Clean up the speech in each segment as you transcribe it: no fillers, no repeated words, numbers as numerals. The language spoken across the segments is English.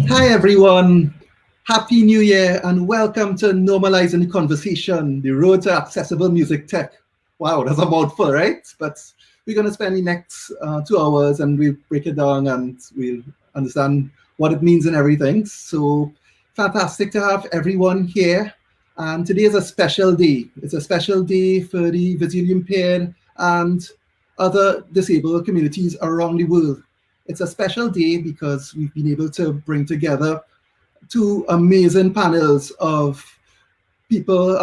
Hi everyone, Happy New Year and welcome to Normalising the Conversation, the road to accessible music tech. Wow, that's a mouthful, right? But we're going to spend the next 2 hours and we'll break it down and we'll understand what it means and everything. So fantastic to have everyone here. And today is a special day. It's a special day for the visually impaired and other disabled communities around the world. It's a special day because we've been able to bring together 2 amazing panels of people,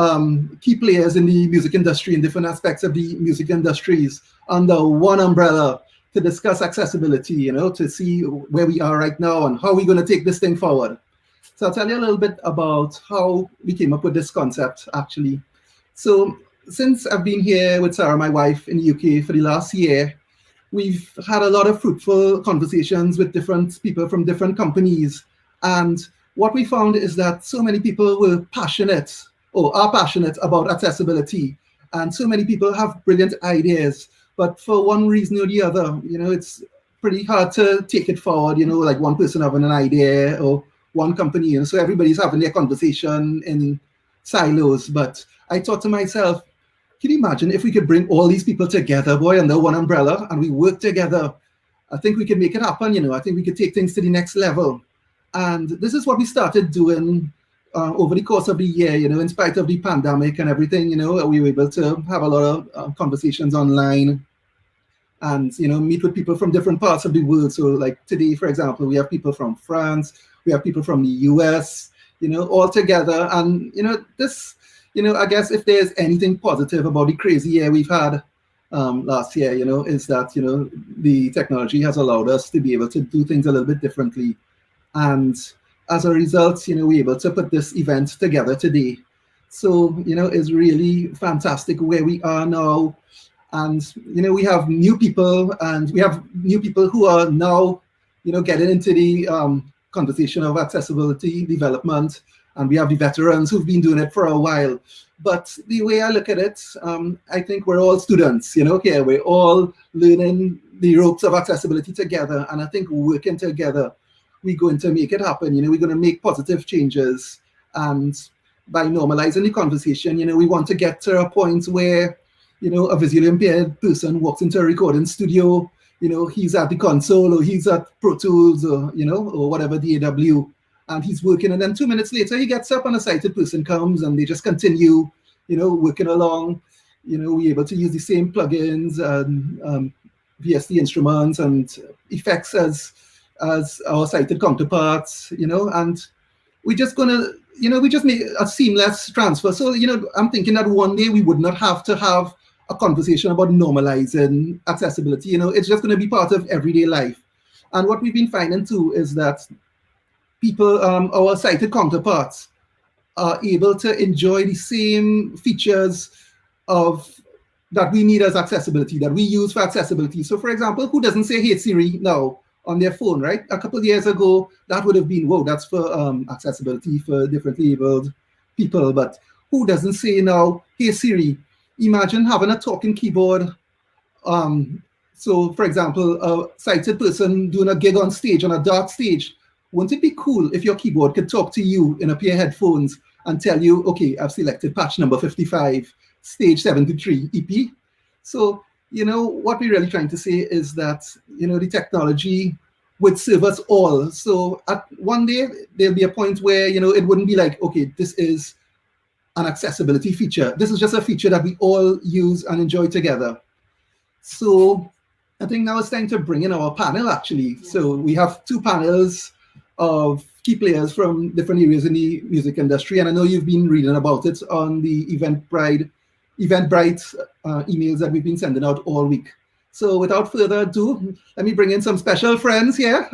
key players in the music industry, in different aspects of the music industries, under one umbrella to discuss accessibility, to see where we are right now and how we're going to take this thing forward. So I'll tell you a little bit about how we came up with this concept, actually. So since I've been here with Sarah, my wife, in the UK for the last year, we've had a lot of fruitful conversations with different people from different companies. And what we found is that so many people were passionate or are passionate about accessibility. And so many people have brilliant ideas. But for one reason or the other, it's pretty hard to take it forward, like one person having an idea or one company. And so everybody's having their conversation in silos. But I thought to myself, can you imagine if we could bring all these people together, boy, under one umbrella, and we work together? I think we could make it happen, I think we could take things to the next level. And this is what we started doing over the course of the year, in spite of the pandemic and everything, we were able to have a lot of conversations online and, meet with people from different parts of the world. So like today, for example, we have people from France, we have people from the US, all together. And, this, I guess if there's anything positive about the crazy year we've had last year, is that, the technology has allowed us to be able to do things a little bit differently. And as a result, we're able to put this event together today. So, it's really fantastic where we are now. And, we have new people and we have new people who are now, getting into the conversation of accessibility development. And we have the veterans who've been doing it for a while. But the way I look at it, I think we're all students, here. We're all learning the ropes of accessibility together. And I think working together, we're going to make it happen. We're going to make positive changes. And by normalizing the conversation, we want to get to a point where, a visually impaired person walks into a recording studio, he's at the console or he's at Pro Tools or, or whatever DAW. And he's working, and then 2 minutes later, he gets up and a sighted person comes and they just continue, working along. We're able to use the same plugins and VST instruments and effects as our sighted counterparts, and we're just gonna, we just make a seamless transfer. So, I'm thinking that one day we would not have to have a conversation about normalizing accessibility. It's just gonna be part of everyday life. And what we've been finding too is that people, our sighted counterparts, are able to enjoy the same features that we need as accessibility, that we use for accessibility. So for example, who doesn't say, "Hey Siri" now on their phone, right? A couple of years ago, that would have been, whoa, that's for accessibility for differently abled people. But who doesn't say now, "Hey Siri"? Imagine having a talking keyboard. So for example, a sighted person doing a gig on stage, on a dark stage, wouldn't it be cool if your keyboard could talk to you in a pair of headphones and tell you, okay, I've selected patch number 55, stage 73, EP? So, what we're really trying to say is that, the technology would serve us all. So at one day, there'll be a point where, it wouldn't be like, okay, this is an accessibility feature. This is just a feature that we all use and enjoy together. So I think now it's time to bring in our panel, actually. So we have 2 panels of key players from different areas in the music industry. And I know you've been reading about it on the Eventbrite emails that we've been sending out all week. So without further ado, let me bring in some special friends here,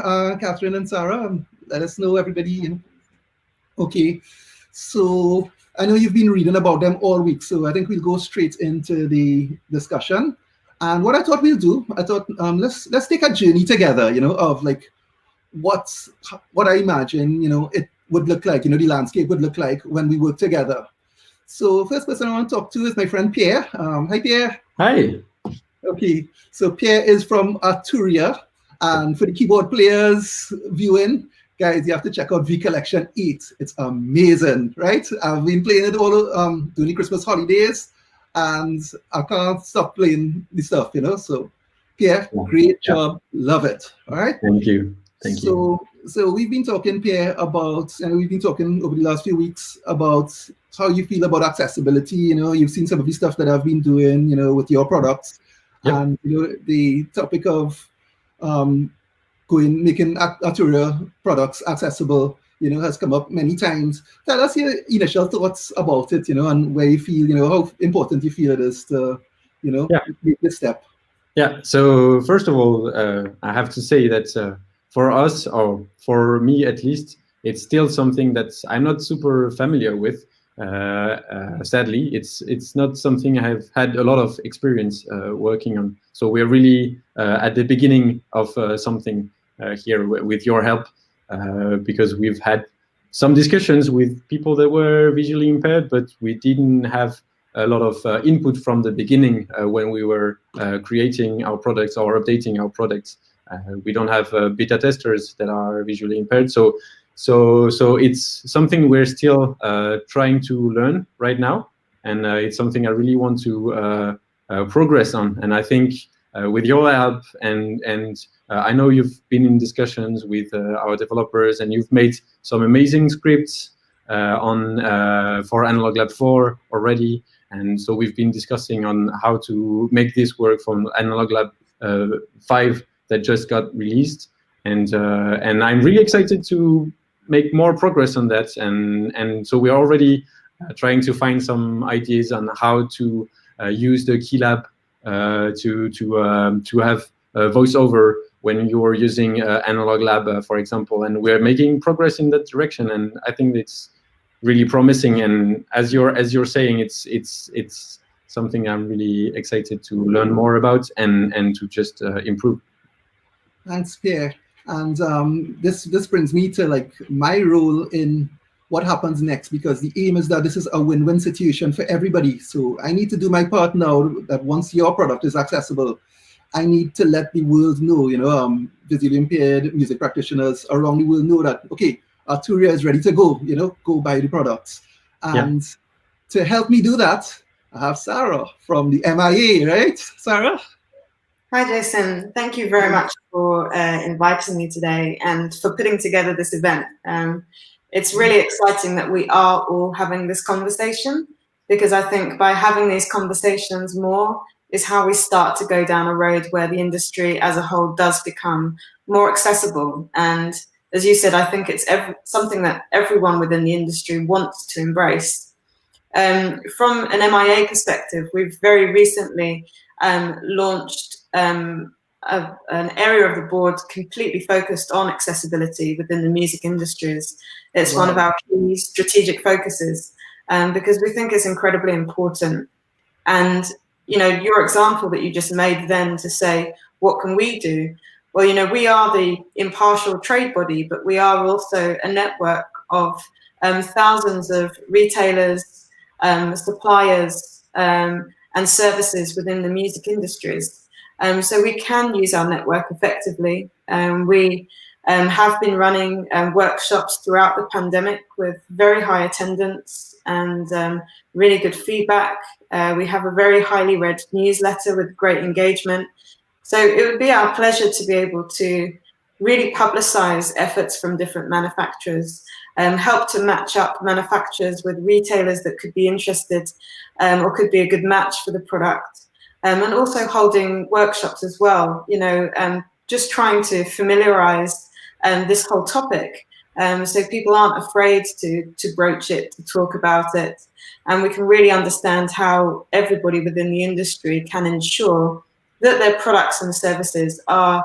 Catherine and Sarah. Let us know, everybody. Okay, so I know you've been reading about them all week, so I think we'll go straight into the discussion. And what I thought we'll do, let's take a journey together, of like what I imagine, it would look like, the landscape would look like when we work together. So first person I want to talk to is my friend Pierre. Hi, Pierre. Hi. Okay, so Pierre is from Arturia, and for the keyboard players viewing, guys, you have to check out V Collection 8. It's amazing, right? I've been playing it all during the Christmas holidays, and I can't stop playing the stuff, So, Pierre, great job, love it. All right. Thank you. Thank you. So we've been talking, Pierre, about, and we've been talking over the last few weeks about how you feel about accessibility. You've seen some of the stuff that I've been doing, with your products. Yep. And the topic of making Arturia products accessible, has come up many times. Tell us your initial thoughts about it, and where you feel, how important you feel it is to, make this step. Yeah. So first of all, I have to say that for us, or for me at least, it's still something that I'm not super familiar with. Sadly, it's not something I have had a lot of experience working on. So we're really at the beginning of something here with your help, because we've had some discussions with people that were visually impaired, but we didn't have a lot of input from the beginning when we were creating our products or updating our products. We don't have beta testers that are visually impaired, so it's something we're still trying to learn right now, and it's something I really want to progress on. And I think with your help, and I know you've been in discussions with our developers, and you've made some amazing scripts for Analog Lab 4 already, and so we've been discussing on how to make this work from Analog Lab 5 that just got released, and I'm really excited to make more progress on that, and so we're already trying to find some ideas on how to use the Keylab to have voiceover when you are using Analog Lab, for example, and we're making progress in that direction, and I think it's really promising. And as you're saying, it's something I'm really excited to learn more about and to just improve. Thanks, Pierre. And this brings me to my role in what happens next, because the aim is that this is a win-win situation for everybody. So I need to do my part now that once your product is accessible, I need to let the world know, visually impaired music practitioners around the world know that, okay, Arturia is ready to go, go buy the products. And to help me do that, I have Sarah from the MIA, right? Sarah? Hi, Jason. Thank you very much for inviting me today and for putting together this event. It's really exciting that we are all having this conversation, because I think by having these conversations more is how we start to go down a road where the industry as a whole does become more accessible. And as you said, I think it's something that everyone within the industry wants to embrace. From an MIA perspective, we've very recently launched an area of the board completely focused on accessibility within the music industries. It's one of our key strategic focuses, because we think it's incredibly important. And your example that you just made then to say, what can we do? Well, we are the impartial trade body, but we are also a network of thousands of retailers, suppliers, and services within the music industries. So we can use our network effectively. We have been running workshops throughout the pandemic with very high attendance and really good feedback. We have a very highly read newsletter with great engagement. So it would be our pleasure to be able to really publicize efforts from different manufacturers, help to match up manufacturers with retailers that could be interested or could be a good match for the product. And also holding workshops as well, just trying to familiarize this whole topic, so people aren't afraid to broach it, to talk about it, and we can really understand how everybody within the industry can ensure that their products and services are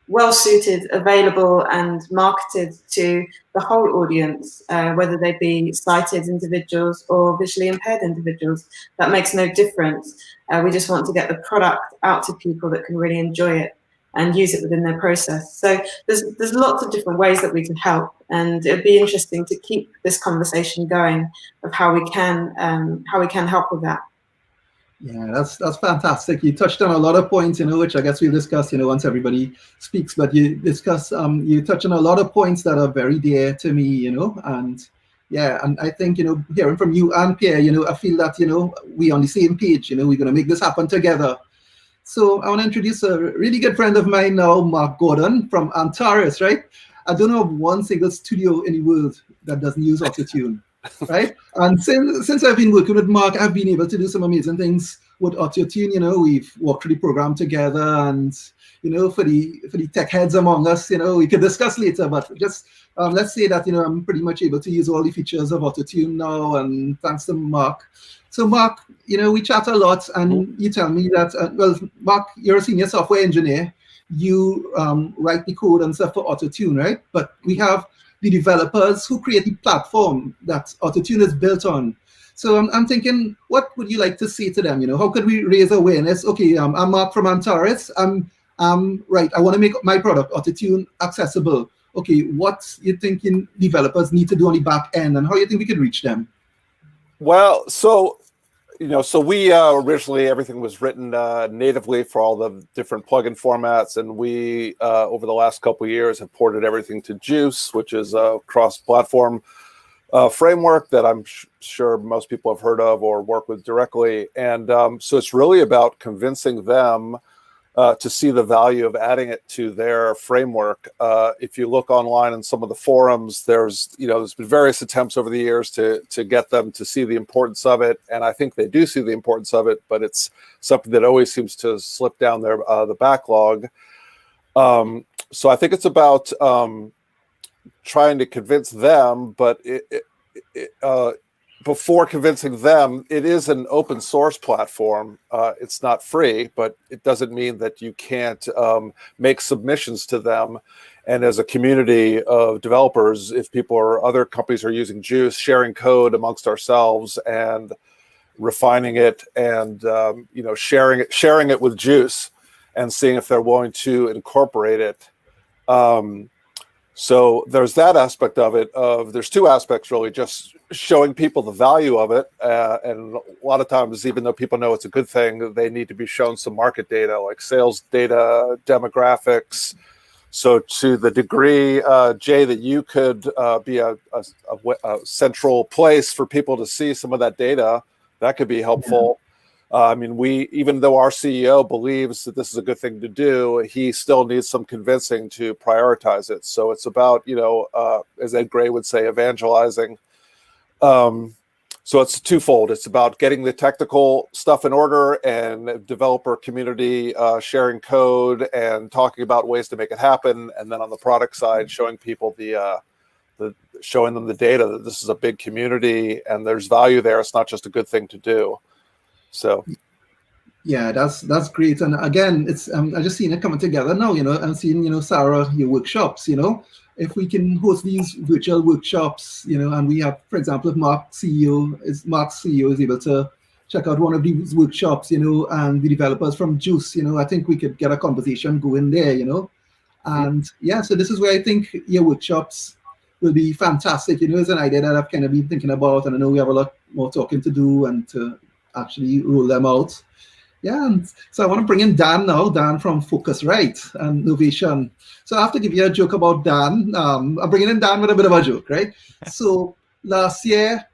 well suited, available, and marketed to the whole audience, whether they be sighted individuals or visually impaired individuals. That makes no difference. We just want to get the product out to people that can really enjoy it and use it within their process. So there's lots of different ways that we can help, and it'd be interesting to keep this conversation going of how we can help with that. Yeah, that's fantastic. You touched on a lot of points, which I guess we'll discuss, once everybody speaks. But you touched on a lot of points that are very dear to me, and yeah, and I think, hearing from you and Pierre, I feel that, we on the same page, we're going to make this happen together. So I want to introduce a really good friend of mine now, Mark Gordon from Antares, right? I don't know of one single studio in the world that doesn't use autotune. Right, and since I've been working with Mark, I've been able to do some amazing things with autotune. We've walked through the program together, and for the tech heads among us, we could discuss later. But just let's say that I'm pretty much able to use all the features of autotune now, and thanks to Mark. So Mark, we chat a lot, and you tell me that well, Mark, you're a senior software engineer. You write the code and stuff for autotune, right? But we have the developers who create the platform that autotune is built on. So I'm thinking, what would you like to say to them? How could we raise awareness? Okay, I'm Mark from Antares. Right. I want to make my product autotune accessible. Okay, what you thinking developers need to do on the back end, and how you think we could reach them? Well, so we originally, everything was written natively for all the different plugin formats, and we over the last couple of years have ported everything to Juice, which is a cross-platform framework that I'm sure most people have heard of or work with directly. And so it's really about convincing them to see the value of adding it to their framework. If you look online in some of the forums, there's been various attempts over the years to get them to see the importance of it, and I think they do see the importance of it, but it's something that always seems to slip down their the backlog. So I think it's about trying to convince them, but before convincing them, it is an open source platform. It's not free, but it doesn't mean that you can't make submissions to them. And as a community of developers, if people or other companies are using Juice, sharing code amongst ourselves and refining it and sharing it with Juice and seeing if they're willing to incorporate it. So there's that aspect of it. There's two aspects really, just showing people the value of it. And a lot of times, even though people know it's a good thing, they need to be shown some market data, like sales data, demographics. So to the degree, Jay, that you could be a central place for people to see some of that data, that could be helpful. I mean, even though our CEO believes that this is a good thing to do, he still needs some convincing to prioritize it. So it's about, as Ed Gray would say, evangelizing. So it's twofold. It's about getting the technical stuff in order and developer community sharing code and talking about ways to make it happen. And then on the product side, showing people showing them the data that this is a big community and there's value there. It's not just a good thing to do. So, yeah, that's great. And again, it's I just seen it coming together now. I'm seeing Sarah, your workshops. If we can host these virtual workshops, and we have, for example, if Mark's CEO is able to check out one of these workshops, and the developers from Juice, I think we could get a conversation going there, And yeah, so this is where I think your workshops will be fantastic. It's an idea that I've kind of been thinking about, and I know we have a lot more talking to do and to actually roll them out. Yeah, and so I want to bring in Dan now, Dan from Focusrite and Novation. So I have to give you a joke about Dan. I'm bringing in Dan with a bit of a joke, right? So last year,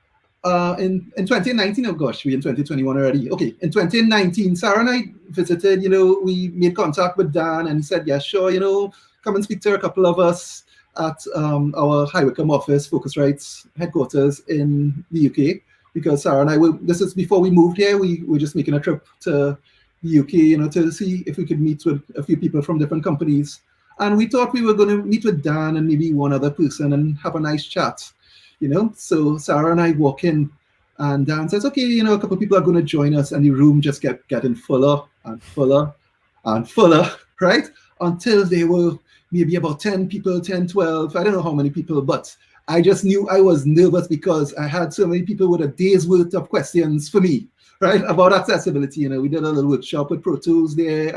in 2019, oh gosh, we're in 2021 already. Okay, in 2019, Sarah and I visited, we made contact with Dan and he said, yeah, sure, come and speak to a couple of us at our High Wycombe office, Focusrite's headquarters in the UK. Because Sarah and I, this is before we moved here, we were just making a trip to the UK, to see if we could meet with a few people from different companies. And we thought we were going to meet with Dan and maybe one other person and have a nice chat, So Sarah and I walk in and Dan says, okay, a couple of people are going to join us. And the room just kept getting fuller and fuller and fuller, right? Until there were maybe about 10 people, 10, 12, I don't know how many people, but I just knew I was nervous because I had so many people with a day's worth of questions for me, right, about accessibility. We did a little workshop with Pro Tools there.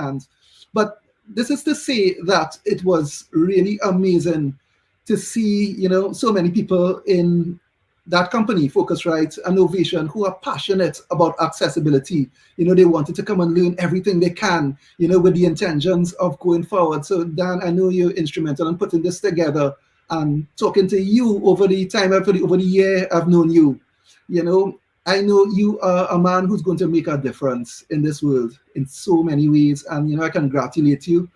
But this is to say that it was really amazing to see, so many people in that company, Focusrite and Novation, who are passionate about accessibility. They wanted to come and learn everything they can, with the intentions of going forward. So Dan, I know you're instrumental in putting this together, and talking to you over the time, over the year I've known you. I know you are a man who's going to make a difference in this world in so many ways, and I congratulate you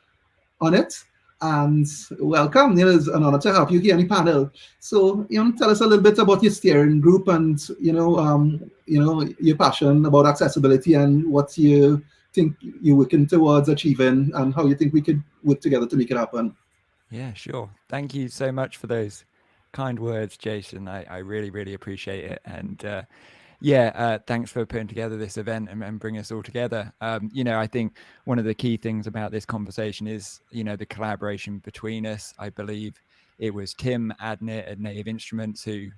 on it. And welcome. It's an honor to have you here on the panel. So, tell us a little bit about your steering group and your passion about accessibility and what you think you're working towards achieving, and how you think we could work together to make it happen. Yeah, sure. Thank you so much for those kind words, Jason. I really, really appreciate it. And thanks for putting together this event and bringing us all together. I think one of the key things about this conversation is, the collaboration between us. I believe it was Tim Adnett at Native Instruments who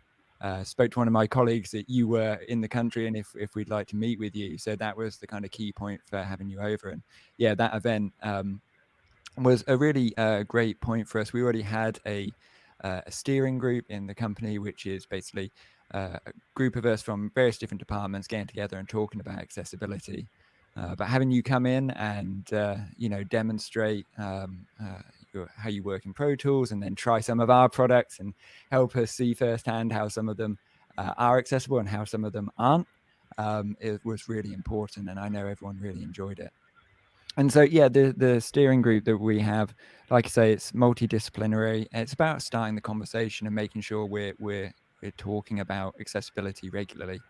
spoke to one of my colleagues that you were in the country and if we'd like to meet with you. So that was the kind of key point for having you over. And yeah, that event was a really great point for us. We already had a steering group in the company, which is basically a group of us from various different departments getting together and talking about accessibility. But having you come in and demonstrate how you work in Pro Tools, and then try some of our products and help us see firsthand how some of them are accessible and how some of them aren't, it was really important, and I know everyone really enjoyed it. And so the steering group that we have, like I say, it's multidisciplinary. It's about starting the conversation and making sure we're talking about accessibility regularly.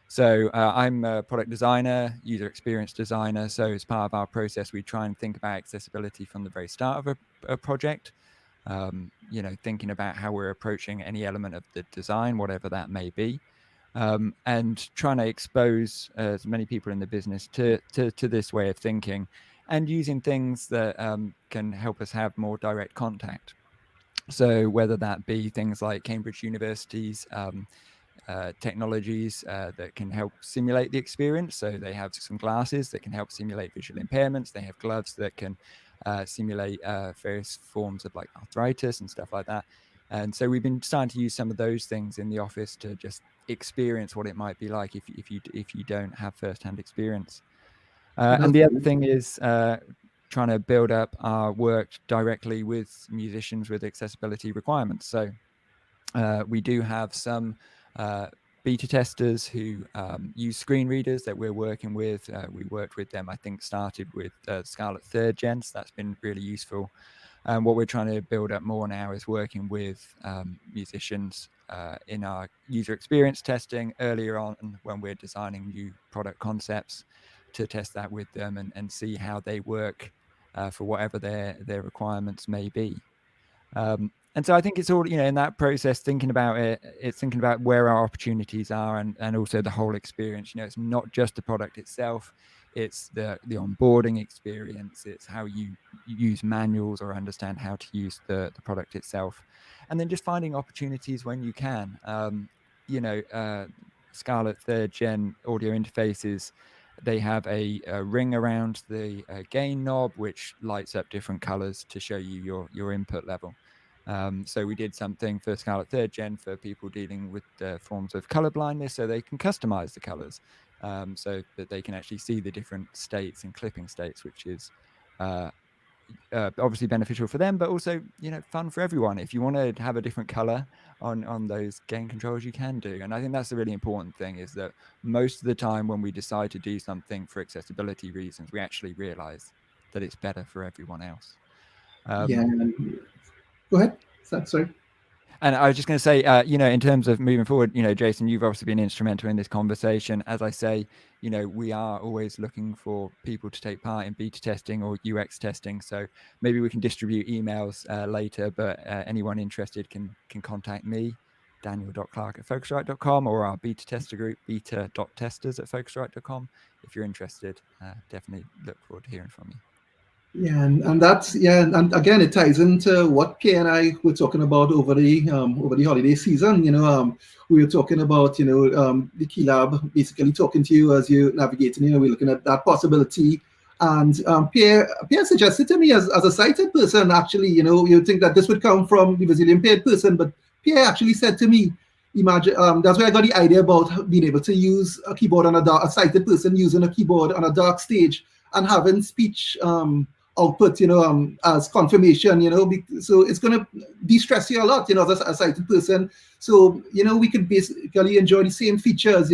So I'm a product designer, user experience designer. So as part of our process, we try and think about accessibility from the very start of a project. Thinking about how we're approaching any element of the design, whatever that may be, and trying to expose as many people in the business to this way of thinking, and using things that can help us have more direct contact. So whether that be things like Cambridge University's technologies that can help simulate the experience. So they have some glasses that can help simulate visual impairments. They have gloves that can simulate various forms of like arthritis and stuff like that. And so we've been starting to use some of those things in the office to just experience what it might be like if you don't have first-hand experience. And the other thing is trying to build up our work directly with musicians with accessibility requirements. So we do have some beta testers who use screen readers that we're working with. We worked with them, I think started with Scarlett 3rd Gen, so that's been really useful. And what we're trying to build up more now is working with musicians in our user experience testing earlier on when we're designing new product concepts, to test that with them and see how they work for whatever their requirements may be. And so I think it's all, in that process, thinking about it, it's thinking about where our opportunities are and also the whole experience. It's not just the product itself, it's the onboarding experience, it's how you use manuals or understand how to use the product itself. And then just finding opportunities when you can. Scarlett 3rd Gen audio interfaces, they have a ring around the gain knob, which lights up different colors to show you your input level. So we did something for Scarlett 3rd Gen for people dealing with forms of color blindness, so they can customize the colors, so that they can actually see the different states and clipping states, which is obviously beneficial for them, but also fun for everyone. If you want to have a different color on those gain controls, you can do. And I think that's a really important thing, is that most of the time when we decide to do something for accessibility reasons, we actually realize that it's better for everyone else. Go ahead. Sorry. And I was just going to say, in terms of moving forward, Jason, you've obviously been instrumental in this conversation. As I say, we are always looking for people to take part in beta testing or UX testing. So maybe we can distribute emails later, but anyone interested can contact me, daniel.clark@focusrite.com, or our beta tester group, beta.testers@focusrite.com. If you're interested, definitely look forward to hearing from you. Yeah, and that's and again it ties into what Pierre and I were talking about over the holiday season. We were talking about the Key Lab, basically talking to you as you're navigating. We're looking at that possibility, and Pierre suggested to me as a sighted person, actually, you think that this would come from the visually impaired person, but Pierre actually said to me, imagine that's where I got the idea about being able to use a keyboard on a sighted person using a keyboard on a dark stage and having speech output, as confirmation, so it's going to de-stress you a lot, as a sighted person. So, we could basically enjoy the same features,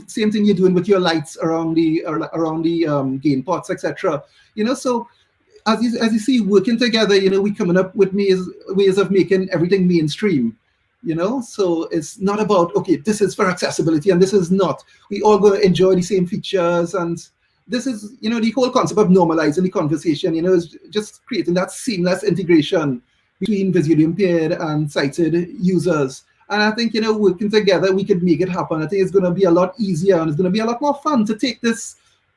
same thing you're doing with your lights around the gain pots, etc. So as you see, working together, we coming up with ways of making everything mainstream. So it's not about, okay, this is for accessibility and this is not. We all going to enjoy the same features, and this is, the whole concept of normalizing the conversation, is just creating that seamless integration between visually impaired and sighted users. And I think, working together, we could make it happen. I think it's going to be a lot easier and it's going to be a lot more fun to take this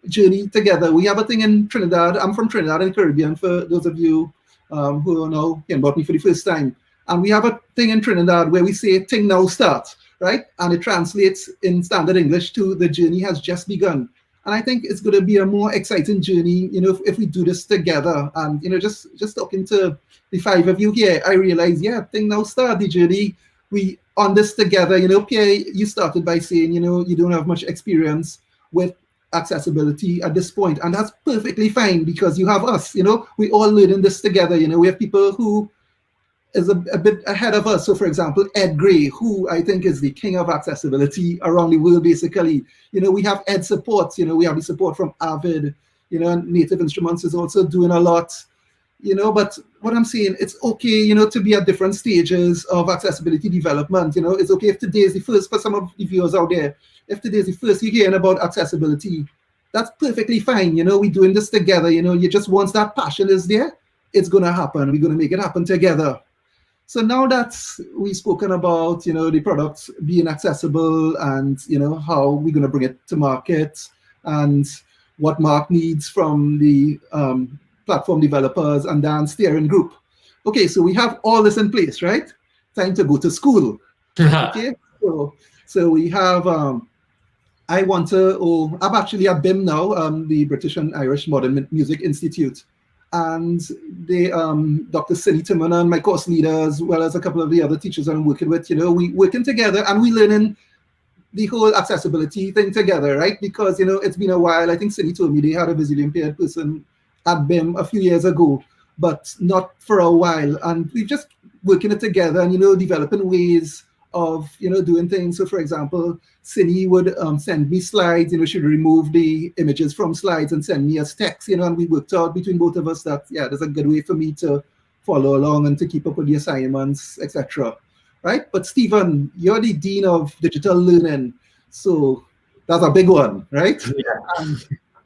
journey together. We have a thing in Trinidad. I'm from Trinidad and Caribbean, for those of you who are now hearing about me for the first time. And we have a thing in Trinidad where we say, "Thing now start," right? And it translates in standard English to "the journey has just begun." And I think it's going to be a more exciting journey, if we do this together. And, just talking to the five of you here, I realize, thing now start, the journey. We on this together, Pierre, you started by saying, you don't have much experience with accessibility at this point. And that's perfectly fine because you have us, we all learning this together. We have people who is a bit ahead of us. So, for example, Ed Gray, who I think is the king of accessibility around the world, basically. We have Ed support, we have the support from Avid, and Native Instruments is also doing a lot, but what I'm saying, it's okay, to be at different stages of accessibility development. It's okay if today is the first, for some of the viewers out there, if today is the first you're hearing about accessibility, that's perfectly fine. We're doing this together, you just, once that passion is there, it's going to happen. We're going to make it happen together. So now that we've spoken about, the products being accessible and, how we're going to bring it to market and what Mark needs from the platform developers and Dan steering group. Okay, so we have all this in place, right? Time to go to school. Okay, so we have, I'm actually at BIMM now, the British and Irish Modern Music Institute. And they, Dr. Cindy Timon and my course leader, as well as a couple of the other teachers I'm working with, we working together and we learning the whole accessibility thing together, right? Because, it's been a while. I think Cindy told me they had a visually impaired person at BIMM a few years ago, but not for a while. And we've just working it together and, developing ways of, doing things. So, for example, Cindy would send me slides, she'd remove the images from slides and send me as text, and we worked out between both of us that, there's a good way for me to follow along and to keep up with the assignments, etc. Right? But Stephen, you're the Dean of Digital Learning, so that's a big one, right? Yeah.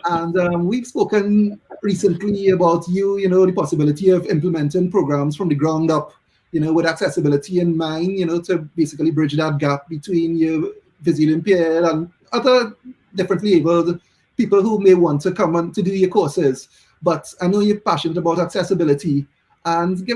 And we've spoken recently about the possibility of implementing programs from the ground up, with accessibility in mind, to basically bridge that gap between your visually impaired and other differently abled people who may want to come on to do your courses. But I know you're passionate about accessibility, and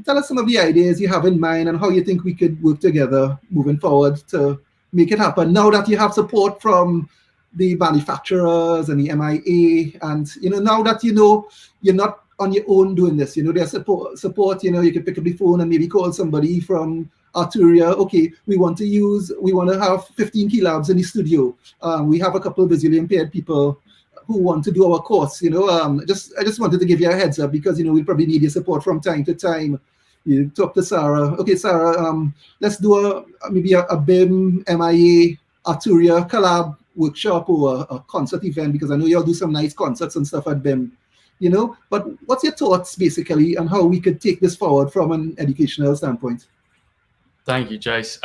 tell us some of the ideas you have in mind and how you think we could work together moving forward to make it happen. Now that you have support from the manufacturers and the MIA, and now that you're not on your own doing this, there's support, you can pick up the phone and maybe call somebody from Arturia. Okay, we want to have 15 key labs in the studio. We have a couple of visually impaired people who want to do our course. I just wanted to give you a heads up because we'll probably need your support from time to time. You talk to Sarah. Okay, Sarah, let's do maybe a BIMM, MIA, Arturia collab workshop or a concert event, because I know y'all do some nice concerts and stuff at BIMM. But what's your thoughts basically on how we could take this forward from an educational standpoint? Thank you, Jace.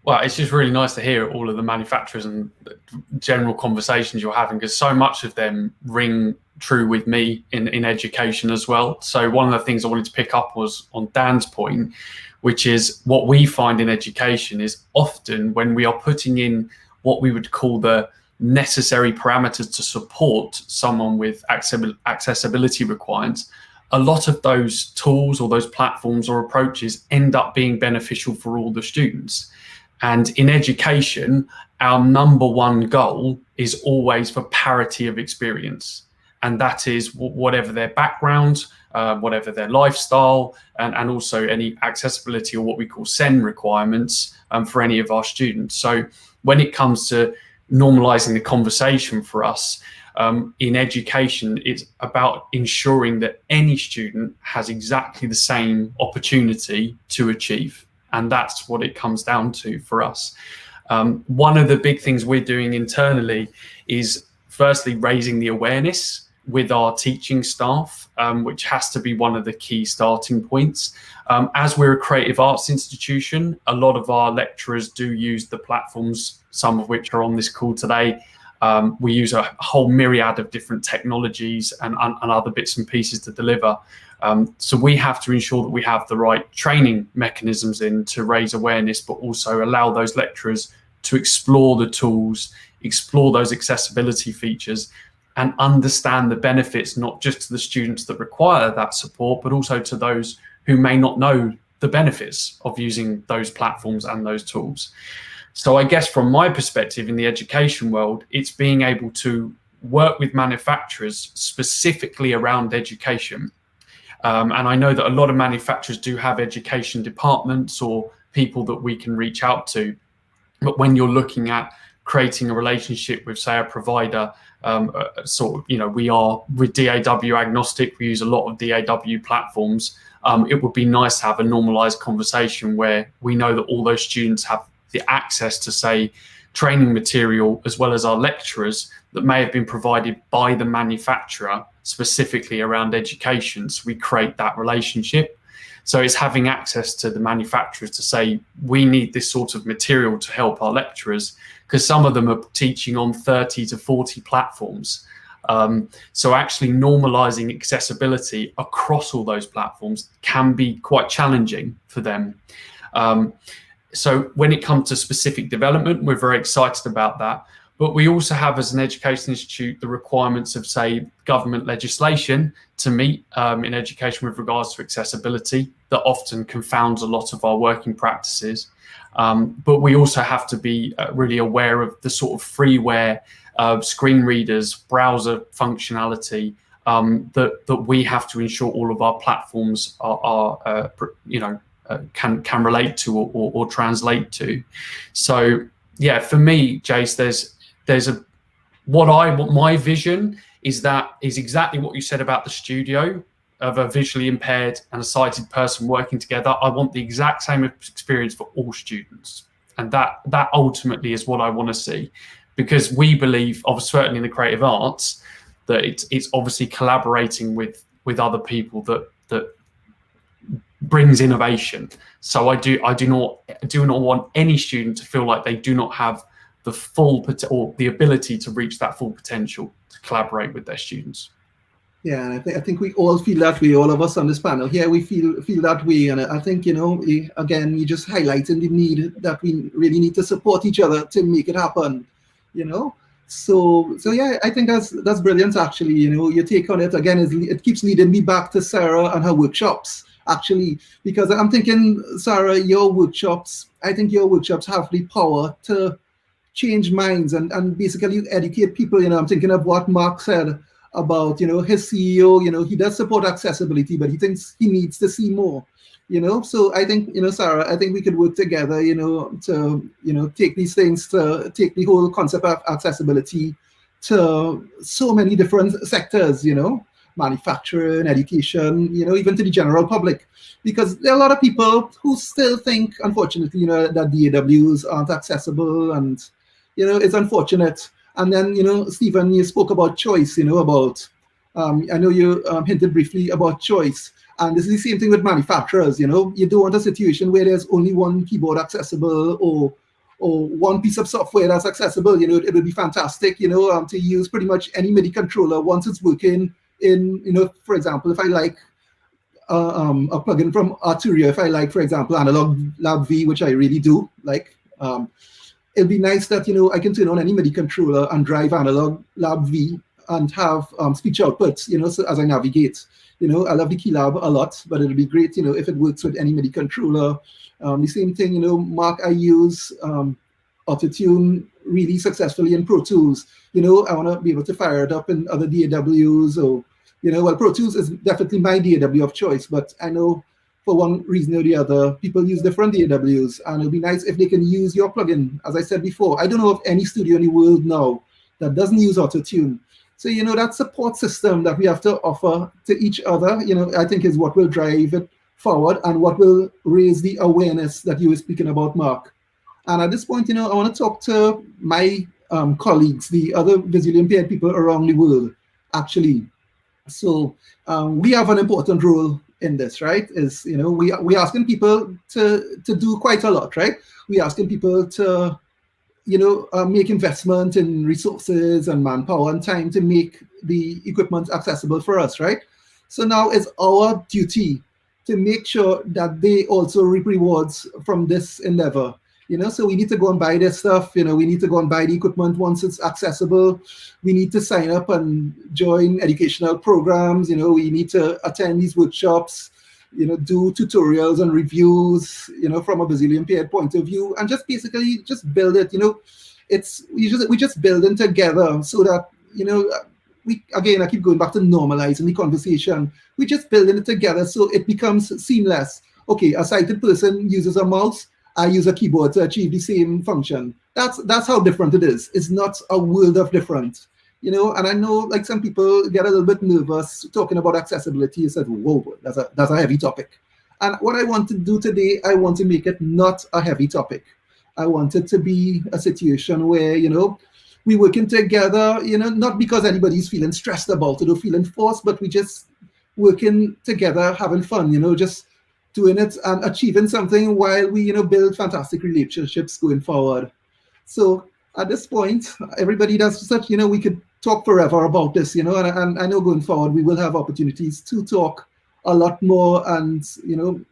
Well, it's just really nice to hear all of the manufacturers and the general conversations you're having, because so much of them ring true with me in education as well. So one of the things I wanted to pick up was on Dan's point, which is what we find in education is often when we are putting in what we would call the necessary parameters to support someone with accessibility requirements, a lot of those tools or those platforms or approaches end up being beneficial for all the students. And in education, our number one goal is always for parity of experience. And that is whatever their background, whatever their lifestyle, and also any accessibility or what we call SEN requirements for any of our students. So when it comes to normalizing the conversation for us in education, it's about ensuring that any student has exactly the same opportunity to achieve. And that's what it comes down to for us. One of the big things we're doing internally is firstly raising the awareness with our teaching staff, which has to be one of the key starting points. As we're a creative arts institution, a lot of our lecturers do use the platforms, some of which are on this call today. We use a whole myriad of different technologies and other bits and pieces to deliver. So we have to ensure that we have the right training mechanisms in to raise awareness, but also allow those lecturers to explore the tools, explore those accessibility features, and understand the benefits, not just to the students that require that support, but also to those who may not know the benefits of using those platforms and those tools. So I guess from my perspective in the education world, it's being able to work with manufacturers specifically around education. And I know that a lot of manufacturers do have education departments or people that we can reach out to. But when you're looking at creating a relationship with, say, a provider, we are with DAW agnostic. We use a lot of DAW platforms. It would be nice to have a normalized conversation where we know that all those students have the access to, say, training material, as well as our lecturers that may have been provided by the manufacturer specifically around education. So we create that relationship. So it's having access to the manufacturers to say, we need this sort of material to help our lecturers, because some of them are teaching on 30 to 40 platforms. So actually normalizing accessibility across all those platforms can be quite challenging for them. So when it comes to specific development, we're very excited about that. But we also have, as an education institute, the requirements of, say, government legislation to meet in education with regards to accessibility that often confounds a lot of our working practices. But we also have to be really aware of the sort of freeware, screen readers, browser functionality that we have to ensure all of our platforms are can relate to or translate to. So yeah, for me, Jace, my vision is exactly what you said about the studio of a visually impaired and a sighted person working together. I want the exact same experience for all students, and that ultimately is what I want to see, because we believe, certainly in the creative arts, that it's obviously collaborating with other people that brings innovation. So I do not want any student to feel like they do not have the full or the ability to reach that full potential to collaborate with their students. Yeah, and I think we all feel that way. All of us on this panel here, we feel that way. And I think, again, you're just highlighting the need that we really need to support each other to make it happen. So yeah, I think that's brilliant. Actually, your take on it again it keeps leading me back to Sarah and her workshops. Actually, because I'm thinking, Sarah, I think your workshops have the power to change minds and basically educate people. I'm thinking of what Mark said about, his CEO, he does support accessibility, but he thinks he needs to see more, So I think, Sarah, I think we could work together, to, take these things, to take the whole concept of accessibility to so many different sectors, manufacturing, education, even to the general public, because there are a lot of people who still think, unfortunately, that DAWs aren't accessible, and it's unfortunate. And then Stephen, you spoke about choice, about I know you hinted briefly about choice, and this is the same thing with manufacturers. You don't want a situation where there's only one keyboard accessible or one piece of software that's accessible. It would be fantastic, to use pretty much any MIDI controller once it's working in, for example, if I like a plugin from Arturia, if I like, for example, Analog Lab V, which I really do like, it'd be nice that, I can turn on any MIDI controller and drive Analog Lab V and have speech outputs, so as I navigate. I love the Keylab a lot, but it'd be great, if it works with any MIDI controller. The same thing, Mark, I use Autotune really successfully in Pro Tools. I want to be able to fire it up in other DAWs or well, Pro Tools is definitely my DAW of choice, but I know for one reason or the other, people use different DAWs, and it'd be nice if they can use your plugin. As I said before, I don't know of any studio in the world now that doesn't use auto-tune. So, that support system that we have to offer to each other, I think is what will drive it forward and what will raise the awareness that you were speaking about, Mark. And at this point, I want to talk to my colleagues, the other visually impaired people around the world, actually. So we have an important role in this, right? Is, we asking people to do quite a lot, right? We asking people to, make investment in resources and manpower and time to make the equipment accessible for us, right? So now it's our duty to make sure that they also reap rewards from this endeavor. So we need to go and buy this stuff. We need to go and buy the equipment once it's accessible. We need to sign up and join educational programs. We need to attend these workshops, do tutorials and reviews, from a visually impaired point of view, and just basically just build it. We just building together so that, I keep going back to normalizing the conversation. We just building it together so it becomes seamless. Okay, a sighted person uses a mouse, I use a keyboard to achieve the same function. That's how different it is. It's not a world of different, and I know like some people get a little bit nervous talking about accessibility. You said, whoa, that's a heavy topic. And what I want to do today, I want to make it not a heavy topic. I want it to be a situation where, we working together, not because anybody's feeling stressed about it or feeling forced, but we just working together, having fun, just doing it and achieving something while we, build fantastic relationships going forward. So at this point, everybody does such, we could talk forever about this, and I know going forward, we will have opportunities to talk a lot more and,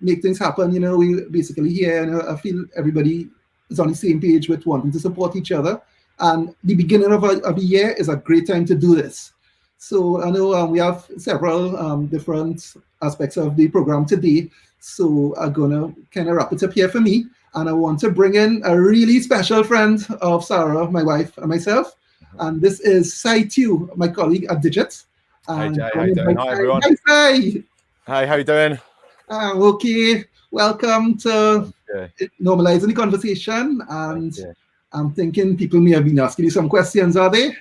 make things happen. We basically here, I feel everybody is on the same page with wanting to support each other. And the beginning of a year is a great time to do this. So I know we have several different aspects of the program today. So I'm gonna kind of wrap it up here for me. And I want to bring in a really special friend of Sarah, my wife, and myself. And this is Sai Tu, my colleague at Digit. Hey Jay, how you doing? Hi everyone. Hi, Sai. Hey, how you doing? Okay. Welcome to Normalising the Conversation. And I'm thinking people may have been asking you some questions, are they?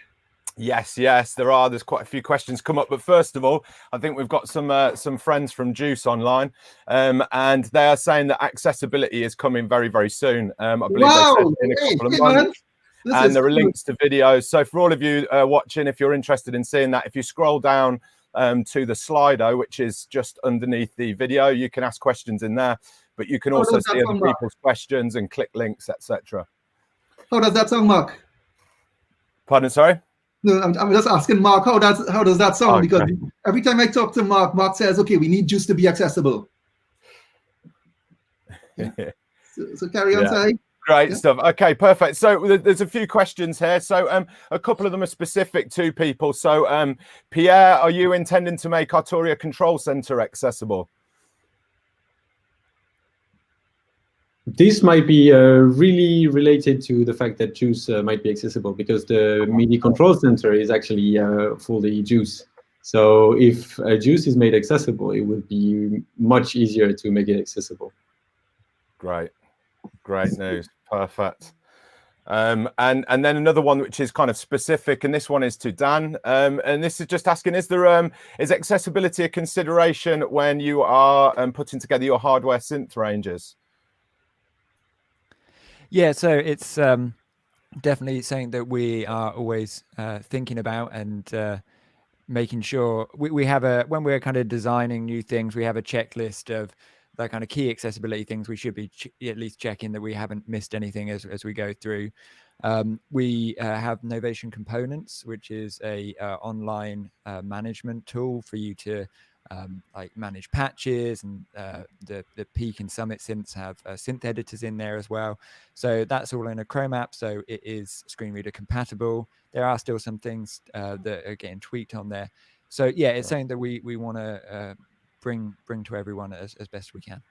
Yes, there are. There's quite a few questions come up, but first of all, I think we've got some friends from Juice online, and they are saying that accessibility is coming very, very soon. I believe they said in a couple of months, and there are links to videos. So for all of you watching, if you're interested in seeing that, if you scroll down to the Slido, which is just underneath the video, you can ask questions in there, but you can also see other people's questions and click links, etc. How does that sound, Mark? Pardon, sorry? No, I'm just asking Mark, how does that sound? Okay. Because every time I talk to Mark, Mark says, okay, we need Juice to be accessible. Yeah. So carry on, Sai. Great stuff. Okay, perfect. So there's a few questions here. So a couple of them are specific to people. So Pierre, are you intending to make Arturia Control Center accessible? This might be really related to the fact that Juice might be accessible, because the MIDI control center is actually fully Juice. So if Juice is made accessible, it would be much easier to make it accessible. Great news. Perfect. And then another one which is kind of specific, and this one is to Dan, and this is just asking, is accessibility a consideration when you are putting together your hardware synth ranges? Yeah, so it's definitely something that we are always thinking about and making sure we have when we're kind of designing new things, we have a checklist of the kind of key accessibility things we should be at least checking that we haven't missed anything as we go through. We have Novation Components, which is a online management tool for you to like manage patches, and the Peak and Summit synths have synth editors in there as well. So that's all in a Chrome app, so it is screen reader compatible. There are still some things that are getting tweaked on there. So yeah, it's something that we want to bring to everyone as best we can.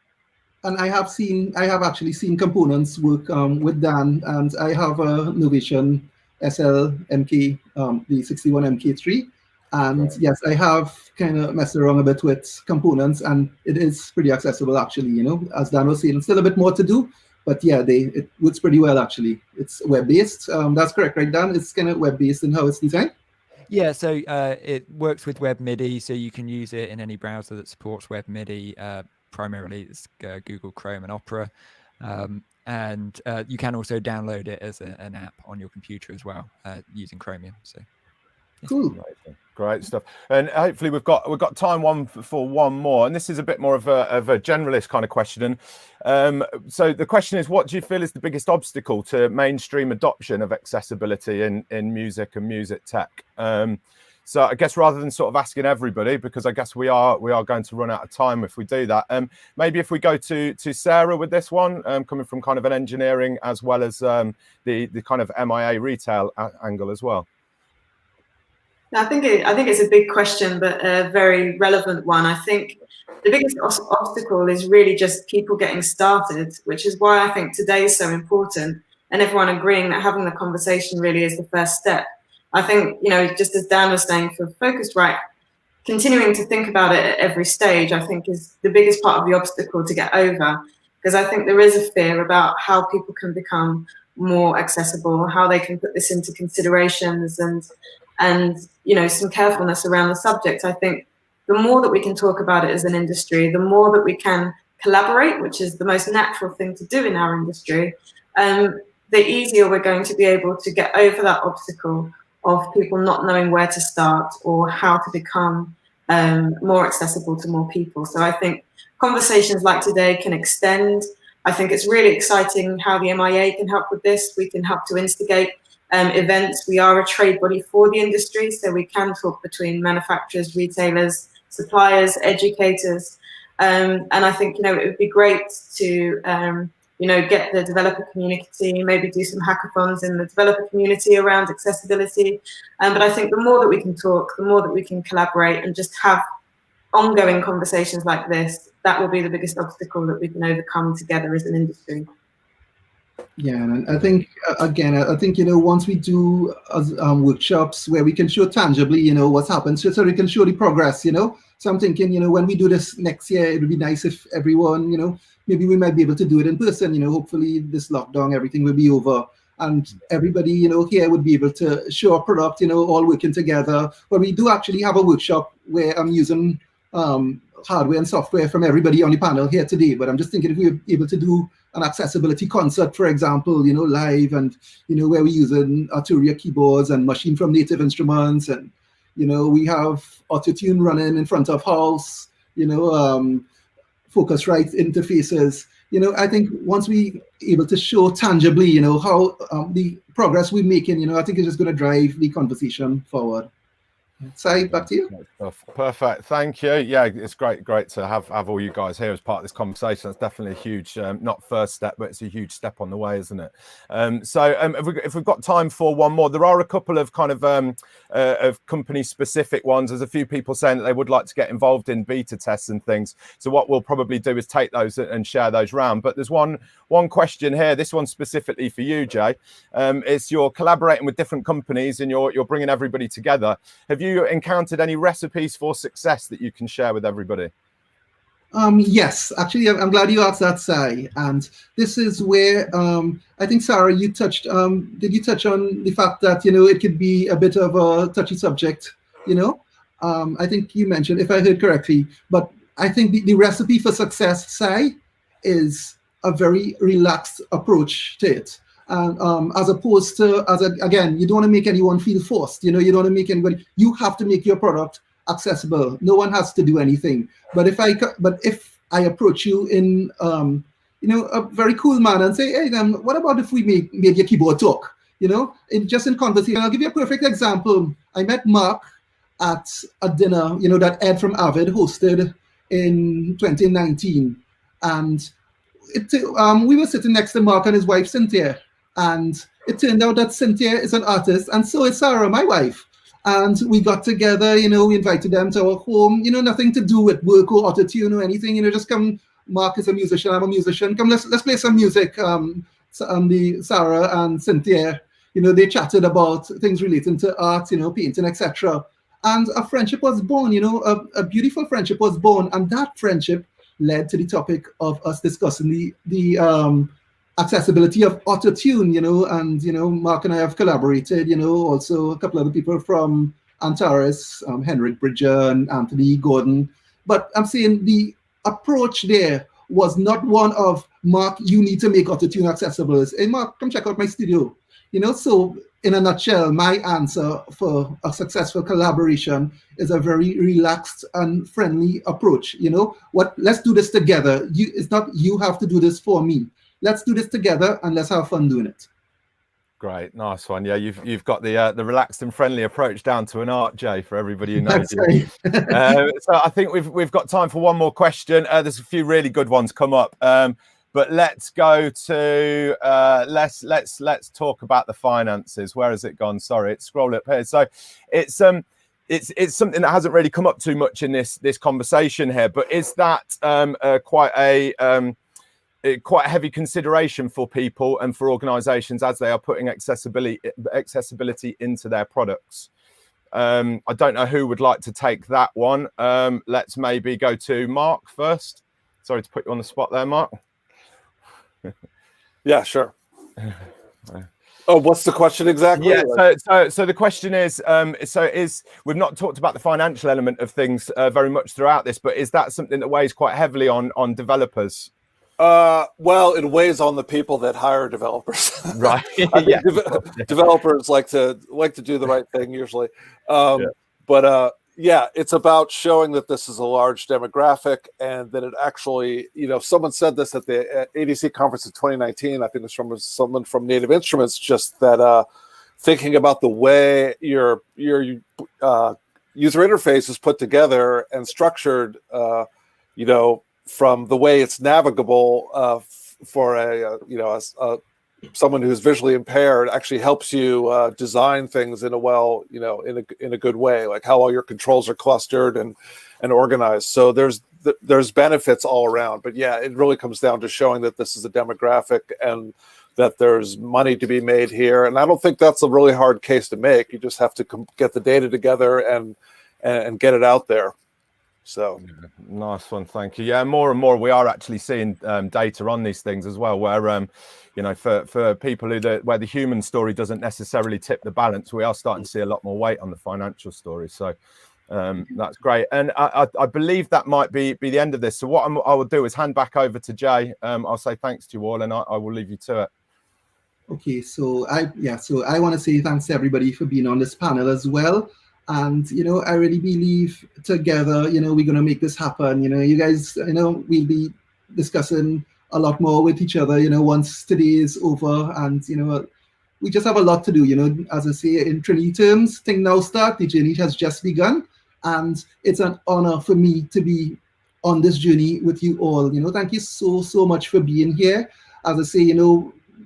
And I have actually seen components work with Dan, and I have a Novation SL MK, the 61 MK3. And yes, I have kind of messed around a bit with components, and it is pretty accessible actually. You know, as Dan was saying, still a bit more to do, but yeah, it works pretty well actually. It's web-based. That's correct, right, Dan? It's kind of web-based in how it's designed. Yeah, so it works with Web MIDI, so you can use it in any browser that supports Web MIDI. Primarily, it's Google Chrome and Opera, and you can also download it as an app on your computer as well using Chromium. So cool. Great stuff. And hopefully we've got time for one more, and this is a bit more of a generalist kind of question. So the question is, what do you feel is the biggest obstacle to mainstream adoption of accessibility in music and music tech? So I guess rather than sort of asking everybody, because I guess we are going to run out of time if we do that, maybe if we go to Sarah with this one, coming from kind of an engineering as well as the kind of MIA retail angle as well. I think it's a big question, but a very relevant one. I think the biggest obstacle is really just people getting started, which is why I think today is so important, and everyone agreeing that having the conversation really is the first step. I think, you know, just as Dan was saying for Focusrite, continuing to think about it at every stage, I think is the biggest part of the obstacle to get over, because I think there is a fear about how people can become more accessible, how they can put this into considerations and you know, some carefulness around the subject. I think the more that we can talk about it as an industry, the more that we can collaborate, which is the most natural thing to do in our industry, the easier we're going to be able to get over that obstacle of people not knowing where to start or how to become more accessible to more people. So I think conversations like today can extend. I think it's really exciting how the MIA can help with this. We can help to instigate events. We are a trade body for the industry, so we can talk between manufacturers, retailers, suppliers, educators, and I think, you know, it would be great to you know, get the developer community, maybe do some hackathons in the developer community around accessibility. But I think the more that we can talk, the more that we can collaborate and just have ongoing conversations like this, that will be the biggest obstacle that we can overcome together as an industry. Yeah, and I think, again, I think, you know, once we do workshops where we can show tangibly, you know, what's happened, so we can show the progress, you know. So I'm thinking, you know, when we do this next year, it would be nice if everyone, you know, maybe we might be able to do it in person, you know, hopefully this lockdown, everything will be over. And everybody, you know, here would be able to show a product, you know, all working together. But we do actually have a workshop where I'm using hardware and software from everybody on the panel here today. But I'm just thinking if we were able to do an accessibility concert, for example, you know, live, and, you know, where we're using Arturia keyboards and machine from native instruments, and, you know, we have autotune running in front of house, you know, Focusrite interfaces. You know, I think once we able to show tangibly, you know, how the progress we're making, you know, I think it's just going to drive the conversation forward. Sai, back to you. Perfect, thank you. Yeah, it's great to have all you guys here as part of this conversation. It's definitely a huge, not first step, but it's a huge step on the way, isn't it? If we've got time for one more, there are a couple of kind of company-specific ones. There's a few people saying that they would like to get involved in beta tests and things. So what we'll probably do is take those and share those around. But there's one question here. This one's specifically for you, Jay. It's you're collaborating with different companies and you're bringing everybody together. Have you encountered any recipes for success that you can share with everybody? Yes, actually, I'm glad you asked that, Sai. And this is where I think, Sarah, you touched. Did you touch on the fact that, you know, it could be a bit of a touchy subject? You know, I think you mentioned, if I heard correctly, but I think the recipe for success, Sai, is a very relaxed approach to it. As opposed to, again, you don't want to make anyone feel forced. You know, you don't want to make anybody. You have to make your product accessible. No one has to do anything. But if I approach you in, you know, a very cool manner and say, hey, then what about if we made your keyboard talk? You know, just in conversation. I'll give you a perfect example. I met Mark at a dinner, you know, that Ed from Avid hosted in 2019, and we were sitting next to Mark and his wife Cynthia. And it turned out that Cynthia is an artist, and so is Sarah, my wife. And we got together, you know, we invited them to our home, you know, nothing to do with work or autotune or anything, you know, just come. Mark is a musician, I'm a musician. Come, let's play some music. The Sarah and Cynthia, you know, they chatted about things relating to art, you know, painting, etc. And a friendship was born, a beautiful friendship was born. And that friendship led to the topic of us discussing the accessibility of autotune, and, Mark and I have collaborated, also a couple other people from Antares, Henrik Bridger and Anthony Gordon. But I'm saying the approach there was not one of, Mark, you need to make autotune accessible. Hey, Mark, come check out my studio. So in a nutshell, my answer for a successful collaboration is a very relaxed and friendly approach. Let's do this together. It's not you have to do this for me. Let's do this together and let's have fun doing it. Great, nice one. Yeah, you've got the relaxed and friendly approach down to an art, Jay, for everybody who knows you. Right. So I think we've got time for one more question. There's a few really good ones come up, but let's go to let's talk about the finances. Where has it gone? Sorry, it's scroll up here. So it's something that hasn't really come up too much in this conversation here, but is that quite a heavy consideration for people and for organizations as they are putting accessibility into their products? I don't know who would like to take that one. Let's maybe go to Mark first. Sorry to put you on the spot there, Mark. Yeah, sure. Oh, what's the question exactly? Yeah, so the question is, we've not talked about the financial element of things very much throughout this, but is that something that weighs quite heavily on developers? Well, it weighs on the people that hire developers. Right. Yeah. Developers like to do the right thing usually. But yeah, it's about showing that this is a large demographic and that it actually, someone said this at the ADC conference in 2019. I think it's from someone from Native Instruments, just that thinking about the way your user interface is put together and structured, from the way it's navigable for someone who's visually impaired, actually helps you design things in a good way, like how all your controls are clustered and organized. So there's benefits all around. But yeah, it really comes down to showing that this is a demographic and that there's money to be made here. And I don't think that's a really hard case to make. You just have to get the data together and get it out there. So nice one, thank you. Yeah, more and more we are actually seeing data on these things as well, where for people where the human story doesn't necessarily tip the balance, we are starting to see a lot more weight on the financial story. So that's great, and I believe that might be the end of this. So what I will do is hand back over to Jay. I'll say thanks to you all, and I will leave you to it. Okay, so I want to say thanks to everybody for being on this panel as well. And, I really believe together, we're going to make this happen. You guys, we'll be discussing a lot more with each other, once today is over. And, we just have a lot to do, as I say, in Trinity terms, things now start, the journey has just begun. And it's an honor for me to be on this journey with you all. Thank you so much for being here. As I say,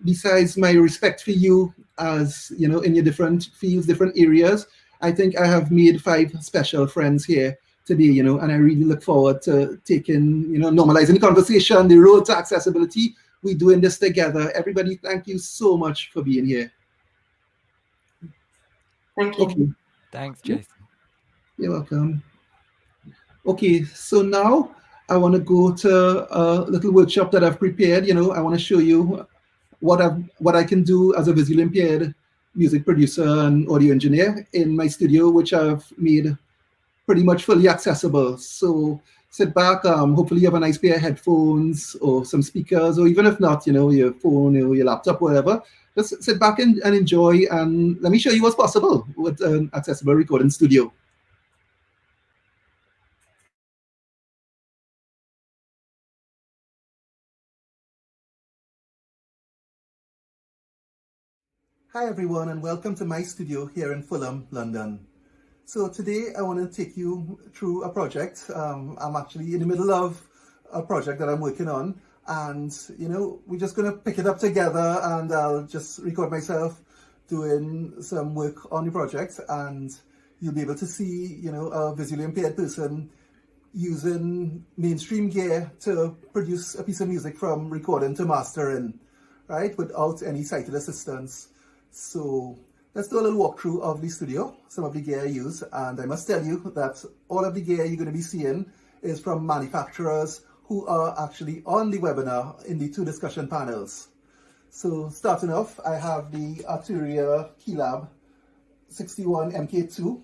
besides my respect for you as, in your different fields, different areas, I think I have made 5 special friends here today, and I really look forward to taking, normalizing the conversation, the road to accessibility. We're doing this together. Everybody, thank you so much for being here. Thank you. Okay. Thanks, Jason. You're welcome. Okay, so now I want to go to a little workshop that I've prepared. I want to show you what I can do as a visually impaired music producer and audio engineer in my studio, which I've made pretty much fully accessible. So sit back, hopefully you have a nice pair of headphones or some speakers, or even if not, your phone or your laptop, whatever. Just sit back and enjoy, and let me show you what's possible with an accessible recording studio. Hi everyone, and welcome to my studio here in Fulham, London. So today I want to take you through a project. I'm actually in the middle of a project that I'm working on, and we're just going to pick it up together, and I'll just record myself doing some work on the project, and you'll be able to see a visually impaired person using mainstream gear to produce a piece of music from recording to mastering, right, without any sighted assistance. So let's do a little walkthrough of the studio, some of the gear I use. And I must tell you that all of the gear you're going to be seeing is from manufacturers who are actually on the webinar in the 2 discussion panels. So starting off, I have the Arturia Keylab 61 MK2,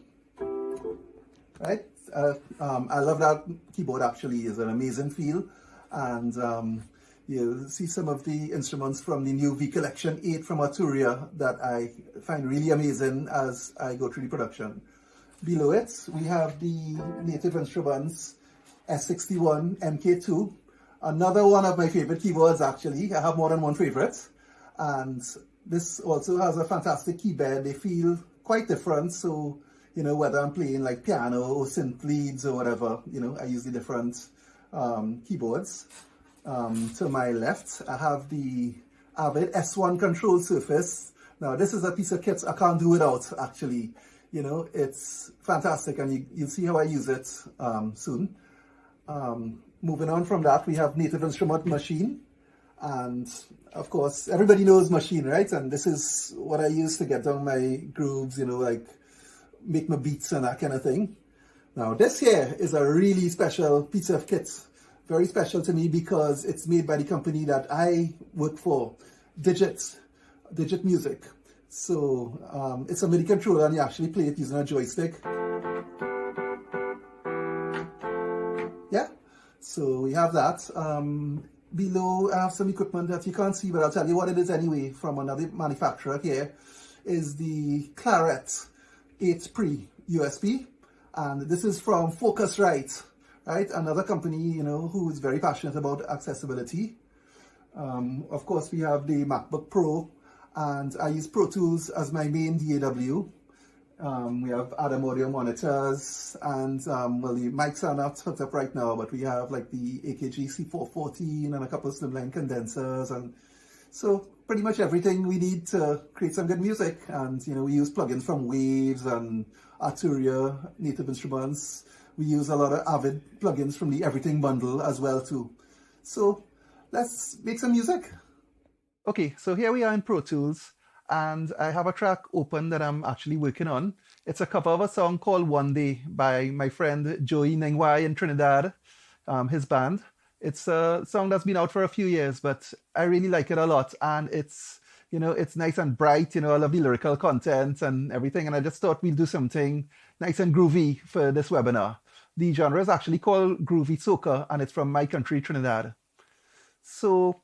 right? I love that keyboard actually, it's an amazing feel. And you'll see some of the instruments from the new V Collection 8 from Arturia that I find really amazing as I go through the production. Below it, we have the Native Instruments S61 MK2, another one of my favorite keyboards actually. I have more than one favorite. And this also has a fantastic key bed. They feel quite different. So, you know, whether I'm playing like piano or synth leads or whatever, you know, I use the different keyboards. To my left, I have the Avid S1 control surface. Now, this is a piece of kit I can't do without, actually. You know, it's fantastic, and you'll see how I use it soon. Moving on from that, we have Native Instrument Machine. And, of course, everybody knows Machine, right? And this is what I use to get down my grooves, you know, like make my beats and that kind of thing. Now, this here is a really special piece of kit. Very special to me because it's made by the company that I work for, Digit Music. So it's a MIDI controller and you actually play it using a joystick. Yeah, so we have that. Below, I have some equipment that you can't see, but I'll tell you what it is anyway from another manufacturer here, is the Claret 8 Pre USB. And this is from Focusrite. Right, another company, you know, who is very passionate about accessibility. Of course, we have the MacBook Pro, and I use Pro Tools as my main DAW. We have Adam audio monitors, and well, the mics are not hooked up right now, but we have like the AKG C414 and a couple of slimline condensers, and so pretty much everything we need to create some good music. And you know, we use plugins from Waves and Arturia, Native Instruments. We use a lot of Avid plugins from the Everything bundle as well too. So let's make some music. Okay, so here we are in Pro Tools, and I have a track open that I'm actually working on. It's a cover of a song called One Day by my friend Joey Nengwai in Trinidad, his band. It's a song that's been out for a few years, but I really like it a lot, and it's, you know, it's nice and bright, you know, I love the lyrical content and everything, and I just thought we'd do something nice and groovy for this webinar. The genre is actually called Groovy Soca, and it's from my country, Trinidad. So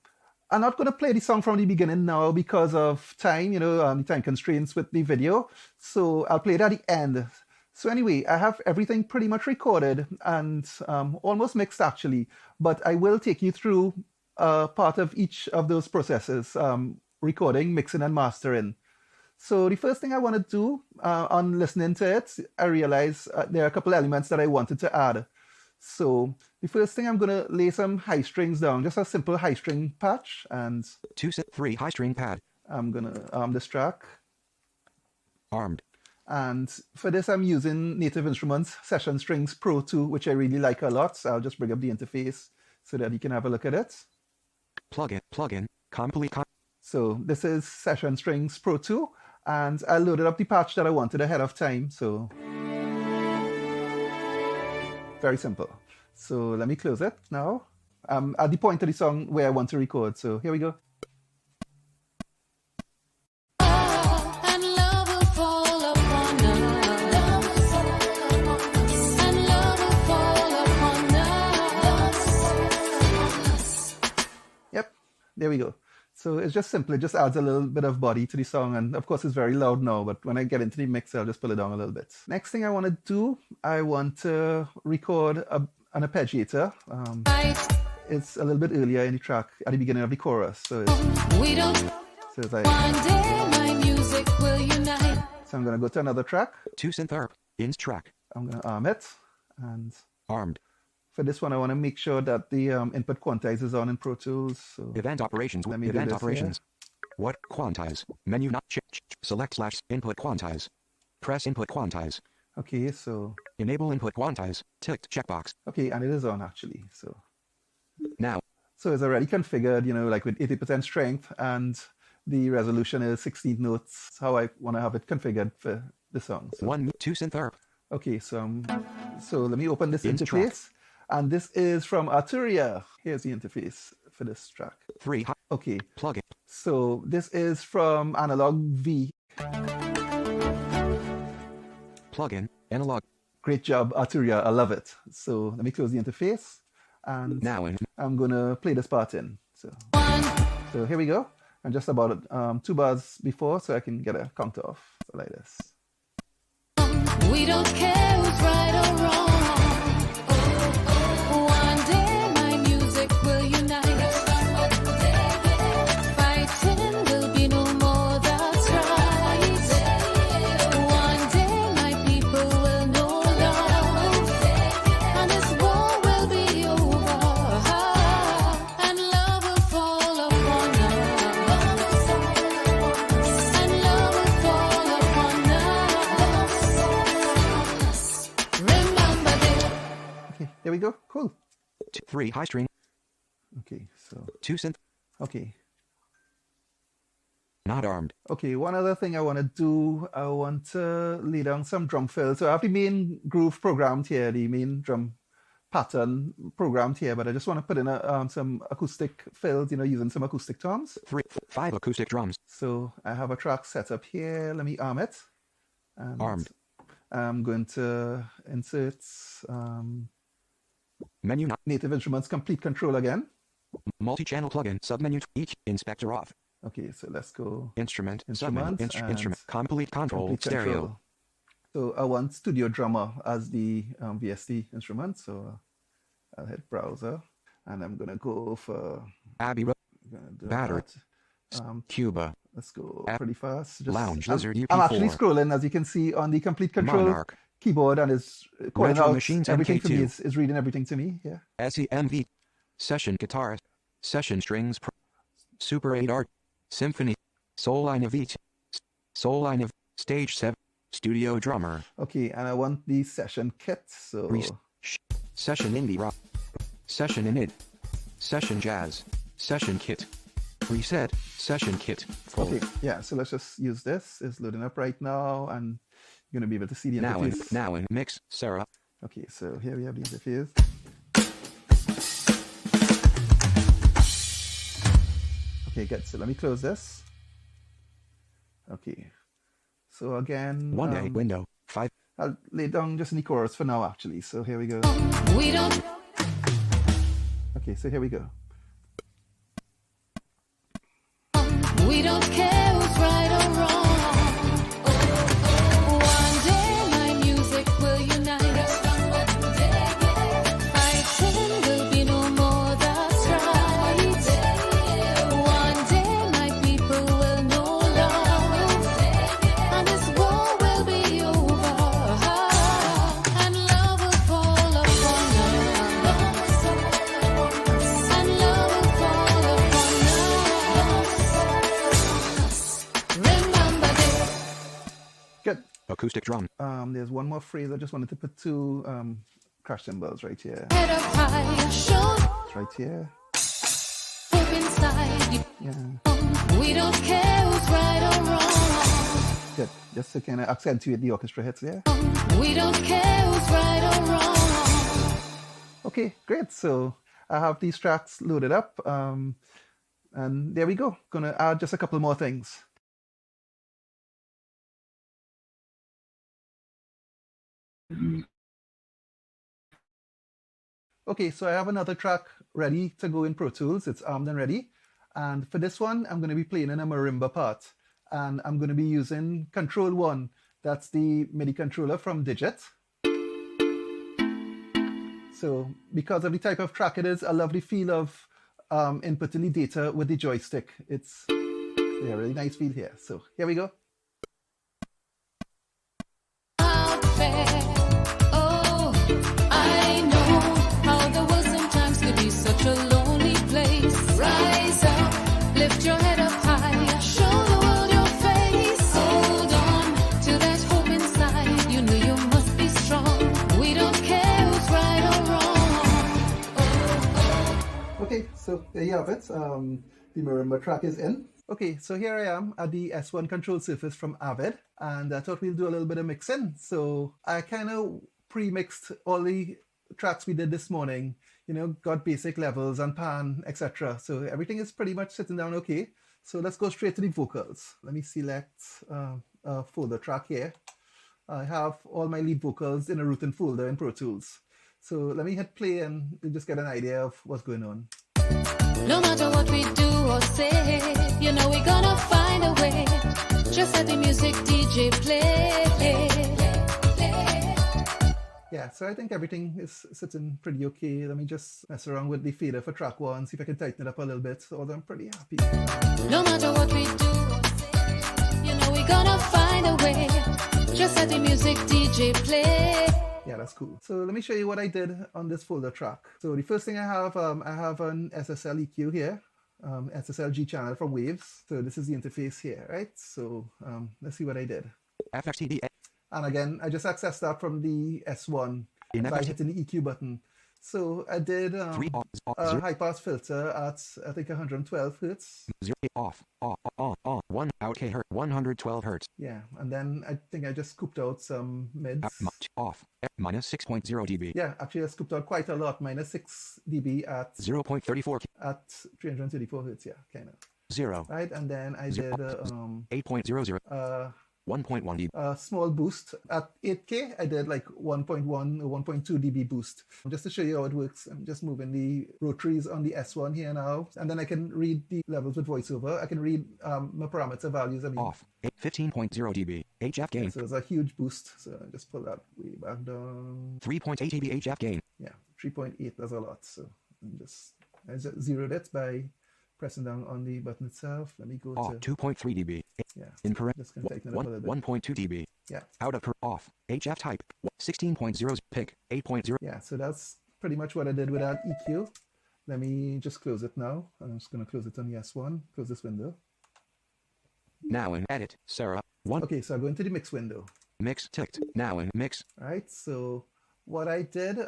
I'm not going to play the song from the beginning now because of time, you know, the time constraints with the video. So I'll play it at the end. So anyway, I have everything pretty much recorded and almost mixed actually, but I will take you through part of each of those processes, recording, mixing, and mastering. So the first thing I want to do on listening to it, I realized there are a couple elements that I wanted to add. So the first thing, I'm going to lay some high strings down, just a simple high string patch, and 2-3 high string pad. I'm going to arm this track. Armed. And for this, I'm using Native Instruments Session Strings Pro 2, which I really like a lot. So I'll just bring up the interface so that you can have a look at it. Plugin, complete. So this is Session Strings Pro 2, and I loaded up the patch that I wanted ahead of time. So very simple. So let me close it now. At the point of the song where I want to record. So here we go. Yep, there we go. So it's just simple. It just adds a little bit of body to the song. And of course, it's very loud now. But when I get into the mix, I'll just pull it down a little bit. Next thing I want to do, I want to record an arpeggiator. It's a little bit earlier in the track, at the beginning of the chorus. So it's like, so I'm going to go to another track. 2 synth arp, ins track. I'm going to arm it. And armed. For this one, I want to make sure that the input quantize is on in Pro Tools. So event operations. Let me event do this operations. Here. What quantize? Menu not select / input quantize. Press input quantize. Okay, so enable input quantize. Ticked checkbox. Okay, and it is on actually. So now. So it's already configured, you know, like with 80% strength, and the resolution is 16 notes, how I want to have it configured for the song. So, 1 2 synth arp. okay, so let me open this Into interface. And this is from Arturia. Here's the interface for this track. 3 Okay, plugin. so this is from Analog V. Plugin analog. Great job, Arturia. I love it. So let me close the interface. And Now in I'm going to play this part in. So here we go. I'm just about 2 bars before, so I can get a count off. So like this. We don't care who's right or wrong. One day my music will unite. Fighting will be no more, that's right. One day my people will know love. And this war will be over. And love will fall upon us. And love will fall upon us. Remember this. Okay, there we go. Cool. 3 high string. Okay, so, 2 synth. okay. Not armed. Okay, one other thing I want to do, I want to lay down some drum fills. So I have the main groove programmed here, the main drum pattern programmed here, but I just want to put in some acoustic fills, using some acoustic toms. 5 acoustic drums. So I have a track set up here. Let me arm it. And Armed. I'm going to insert Menu not Native Instruments Complete Control again. multi-channel plugin. Submenu each inspector off. Okay, so let's go Instrument. Instruments Submenu. and Instrument. Complete control. Complete Stereo. Control. So I want Studio Drummer as the VST instrument. So I'll hit Browser, and I'm gonna go for Abbey Road. gonna do Battery. that. Cuba. Let's go App- pretty fast. Lounge Lizard I'm actually UP4. scrolling, as you can see, on the Complete Control Monarch. keyboard, and it's calling Retro out Machines everything for me. MK2. It's reading everything to me. Yeah. SEMV. Session guitar. Session strings. Super 8 art. Symphony. Soul line of each. Soul line of stage 7. Studio drummer. Okay, and I want the session kit. So Session indie rock. Session init. Session jazz. Session kit. Reset. Session kit. Full. okay, yeah. So let's just use this. It's loading up right now, and you're gonna be able to see the interface. Now in mix. Sarah. Okay, so here we have the interface. Okay, good. So let me close this. Okay. So again, One day window. 5. I'll lay down just in the chorus for now, actually. So here we go. We don't. Okay, so here we go. We don't care who's right or wrong. One day my music will unite. Fighting will be no more, that's right. One day my people will know love. And this war will be over. And love will fall upon us. And love will fall upon us. Remember this. Good. Acoustic drum. There's one more phrase. I just wanted to put 2 crash cymbals right here. Head up high, show It's right here. hope inside you. Yeah. We don't care who's right or wrong. Good. Just to kind of accentuate the orchestra hits there. We don't care who's right or wrong. Okay, great. So I have these tracks loaded up. And there we go. Gonna add just a couple more things. Okay, so I have another track ready to go in Pro Tools. It's armed and ready. And for this one, I'm going to be playing in a marimba part. And I'm going to be using Control 1. That's the MIDI controller from Digit. So because of the type of track it is, I love the feel of inputting the data with the joystick. It's a really nice feel here. So here we go. Out there, oh, I know how the world sometimes could be such a lonely place. Rise up, lift your head up high, show the world your face. Hold on to that hope inside. You know you must be strong. We don't care who's right or wrong. Okay, so there you have it. The marimba track is in. Okay, so here I am at the S1 control surface from Avid, and I thought we'll do a little bit of mixing. So I kind of pre-mixed all the tracks we did this morning, got basic levels and pan, etc. So everything is pretty much sitting down okay. So let's go straight to the vocals. Let me select a folder track here. I have all my lead vocals in a routing folder in Pro Tools. So let me hit play and you'll just get an idea of what's going on. No matter what we do or say, we're gonna find a way. Just let the music DJ play. Yeah, so I think everything is sitting pretty okay. Let me just mess around with the fader for track 1, see if I can tighten it up a little bit. So I'm pretty happy. No matter what we do or say, we're gonna find a way. Just let the music DJ play. Yeah, that's cool. So let me show you what I did on this folder track. So the first thing I have an SSL EQ here, SSL G channel from Waves. So this is the interface here, right? So let's see what I did. FXTD. And again, I just accessed that from the S1 by hitting the EQ button. So I did a high-pass filter at, I think, 112 hertz. 0 off, 1 out K hertz, 112 hertz. Yeah, and then I think I just scooped out some mids. Off, minus 6.0 dB. Yeah, actually I scooped out quite a lot, minus 6 dB at 0.34 at 334 hertz, yeah, kind of. 0. Right, and then I did 8.00. 1.1 dB. Small boost at 8K. I did like 1.1 or 1.2 dB boost. Just to show you how it works, I'm just moving the rotaries on the S1 here now, and then I can read the levels with voiceover. I can read my parameter values. Off 15.0 dB. HF gain. So it's a huge boost. So I just pull that way back down. 3.8 dB HF gain. Yeah, 3.8. That's a lot. So I just zeroed it by pressing down on the button itself. Let me go to 2.3 dB. Yeah. In parentheses. Just gonna tighten it up a little bit. 1.2 dB. Yeah. Out of off. HF type. 16.0 pick. 8.0. Yeah. So that's pretty much what I did with that EQ. Let me just close it now. I'm just gonna close it on the S1. Close this window. Now in edit, Sarah. Okay. So I go into the mix window. Mix ticked. Now in mix. Right. So what I did,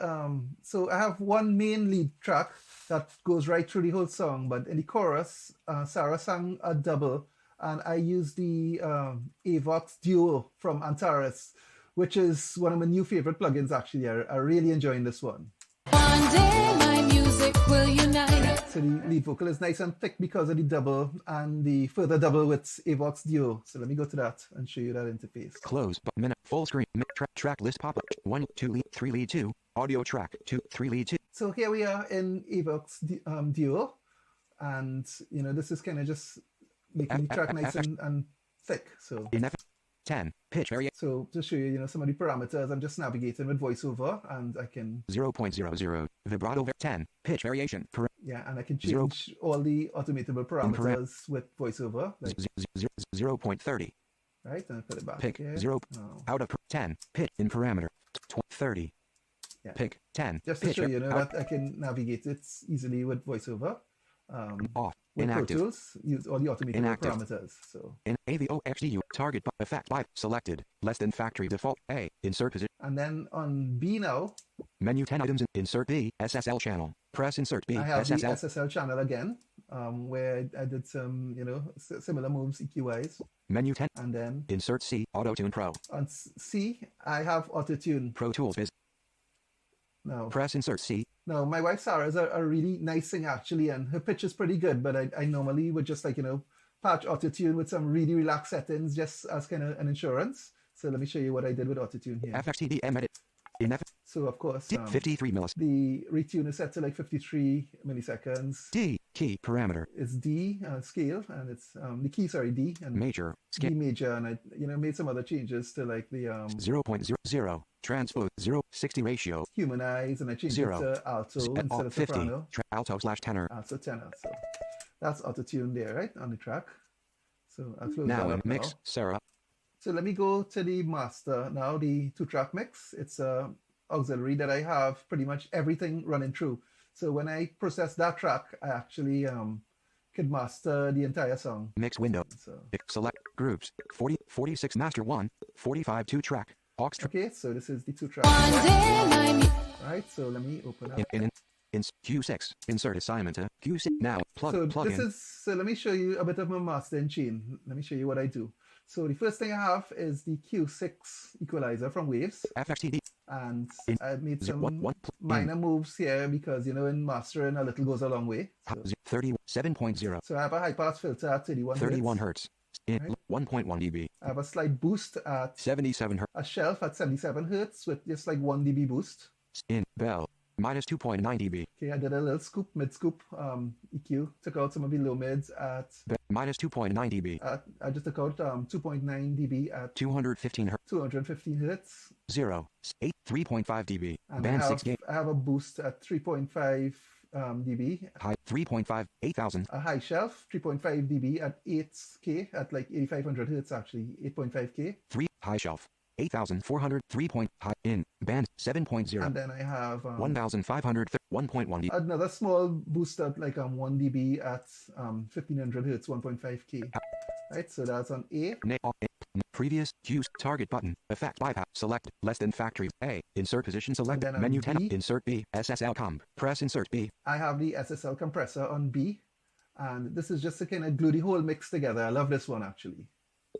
so I have one main lead track that goes right through the whole song, but in the chorus, Sarah sang a double, and I used the Avox Duo from Antares, which is one of my new favorite plugins, actually. I'm really enjoying this one. One day my music will unite. So the lead vocal is nice and thick because of the double and the further double with Avox Duo. So let me go to that and show you that interface. Close, but minute, full screen, track list pop-up, 1, 2, lead, 3, lead 2, audio track, 2, 3, lead 2. So here we are in Avox Duo, and this is kind of just making the track nice and thick. So in 10 pitch area. So to show you, some of the parameters, I'm just navigating with voiceover, and I can 0.00 vibrato 10 pitch variation. Yeah, and I can change all the automatable parameters with voiceover. Like 0.30. Right, and I put it back. Pick here. 0 out of 10 pitch in parameter 30. Yeah. Pick 10. Just to show you that I can navigate it easily with voiceover. Off. With Inactive. Pro Tools, use all the automated Inactive. parameters. So in AVOXDU target effect 5 selected less than factory default A insert position. And then on B now, menu 10 items insert B SSL channel. Press insert B I have SSL. the SSL channel again, where I did some similar moves EQ wise. Menu 10 and then insert C Auto Tune Pro. On C I have Auto Tune. Pro Tools Biz. No. Press insert C. No, my wife Sarah is a really nice singer actually, and her pitch is pretty good. But I normally would just patch Auto-Tune with some really relaxed settings just as kind of an insurance. So let me show you what I did with Auto-Tune here. FXTD edit. So of course, 53 millis. The retune is set to like 53 milliseconds. D key parameter. It's D scale, and it's the key. Sorry, D and major scale. D major, and I made some other changes to like the 0.00 transpose 0:60 ratio. Humanize, and I changed it to alto instead of 50 soprano. Alto/tenor. Alto tenor. So that's Auto-Tune there, right on the track. So I'll close now that in up mix, now. Sarah. So let me go to the master now, the 2-track mix. It's a auxiliary that I have pretty much everything running through. So when I process that track, I actually could master the entire song. Mix window. So select groups. 46 master 1, 45 2-track. Okay, so this is the 2-track. Right, so let me open up. Q6. Insert assignment to Q6. Now plug in. So let me show you a bit of my mastering chain. Let me show you what I do. So the first thing I have is the Q6 equalizer from Waves. FXTD. And I made some minor moves here because, you know, in mastering a little goes a long way. So 37.0. So I have a high pass filter at 31 hertz. In 1.1 dB. I have a slight boost at 77 hertz. A shelf at 77 hertz with just like 1 dB boost. In bell. Minus 2.9 dB. Okay, I did a little scoop, mid scoop, EQ. Took out some of the low mids at minus 2.9 dB. I just took out 2.9 dB at 215 hertz. 215 hertz. 0. 3.5 dB. And Band I 6 gain. I have a boost at 3.5 dB. High 3.5, 8000. A high shelf, 3.5 dB at 8K at like 8500 hertz actually, 8.5K. 3 high shelf. 8,400, 3 point high in band 7.0. And then I have 1,500, 1.1 dB. Another small boost at like 1 dB at 1500 hertz, 1.5K. Right, so that's on A. Previous Q's target button. Effect bypass. Select less than factory. A. Insert position select. Menu 10. Insert B. SSL comp. Press insert B. I have the SSL compressor on B. And this is just to kind of glue the whole mix together. I love this one actually.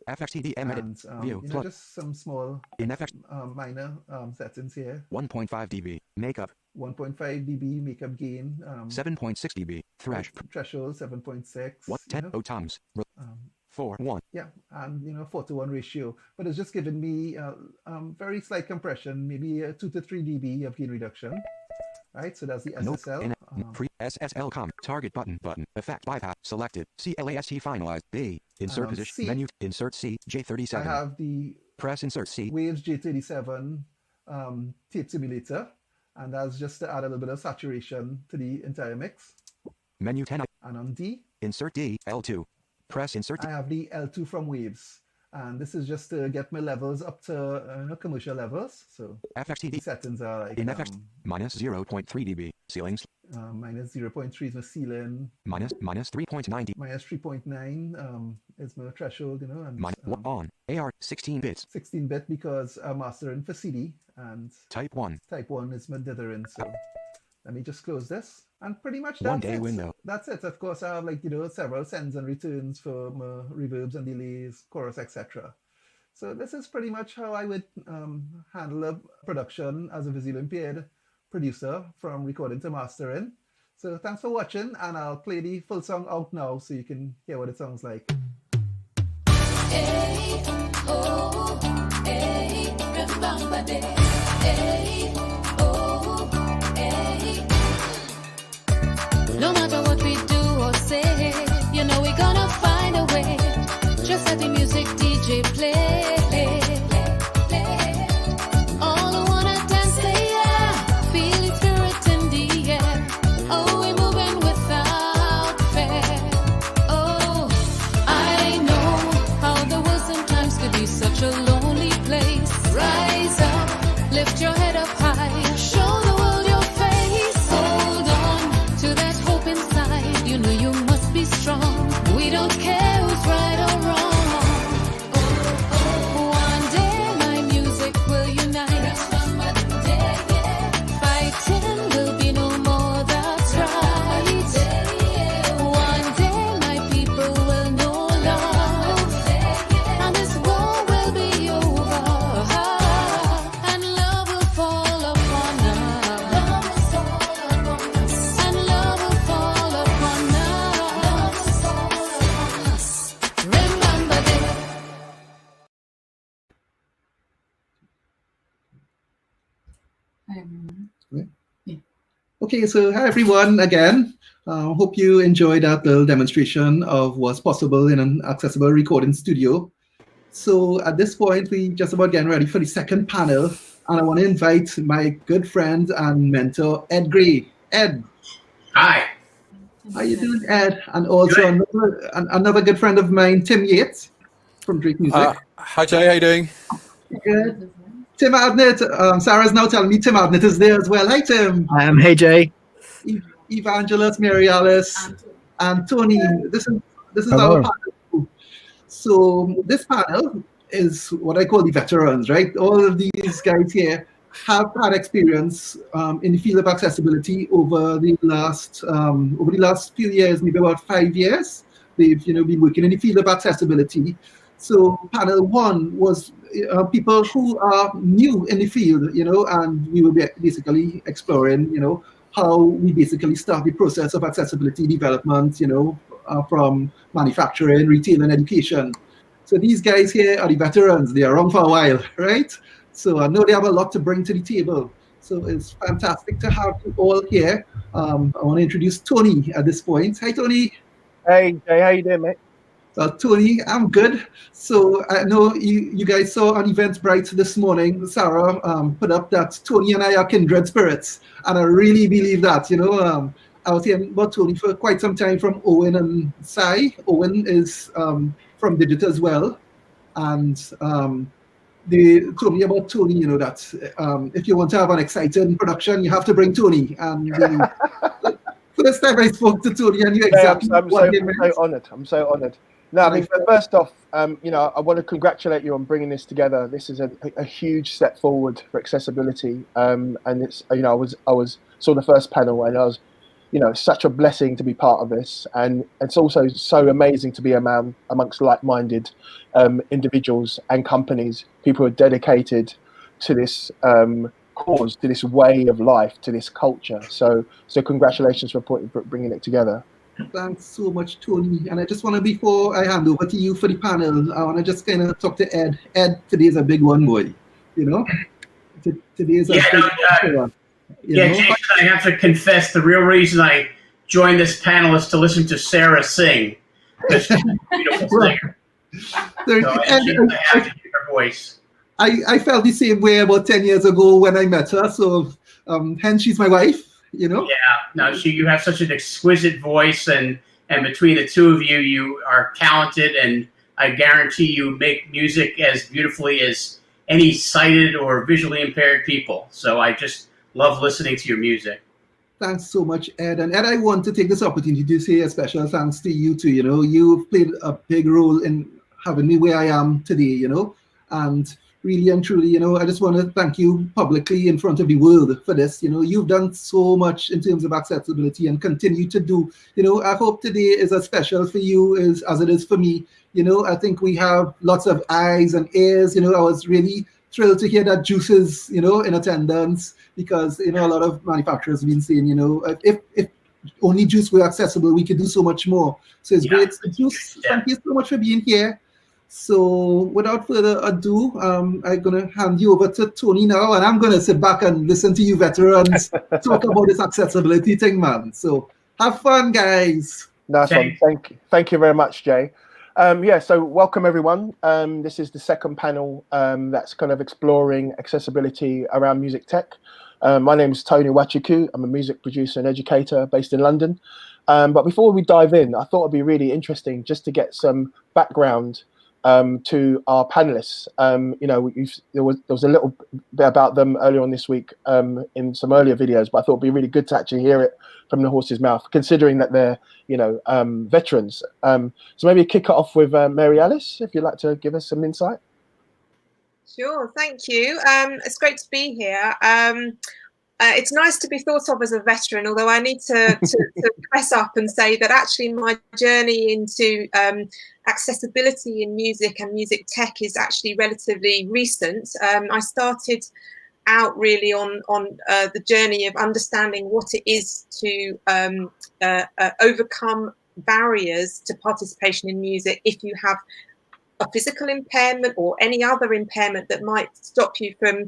FXTD edit view. You know, just some small in FX minor settings here. 1.5 dB makeup. 1.5 dB makeup gain. 7.6 dB threshold 7.6. What 10 times 4:1. Yeah, and you know 4:1 ratio. But it's just giving me very slight compression, maybe 2 to 3 dB of gain reduction. Right, so that's the SSL. SSL comp target button effect bypass selected. CLAST finalized. B. Insert position C. Menu. Insert C. J37. I have the press insert C. Waves J37 tape simulator, and that's just to add a little bit of saturation to the entire mix. Menu 10. And on D. Insert D. L2. Press insert D. I have the L2 from Waves. And this is just to get my levels up to commercial levels. So FXTD settings are like FX minus 0.3 dB ceilings. Minus 0.3 is my ceiling. Minus 3.9 dB. Minus 3.9 is my threshold, you know. And on AR 16 bits. 16-bit because I'm mastering for CD and Type 1. Type 1 is my dithering. So let me just close this. And pretty much that's it. Window. That's it. Of course, I have like, you know, several sends and returns for my reverbs and delays, chorus, etc. So this is pretty much how I would handle a production as a visually impaired producer from recording to mastering. So thanks for watching, and I'll play the full song out now so you can hear what it sounds like. Hey, oh, hey, remember day. Hey, oh, hey. No matter what we do or say, you know we're gonna find a way. Just let the music DJ play. All who wanna dance, say yeah. Feel the spirit in the air. Oh, we're moving without fear. Oh, I know how the world sometimes could be such a lonely place. Rise up, lift your head up high. Show the world your face. Hold on to that hope inside. You know you must be strong. We don't care who's right or wrong. One day my music will unite. Fighting will be no more, that's right. One day my people will know love. And this war will be over. And love will fall upon us. And love will fall upon us. Remember this. Okay, so hi everyone again. Hope you enjoyed that little demonstration of what's possible in an accessible recording studio. So at this point, we just about getting ready for the second panel, and I want to invite my good friend and mentor, Ed Gray. Ed. Hi. How you doing, Ed? And also another good friend of mine, Tim Yates from Drake Music. Hi, Jay. How you doing? Good. Tim Adnett, Sarah's now telling me Tim Adnett is there as well. Hi, Tim. Hey, Jay. Evangelist, Mary Alice, and Tony. This is our panel. So this panel is what I call the veterans, right? All of these guys here have had experience in the field of accessibility over the last few years, maybe about 5 years. They've been working in the field of accessibility. So panel one was people who are new in the field, and we will be basically exploring, how we basically start the process of accessibility development, from manufacturing, retail, and education. So these guys here are the veterans. They are around for a while, right? So I know they have a lot to bring to the table. So it's fantastic to have you all here. I want to introduce Tony at this point. Hi, Tony. Hey, Jay, how you doing, mate? Tony, I'm good. So I know you guys saw on Eventbrite this morning, Sarah put up that Tony and I are kindred spirits. And I really believe that, I was hearing about Tony for quite some time from Owen and Sai. Owen is from Digit as well. And they told me about Tony, that if you want to have an exciting production, you have to bring Tony. And first time I spoke to Tony, I knew exactly I'm so honoured. I'm so honoured. No, I mean, first off, I want to congratulate you on bringing this together. This is a huge step forward for accessibility, and it's I saw the first panel, and I was, such a blessing to be part of this, and it's also so amazing to be amongst like-minded individuals and companies, people who are dedicated to this cause, to this way of life, to this culture. So congratulations for bringing it together. Thanks so much, Tony. And I just want to, before I hand over to you for the panel, I want to just kind of talk to Ed. Ed, today's a big one, boy. Today's a big one. Jason, I have to confess, the real reason I joined this panel is to listen to Sarah sing. She's a beautiful singer. So I have to hear her voice. I felt the same way about 10 years ago when I met her. So hence she's my wife. Yeah, no, you have such an exquisite voice, and between the two of you, you are talented, and I guarantee you make music as beautifully as any sighted or visually impaired people. So I just love listening to your music. Thanks so much, Ed. And Ed, I want to take this opportunity to say a special thanks to you too. You've played a big role in having me where I am today, and really and truly, I just want to thank you publicly in front of the world for this. You've done so much in terms of accessibility and continue to do. I hope today is as special for you as it is for me. I think we have lots of eyes and ears. I was really thrilled to hear that Juice is, in attendance, because, a lot of manufacturers have been saying, if only Juice were accessible, we could do so much more. So it's great. Juice, thank you so much for being here. So without further ado, I'm going to hand you over to Tony now, and I'm going to sit back and listen to you veterans talk about this accessibility thing, man. So have fun, guys. Nice one. Thank you very much, Jay. So welcome, everyone. This is the second panel that's kind of exploring accessibility around music tech. My name is Tony Nwachuckwu. I'm a music producer and educator based in London. But before we dive in, I thought it'd be really interesting just to get some background to our panelists. There was a little bit about them earlier on this week in some earlier videos, but I thought it'd be really good to actually hear it from the horse's mouth, considering that they're veterans. So maybe kick it off with Mary Alice, if you'd like to give us some insight. Sure, thank you. It's great to be here. It's nice to be thought of as a veteran, although I need to press up and say that actually my journey into accessibility in music and music tech is actually relatively recent. I started out really on the journey of understanding what it is to overcome barriers to participation in music if you have a physical impairment or any other impairment that might stop you from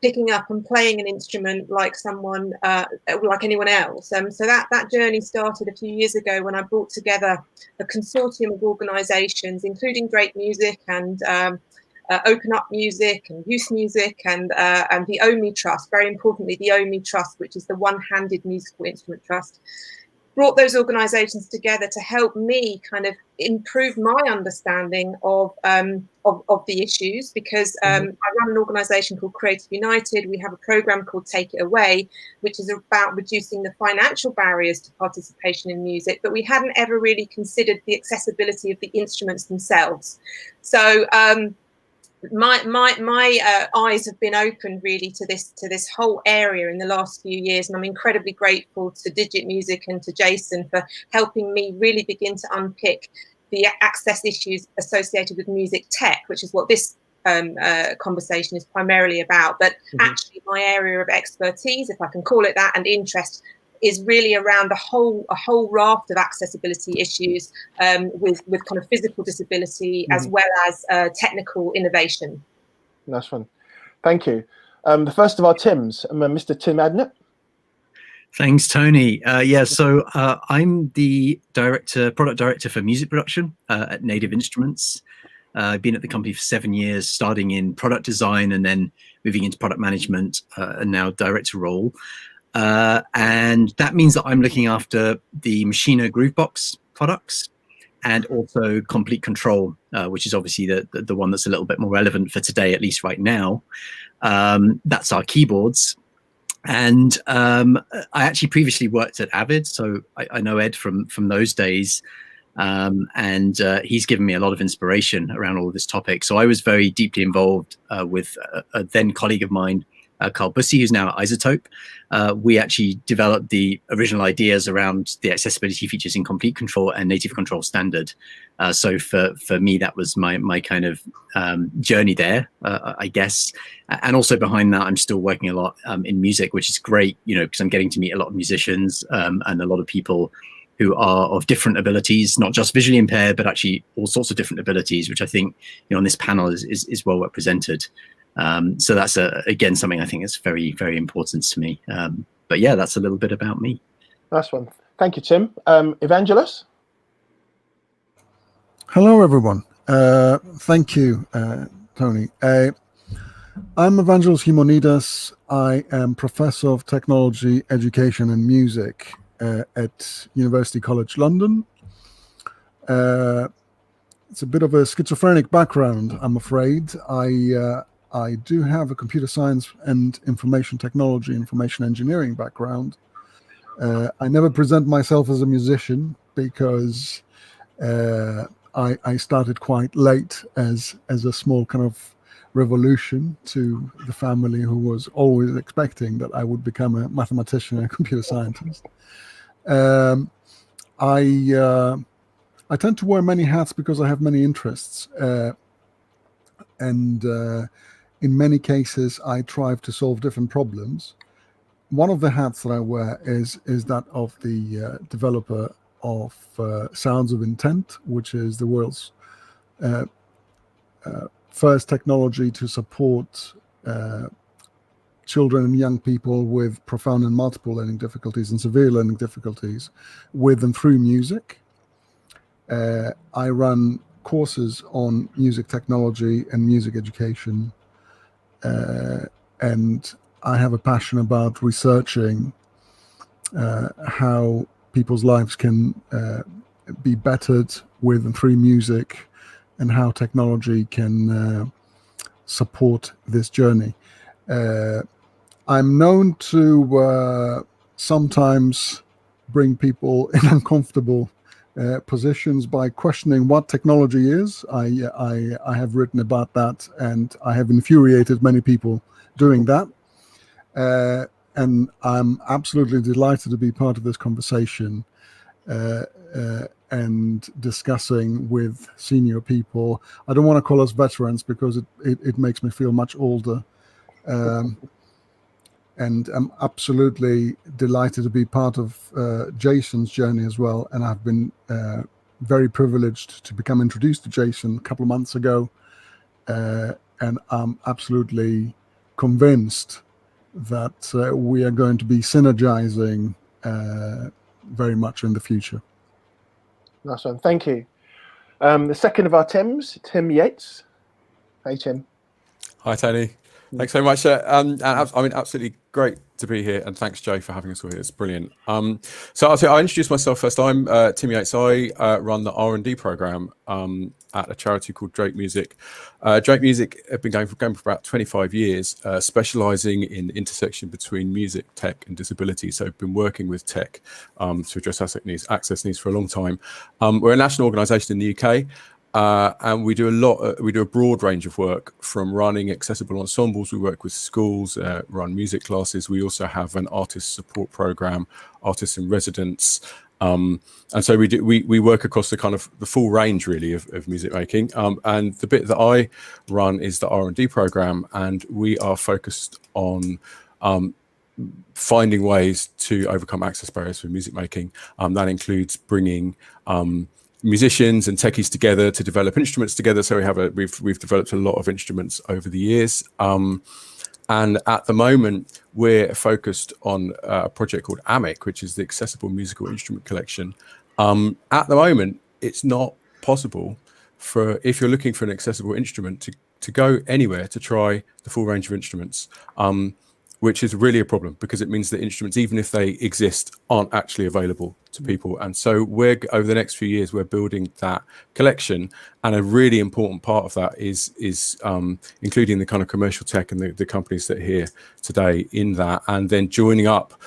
picking up and playing an instrument like someone, like anyone else. So that journey started a few years ago when I brought together a consortium of organisations, including Drake Music and Open Up Music and Youth Music and the OMI Trust, very importantly, the OMI Trust, which is the One-Handed Musical Instrument Trust. Brought those organisations together to help me kind of improve my understanding of the issues, because I run an organisation called Creative United. We have a programme called Take It Away, which is about reducing the financial barriers to participation in music, but we hadn't ever really considered the accessibility of the instruments themselves. So my eyes have been opened really to this whole area in the last few years, and I'm incredibly grateful to Digit Music and to Jason for helping me really begin to unpick the access issues associated with music tech, which is what this conversation is primarily about. But actually, my area of expertise, if I can call it that, and interest is really around a whole raft of accessibility issues with kind of physical disability as well as technical innovation. Nice one. Thank you. The first of our Tims, Mr. Tim Adnett. Thanks, Tony. Yeah, so I'm the product director for music production at Native Instruments. I've been at the company for 7 years, starting in product design and then moving into product management and now director role. And that means that I'm looking after the Machina Groovebox products and also Complete Control, which is obviously the one that's a little bit more relevant for today, at least right now. That's our keyboards. And I actually previously worked at Avid, so I know Ed from those days. And he's given me a lot of inspiration around all of this topic. So I was very deeply involved with a then colleague of mine, Carl Bussey, who's now at Isotope. We actually developed the original ideas around the accessibility features in Complete Control and Native Control Standard. So for me, that was my kind of journey there, I guess. And also behind that, I'm still working a lot in music, which is great, because I'm getting to meet a lot of musicians and a lot of people who are of different abilities, not just visually impaired, but actually all sorts of different abilities, which I think on this panel is well represented. So that's again something I think is very, very important to me. But yeah, that's a little bit about me. Nice one. Thank you, Tim. Evangelos. Hello, everyone. Thank you, Tony. I'm Evangelos Himonidas. I am Professor of Technology, Education and Music at University College London. It's a bit of a schizophrenic background, I'm afraid. I do have a computer science and information technology, information engineering background. I never present myself as a musician because I started quite late as a small kind of revolution to the family who was always expecting that I would become a mathematician and a computer scientist. I tend to wear many hats because I have many interests. And in many cases, I try to solve different problems. One of the hats that I wear is that of the developer of Sounds of Intent, which is the world's first technology to support children and young people with profound and multiple learning difficulties and severe learning difficulties with and through music. I run courses on music technology and music education, and I have a passion about researching how people's lives can be bettered with and through music, and how technology can support this journey. I'm known to sometimes bring people in uncomfortable positions by questioning what technology is. I have written about that, and I have infuriated many people doing that. And I'm absolutely delighted to be part of this conversation and discussing with senior people. I don't want to call us veterans because it makes me feel much older. And I'm absolutely delighted to be part of Jason's journey as well. And I've been very privileged to become introduced to Jason a couple of months ago. And I'm absolutely convinced that we are going to be synergizing very much in the future. Nice one. Thank you. The second of our Tims, Tim Yates. Hey, Tim. Hi, Tony. Thanks so much. I mean, absolutely great to be here, and thanks, Jay, for having us all here. It's brilliant. So I'll introduce myself first. I'm Tim Yates. I run the R&D program at a charity called Drake Music. Drake Music have been going for about 25 years, specialising in intersection between music, tech, and disability. So I've been working with tech to address access needs for a long time. We're a national organisation in the UK. And we do a lot. We do a broad range of work, from running accessible ensembles. We work with schools, run music classes. We also have an artist support program, artists in residence. And so we work across the kind of the full range really of music making. And the bit that I run is the R&D program, and we are focused on finding ways to overcome access barriers for music making. That includes bringing musicians and techies together to develop instruments together. So we've developed a lot of instruments over the years. And at the moment, we're focused on a project called AMIC, which is the Accessible Musical Instrument Collection. At the moment, it's not possible for, if you're looking for an accessible instrument, to go anywhere to try the full range of instruments, which is really a problem, because it means that instruments, even if they exist, aren't actually available to people. And so over the next few years, we're building that collection. And a really important part of that is including the kind of commercial tech and the companies that are here today in that, and then joining up,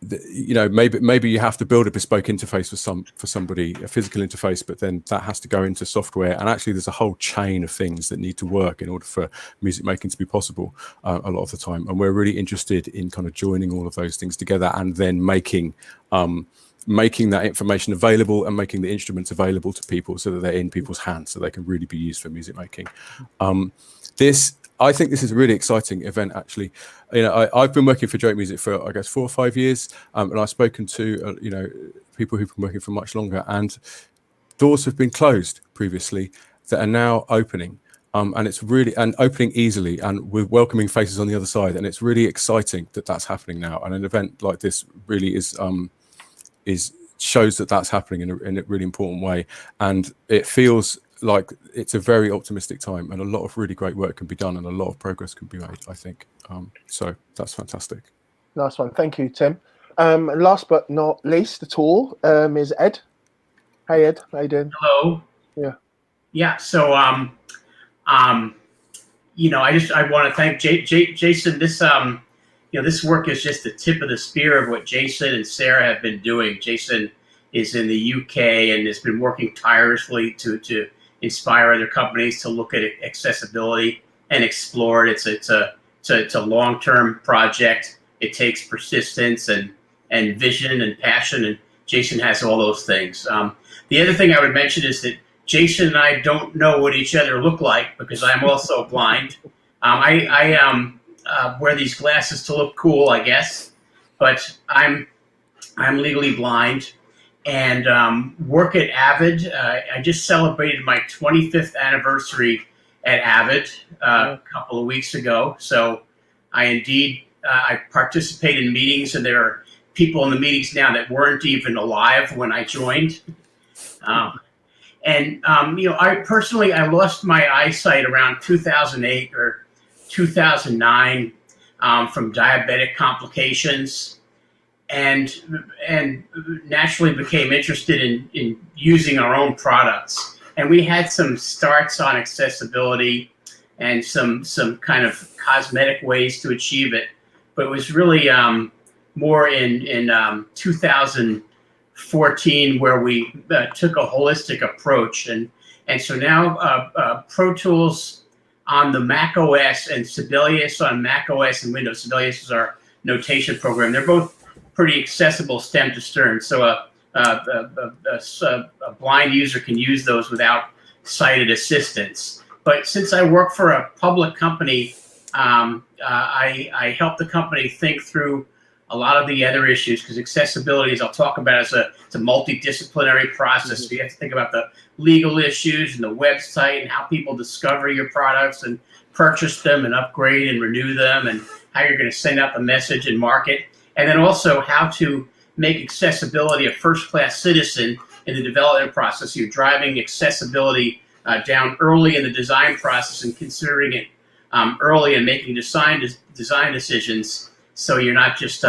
maybe you have to build a bespoke interface for somebody, a physical interface, but then that has to go into software. And actually there's a whole chain of things that need to work in order for music making to be possible a lot of the time. And we're really interested in kind of joining all of those things together, and then making that information available and making the instruments available to people so that they're in people's hands, so they can really be used for music making. I think this is a really exciting event, actually. I've been working for Joke Music for, I guess, 4 or 5 years, and I've spoken to people who've been working for much longer, and doors have been closed previously that are now opening, and it's really opening easily, and with welcoming faces on the other side, and it's really exciting that that's happening now. And an event like this really shows that that's happening in a really important way, and it feels like it's a very optimistic time, and a lot of really great work can be done, and a lot of progress can be made, I think. So that's fantastic. Nice one. Thank you, Tim. Last but not least at all is Ed. Hey, Ed. How you doing? Hello. Yeah. So, I want to thank Jason. This work is just the tip of the spear of what Jason and Sarah have been doing. Jason is in the UK and has been working tirelessly to inspire other companies to look at accessibility and explore it. It's a long-term project. It takes persistence and vision and passion, and Jason has all those things. The other thing I would mention is that Jason and I don't know what each other look like, because I'm also blind. I wear these glasses to look cool, I guess, but I'm legally blind. And work at Avid. I just celebrated my 25th anniversary at Avid a couple of weeks ago. So I participate in meetings, and there are people in the meetings now that weren't even alive when I joined. I lost my eyesight around 2008 or 2009 from diabetic complications. And naturally became interested in using our own products. And we had some starts on accessibility and some kind of cosmetic ways to achieve it. But it was really more in 2014 where we took a holistic approach. And so now Pro Tools on the Mac OS and Sibelius on Mac OS and Windows. Sibelius is our notation program. They're both pretty accessible stem to stern, so a blind user can use those without sighted assistance. But since I work for a public company, I help the company think through a lot of the other issues, because accessibility, as I'll talk about, it's a multidisciplinary process. So you have to think about the legal issues and the website and how people discover your products and purchase them and upgrade and renew them, and how you're going to send out the message and market. And then also how to make accessibility a first-class citizen in the development process. You're driving accessibility down early in the design process and considering it early and making design decisions, so you're not just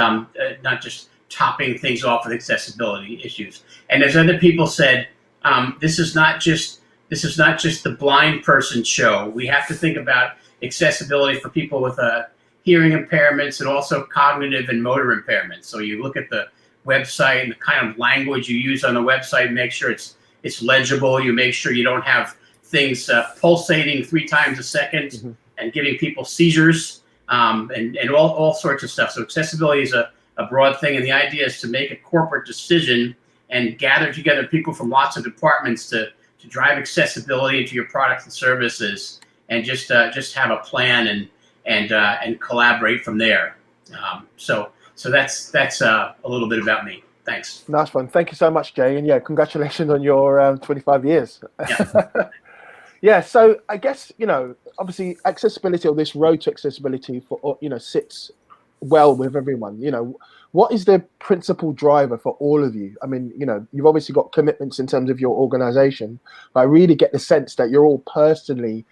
topping things off with accessibility issues. And as other people said, this is not just the blind person show. We have to think about accessibility for people with hearing impairments and also cognitive and motor impairments. So you look at the website and the kind of language you use on the website, make sure it's it's legible. You make sure you don't have things pulsating 3 times a second and giving people seizures, and all sorts of stuff. So accessibility is a broad thing, and the idea is to make a corporate decision and gather together people from lots of departments to drive accessibility into your products and services, and just have a plan and collaborate from there. So that's a little bit about me. Thanks. Nice one. Thank you so much, Jay. And yeah, congratulations on your 25 years. Yeah. Yeah. So I guess, obviously accessibility, or this road to accessibility sits well with everyone. What is the principal driver for all of you? I mean, you've obviously got commitments in terms of your organization, but I really get the sense that you're all personally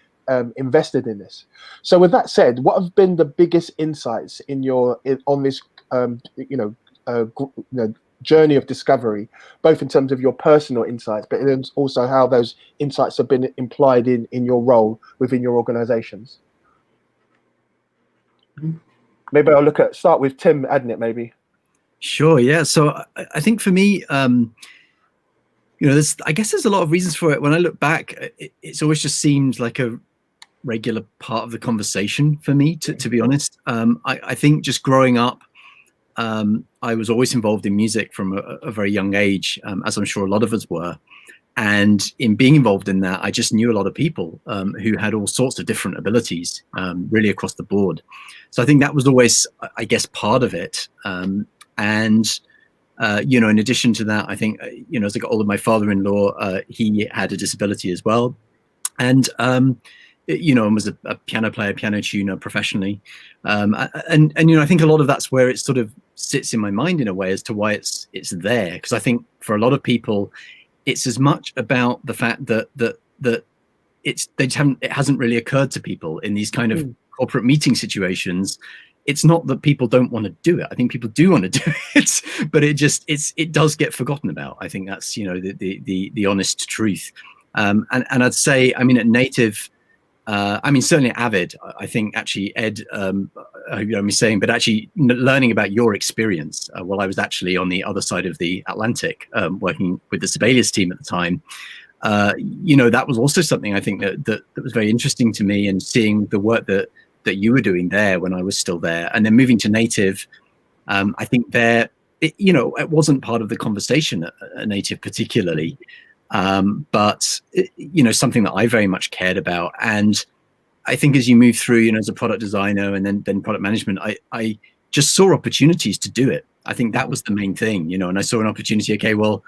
invested in this. So with that said, what have been the biggest insights on this journey of discovery, both in terms of your personal insights, but also how those insights have been implied in your role within your organizations? Maybe I'll start with Tim Adnett, maybe. Sure, yeah. So I think for me, I guess there's a lot of reasons for it. When I look back, it's always just seemed like a regular part of the conversation for me, to be honest. I think just growing up, I was always involved in music from a very young age, as I'm sure a lot of us were. And in being involved in that, I just knew a lot of people who had all sorts of different abilities, really across the board. So I think that was always, I guess, part of it. In addition to that, I think, as I got older, my father-in-law, he had a disability as well. And, and was a piano player, piano tuner professionally. I think a lot of that's where it sort of sits in my mind in a way as to why it's there. Because I think for a lot of people, it's as much about the fact that it hasn't really occurred to people in these kind of corporate meeting situations. It's not that people don't want to do it. I think people do want to do it, but it does get forgotten about. I think that's the honest truth. And I'd say, I mean, at Native, certainly at Avid, I think actually Ed, I hope you know me saying, but actually learning about your experience while I was actually on the other side of the Atlantic, working with the Sibelius team at the time, that was also something I think that was very interesting to me, and seeing the work that you were doing there when I was still there, and then moving to Native, I think it wasn't part of the conversation at Native particularly. But something that I very much cared about. And I think as you move through, as a product designer and then product management, I just saw opportunities to do it. I think that was the main thing, and I saw an opportunity. Okay, well,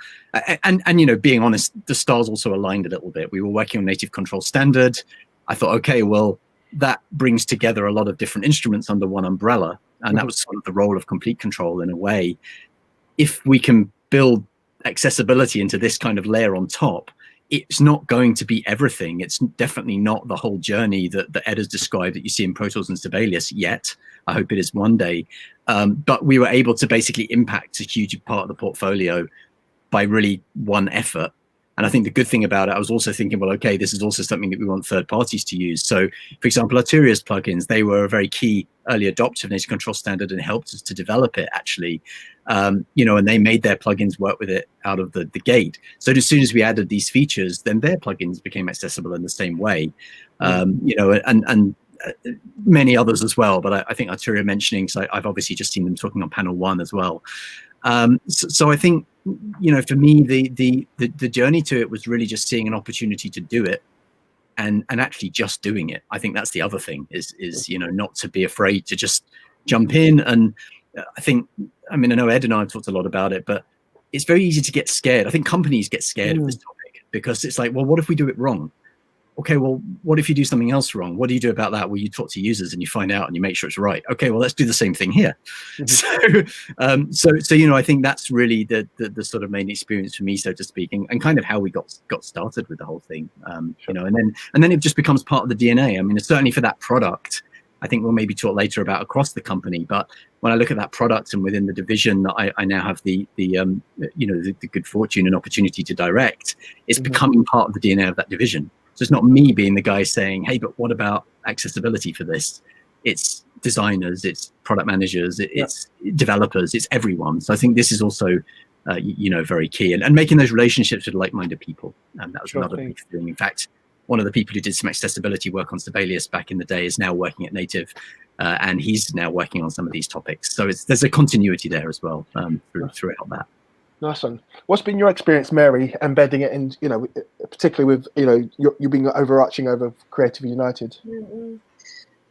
and being honest, the stars also aligned a little bit. We were working on native control standard. I thought, okay, well, that brings together a lot of different instruments under one umbrella. And that was sort of the role of complete control in a way. If we can build accessibility into this kind of layer on top, it's not going to be everything. It's definitely not the whole journey that Ed has described that you see in Pro Tools and Sibelius yet. I hope it is one day. But we were able to basically impact a huge part of the portfolio by really one effort. And I think the good thing about it, I was also thinking, well, okay, this is also something that we want third parties to use. So, for example, Arturia's plugins, they were a very key early adopter of native control standard and helped us to develop it, actually. And they made their plugins work with it out of the gate. So as soon as we added these features, then their plugins became accessible in the same way, and many others as well. But I think Arturia mentioning, so I've obviously just seen them talking on panel 1 as well. So I think, for me, the journey to it was really just seeing an opportunity to do it and actually just doing it. I think that's the other thing is not to be afraid to just jump in. And I think, I know Ed and I have talked a lot about it, but it's very easy to get scared. I think companies get scared of this topic because it's like, well, what if we do it wrong? Okay, well, what if you do something else wrong? What do you do about that? Well, you talk to users and you find out and you make sure it's right. Okay, well, let's do the same thing here. So I think that's really the sort of main experience for me, so to speak, and kind of how we got started with the whole thing. And then it just becomes part of the DNA. Certainly for that product, I think we'll maybe talk later about across the company. But when I look at that product and within the division that I now have the good fortune and opportunity to direct, it's becoming part of the DNA of that division. So it's not me being the guy saying, hey, but what about accessibility for this? It's designers, it's product managers, it's developers, it's everyone. So I think this is also very key, and making those relationships with like-minded people. And that was Sure another thing. big thing. In fact, one of the people who did some accessibility work on Sibelius back in the day is now working at Native, and he's now working on some of these topics. So there's a continuity there as well throughout that. Nice one. What's been your experience, Mary, embedding it in, particularly with, you being overarching over Creative United?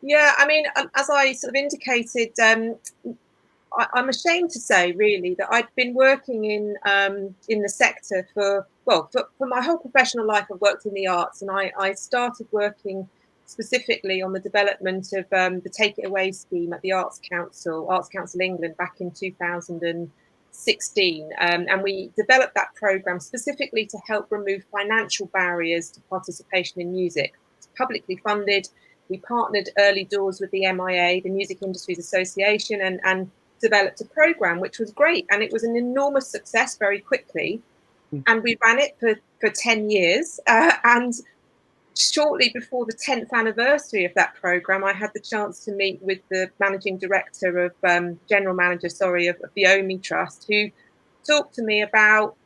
Yeah, I mean, as I sort of indicated, I'm ashamed to say, really, that I'd been working in the sector for my whole professional life. I've worked in the arts, and I started working specifically on the development of the Take It Away scheme at the Arts Council England back in 2016, and we developed that programme specifically to help remove financial barriers to participation in music. It's publicly funded. We partnered early doors with the MIA, the Music Industries Association, and developed a programme which was great, and it was an enormous success very quickly. And we ran it for 10 years, and shortly before the 10th anniversary of that programme, I had the chance to meet with the managing director of general manager of the OMI Trust, who talked to me about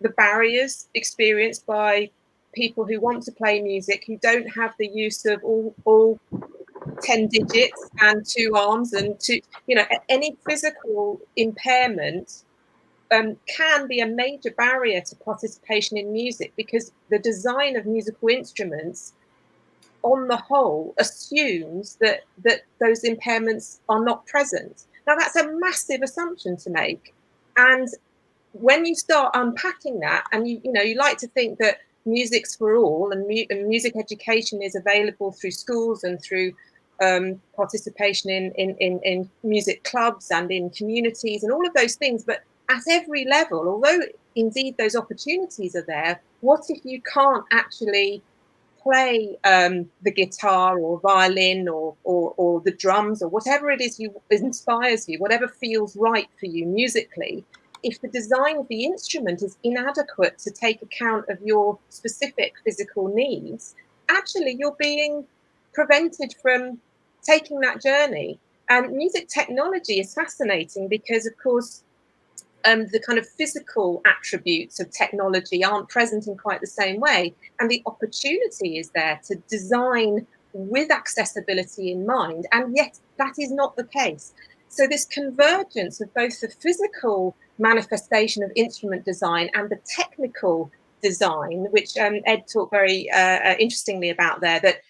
the barriers experienced by people who want to play music, who don't have the use of all 10 digits and 2 arms, and any physical impairment can be a major barrier to participation in music, because the design of musical instruments on the whole assumes that those impairments are not present. Now, that's a massive assumption to make, and when you start unpacking that, and you like to think that music's for all, and music education is available through schools and through participation in music clubs and in communities and all of those things, but at every level, although indeed those opportunities are there, what if you can't actually play the guitar or violin or the drums or whatever it is inspires you, whatever feels right for you musically? If the design of the instrument is inadequate to take account of your specific physical needs, actually you're being prevented from taking that journey. And music technology is fascinating because, of course, the kind of physical attributes of technology aren't present in quite the same way. And the opportunity is there to design with accessibility in mind. And yet that is not the case. So this convergence of both the physical manifestation of instrument design and the technical design, which Ed talked very interestingly about there, that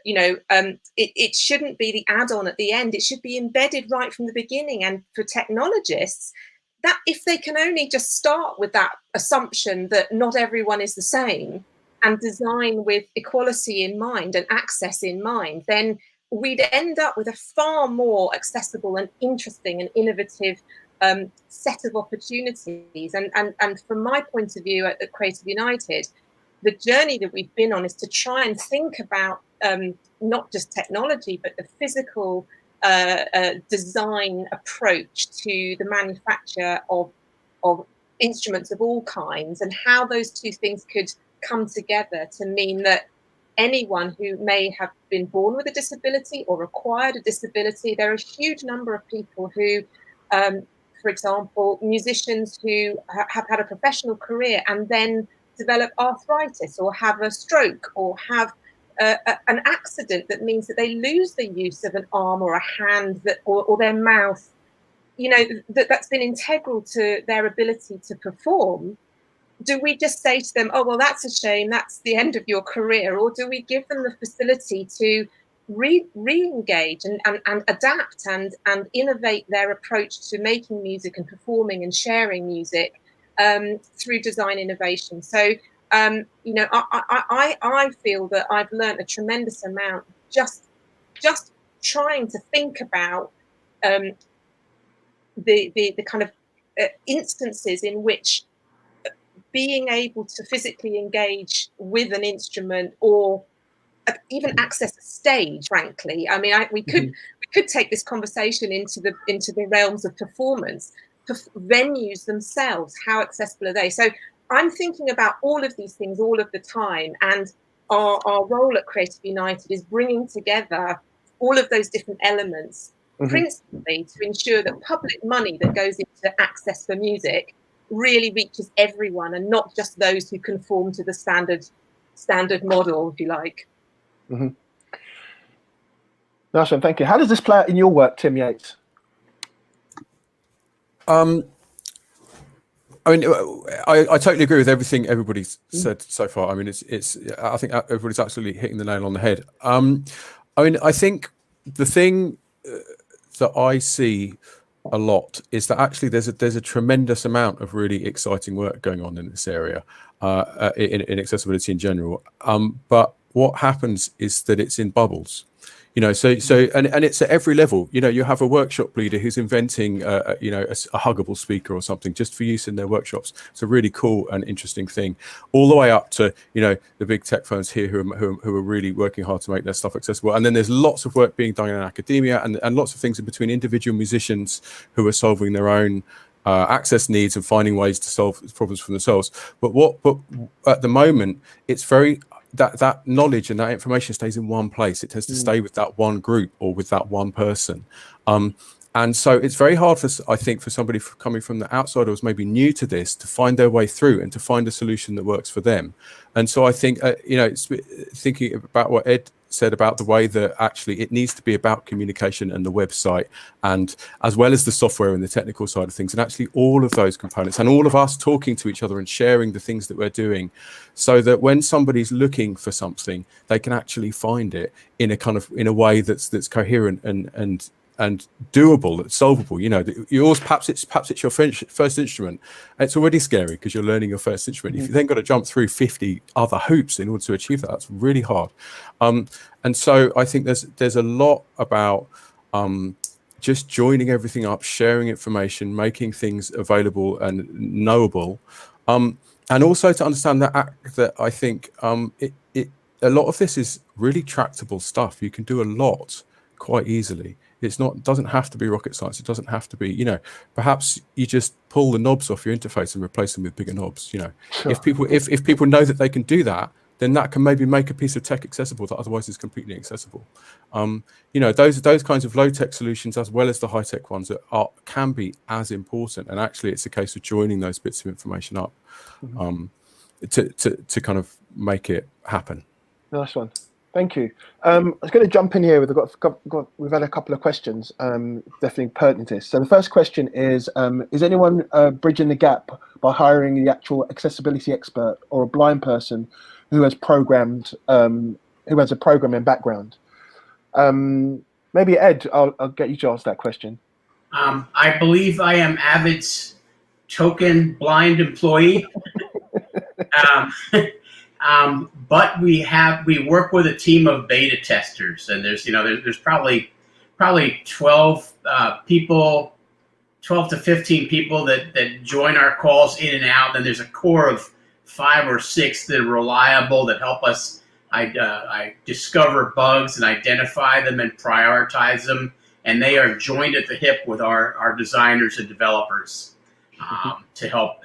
it shouldn't be the add-on at the end. It should be embedded right from the beginning. And for technologists, that if they can only just start with that assumption that not everyone is the same and design with equality in mind and access in mind, then we'd end up with a far more accessible and interesting and innovative set of opportunities. And from my point of view at Creative United, the journey that we've been on is to try and think about not just technology, but the physical design approach to the manufacture of instruments of all kinds, and how those two things could come together to mean that anyone who may have been born with a disability or acquired a disability, there are a huge number of people who, for example, musicians who have had a professional career and then develop arthritis or have a stroke or have an accident that means that they lose the use of an arm or a hand or their mouth, that's been integral to their ability to perform. Do we just say to them, oh, well, that's a shame, that's the end of your career? Or do we give them the facility to re-engage and adapt and innovate their approach to making music and performing and sharing music through design innovation? So, I feel that I've learned a tremendous amount just trying to think about the kind of instances in which being able to physically engage with an instrument or even access a stage, frankly. I mean, we could take this conversation into the realms of performance, venues themselves. How accessible are they? So I'm thinking about all of these things all of the time, and our role at Creative United is bringing together all of those different elements, principally to ensure that public money that goes into access for music really reaches everyone and not just those who conform to the standard model, if you like. Mm-hmm. Nice one, thank you. How does this play out in your work, Tim Yates? I mean, I totally agree with everything everybody's said so far. I mean, I think everybody's absolutely hitting the nail on the head. I mean, I think the thing that I see a lot is that actually there's a tremendous amount of really exciting work going on in this area, in accessibility in general. But what happens is that it's in bubbles. You know, so and it's at every level. You know, you have a workshop leader who's inventing, you know, a huggable speaker or something just for use in their workshops. It's a really cool and interesting thing, all the way up to, you know, the big tech firms here who are really working hard to make their stuff accessible. And then there's lots of work being done in academia and lots of things in between, individual musicians who are solving their own access needs and finding ways to solve problems for themselves. But at the moment, it's very that knowledge and that information stays in one place. It tends to stay with that one group or with that one person. And so it's very hard I think, for somebody coming from the outside or who's maybe new to this to find their way through and to find a solution that works for them. And so I think, you know, it's thinking about what Ed said about the way that actually it needs to be about communication and the website, and as well as the software and the technical side of things, and actually all of those components and all of us talking to each other and sharing the things that we're doing, so that when somebody's looking for something, they can actually find it in a way that's coherent and doable, that's solvable. You know, yours perhaps it's your first instrument. It's already scary because you're learning your first instrument. If you then got to jump through 50 other hoops in order to achieve that, that's really hard. And so I think there's a lot about just joining everything up, sharing information, making things available and knowable, and also to understand that I think a lot of this is really tractable stuff. You can do a lot quite easily. Doesn't have to be rocket science. It doesn't have to be, you know, perhaps you just pull the knobs off your interface and replace them with bigger knobs. You know, sure. If people know that they can do that, then that can maybe make a piece of tech accessible that otherwise is completely inaccessible. You know, those kinds of low tech solutions as well as the high tech ones can be as important. And actually, it's a case of joining those bits of information up to kind of make it happen. Nice one. Thank you. I was going to jump in here. We've had a couple of questions, definitely pertinent to this. So the first question is anyone bridging the gap by hiring the actual accessibility expert or a blind person who has a programming background? Maybe Ed, I'll get you to ask that question. I believe I am Avid's token blind employee. But we work with a team of beta testers, and there's probably 12 to 15 people that join our calls in and out. Then there's a core of 5 or 6 that are reliable, that help us I discover bugs and identify them and prioritize them, and they are joined at the hip with our designers and developers to help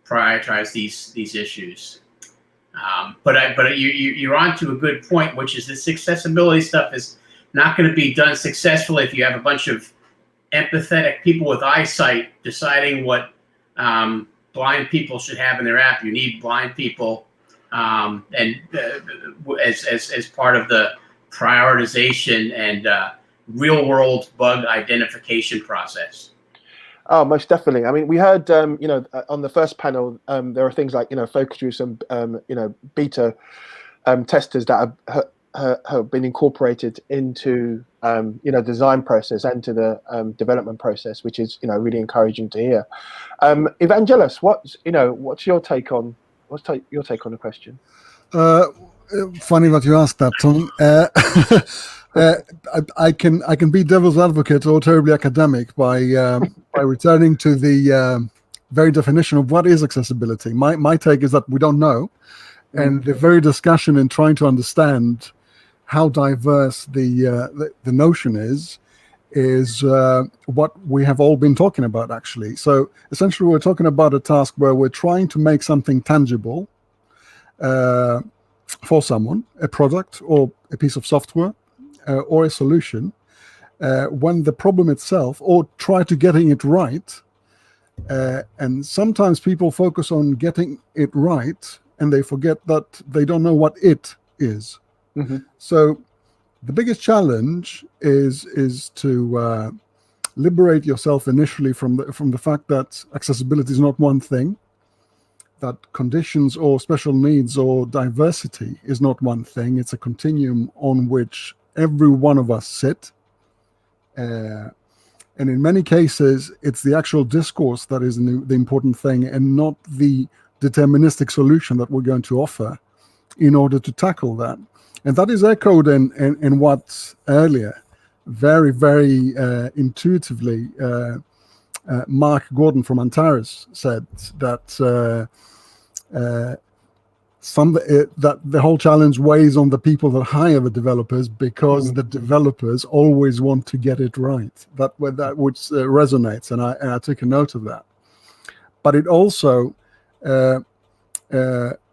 prioritize these issues. But you're on to a good point, which is this accessibility stuff is not going to be done successfully if you have a bunch of empathetic people with eyesight deciding what blind people should have in their app. You need blind people and as part of the prioritization and real world bug identification process. Oh, most definitely. I mean, we heard, on the first panel, there are things like, Focusrite and, beta testers that have been incorporated into, design process and to the development process, which is, really encouraging to hear. Evangelos, what's your take on the question? Funny that you asked that, Tom. I can be devil's advocate or terribly academic by returning to the very definition of what is accessibility. My take is that we don't know, and the very discussion in trying to understand how diverse the notion is what we have all been talking about, actually. So essentially, we're talking about a task where we're trying to make something tangible for someone, a product or a piece of software. Or a solution, when the problem itself, or try to getting it right, And sometimes people focus on getting it right, and they forget that they don't know what it is. Mm-hmm. So the biggest challenge is to liberate yourself initially from the fact that accessibility is not one thing, that conditions or special needs or diversity is not one thing. It's a continuum on which every one of us sit. And in many cases, it's the actual discourse that is the important thing, and not the deterministic solution that we're going to offer in order to tackle that. And that is echoed in what earlier, very, very intuitively, Mark Gordon from Antares said, that that the whole challenge weighs on the people that hire the developers, because the developers always want to get it right. That which resonates, and I took a note of that. But it also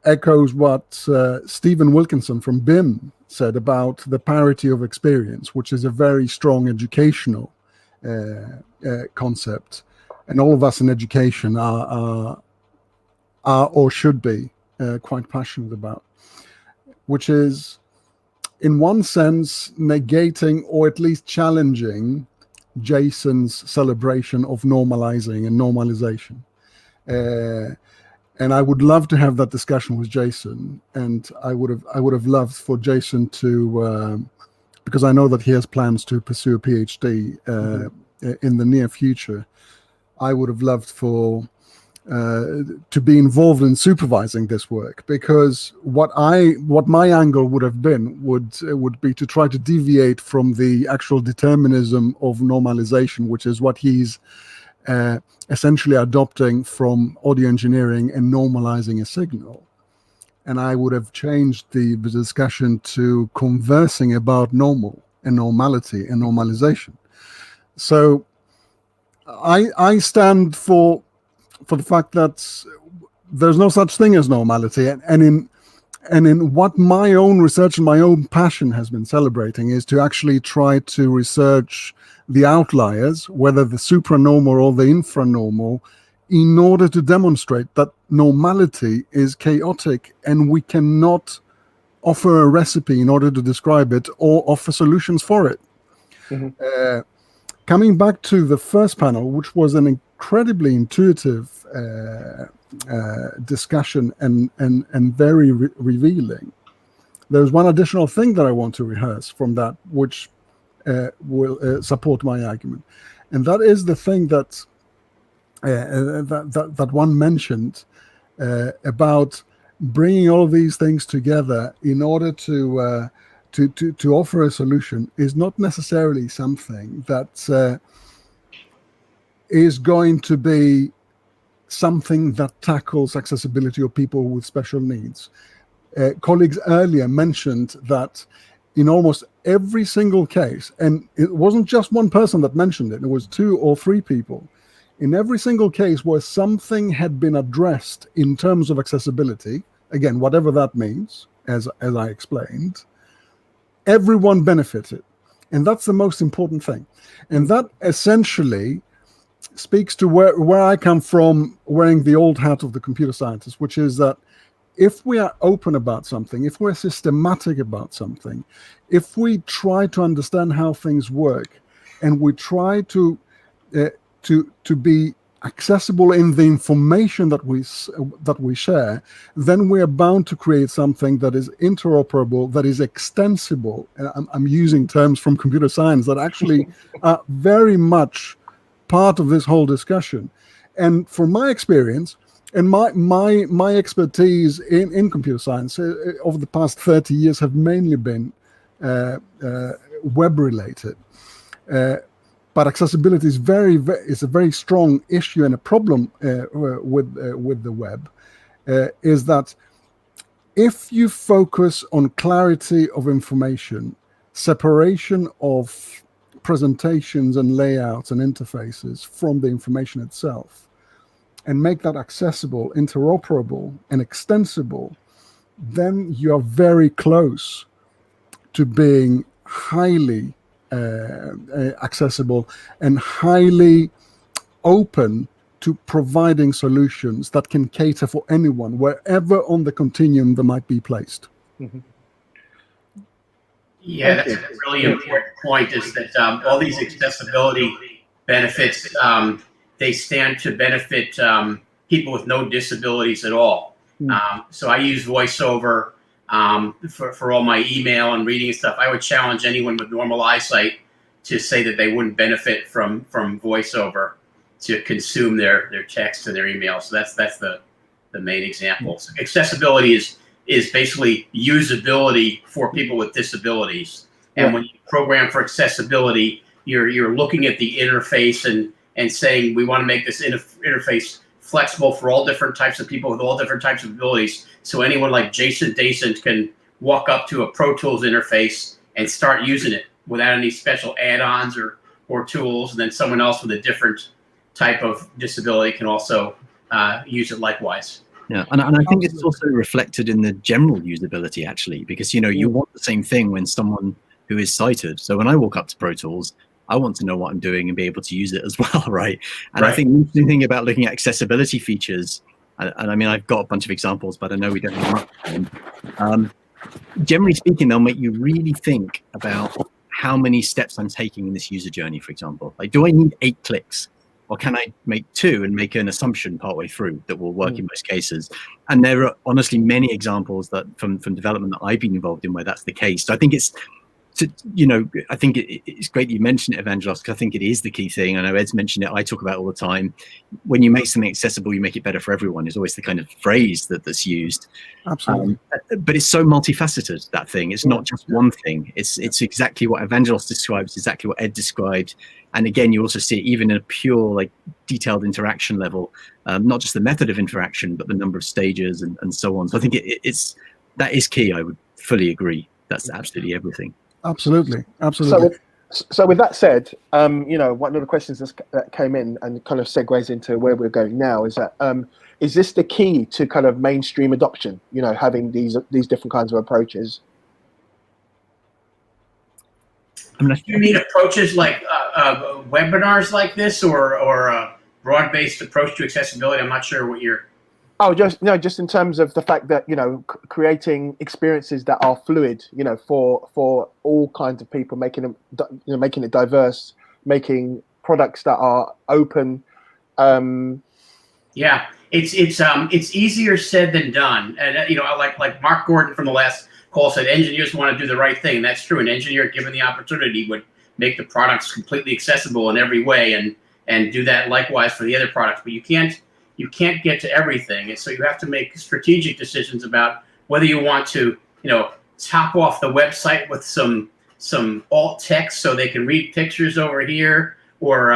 echoes what Stephen Wilkinson from BIMM said about the parity of experience, which is a very strong educational concept, and all of us in education are or should be quite passionate about, which is, in one sense, negating or at least challenging Jason's celebration of normalizing and normalization. And I would love to have that discussion with Jason, and I would have loved for Jason to, because I know that he has plans to pursue a PhD in the near future. I would have loved for to be involved in supervising this work, because what my angle would have been would be to try to deviate from the actual determinism of normalization, which is what he's essentially adopting from audio engineering and normalizing a signal. And I would have changed the discussion to conversing about normal and normality and normalization. So I stand for the fact that there's no such thing as normality, and in what my own research and my own passion has been celebrating is to actually try to research the outliers, whether the supranormal or the infranormal, in order to demonstrate that normality is chaotic, and we cannot offer a recipe in order to describe it or offer solutions for it. Mm-hmm. Coming back to the first panel, which was an incredibly intuitive discussion and very revealing, there's one additional thing that I want to rehearse from that, which will support my argument, and that is the thing that that one mentioned about bringing all of these things together in order to offer a solution is not necessarily something that is going to be something that tackles accessibility of people with special needs. Colleagues earlier mentioned that in almost every single case, and it wasn't just one person that mentioned it, it was 2 or 3 people, in every single case where something had been addressed in terms of accessibility, again, whatever that means, as I explained, everyone benefited. And that's the most important thing. And that essentially speaks to where I come from, wearing the old hat of the computer scientist, which is that if we are open about something, if we're systematic about something, if we try to understand how things work, and we try to be accessible in the information that we share, then we are bound to create something that is interoperable, that is extensible. I'm using terms from computer science that actually are very much part of this whole discussion. And from my experience and my expertise in computer science over the past 30 years have mainly been web related. But accessibility is is a very strong issue, and a problem with the web is that if you focus on clarity of information, separation of presentations and layouts and interfaces from the information itself, and make that accessible, interoperable, and extensible, then you are very close to being highly accessible and highly open to providing solutions that can cater for anyone, wherever on the continuum they might be placed. Yeah, that's a really important point, is that all these accessibility benefits, they stand to benefit people with no disabilities at all. So I use VoiceOver for all my email and reading and stuff. I would challenge anyone with normal eyesight to say that they wouldn't benefit from VoiceOver to consume their text and their email. So that's the main example. So accessibility is basically usability for people with disabilities. And when you program for accessibility, you're looking at the interface and saying, we want to make this interface flexible for all different types of people with all different types of abilities. So anyone like Jason Dasent can walk up to a Pro Tools interface and start using it without any special add-ons or tools. And then someone else with a different type of disability can also use it likewise. Yeah, and I think it's also reflected in the general usability, actually, because, you know, you want the same thing when someone who is sighted. So when I walk up to Pro Tools, I want to know what I'm doing and be able to use it as well, right? And I think the interesting thing about looking at accessibility features, and I mean, I've got a bunch of examples, but I know we don't have much time. Generally speaking, they'll make you really think about how many steps I'm taking in this user journey, for example. Like, do I need 8 clicks? Or can I make 2 and make an assumption partway through that will work in most cases? And there are honestly many examples that from development that I've been involved in where that's the case. So I think it's, you know, I think it's great that you mentioned it, Evangelos, because I think it is the key thing. I know Ed's mentioned it. I talk about it all the time. When you make something accessible, you make it better for everyone is always the kind of phrase that's used. Absolutely. But it's so multifaceted, that thing. It's not just one thing. It's exactly what Evangelos describes, exactly what Ed described. And again, you also see it even in a pure, like, detailed interaction level, not just the method of interaction, but the number of stages and so on. So I think that is key. I would fully agree. That's absolutely everything. Absolutely, absolutely. So with that said, you know, one of the questions that came in and kind of segues into where we're going now is that is this the key to kind of mainstream adoption? You know, having these different kinds of approaches. I mean, do you need approaches like webinars like this, or a broad-based approach to accessibility? I'm not sure what you're. Oh, just in terms of the fact that, you know, creating experiences that are fluid, you know, for all kinds of people, making them, you know, making it diverse, making products that are open. Yeah, it's easier said than done, and you know, like Mark Gordon from the last call said, engineers want to do the right thing, and that's true. An engineer, given the opportunity, would make the products completely accessible in every way, and do that likewise for the other products. But you can't get to everything, and so you have to make strategic decisions about whether you want to, you know, top off the website with some alt text so they can read pictures over here, or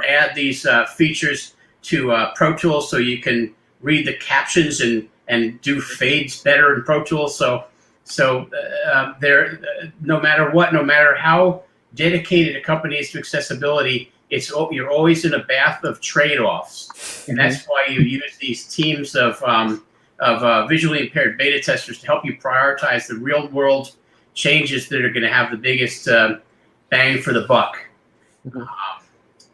add these features to Pro Tools so you can read the captions and do fades better in Pro Tools. So there, no matter what, no matter how dedicated a company is to accessibility, you're always in a bath of trade-offs, and that's why you use these teams of visually impaired beta testers to help you prioritize the real-world changes that are going to have the biggest bang for the buck.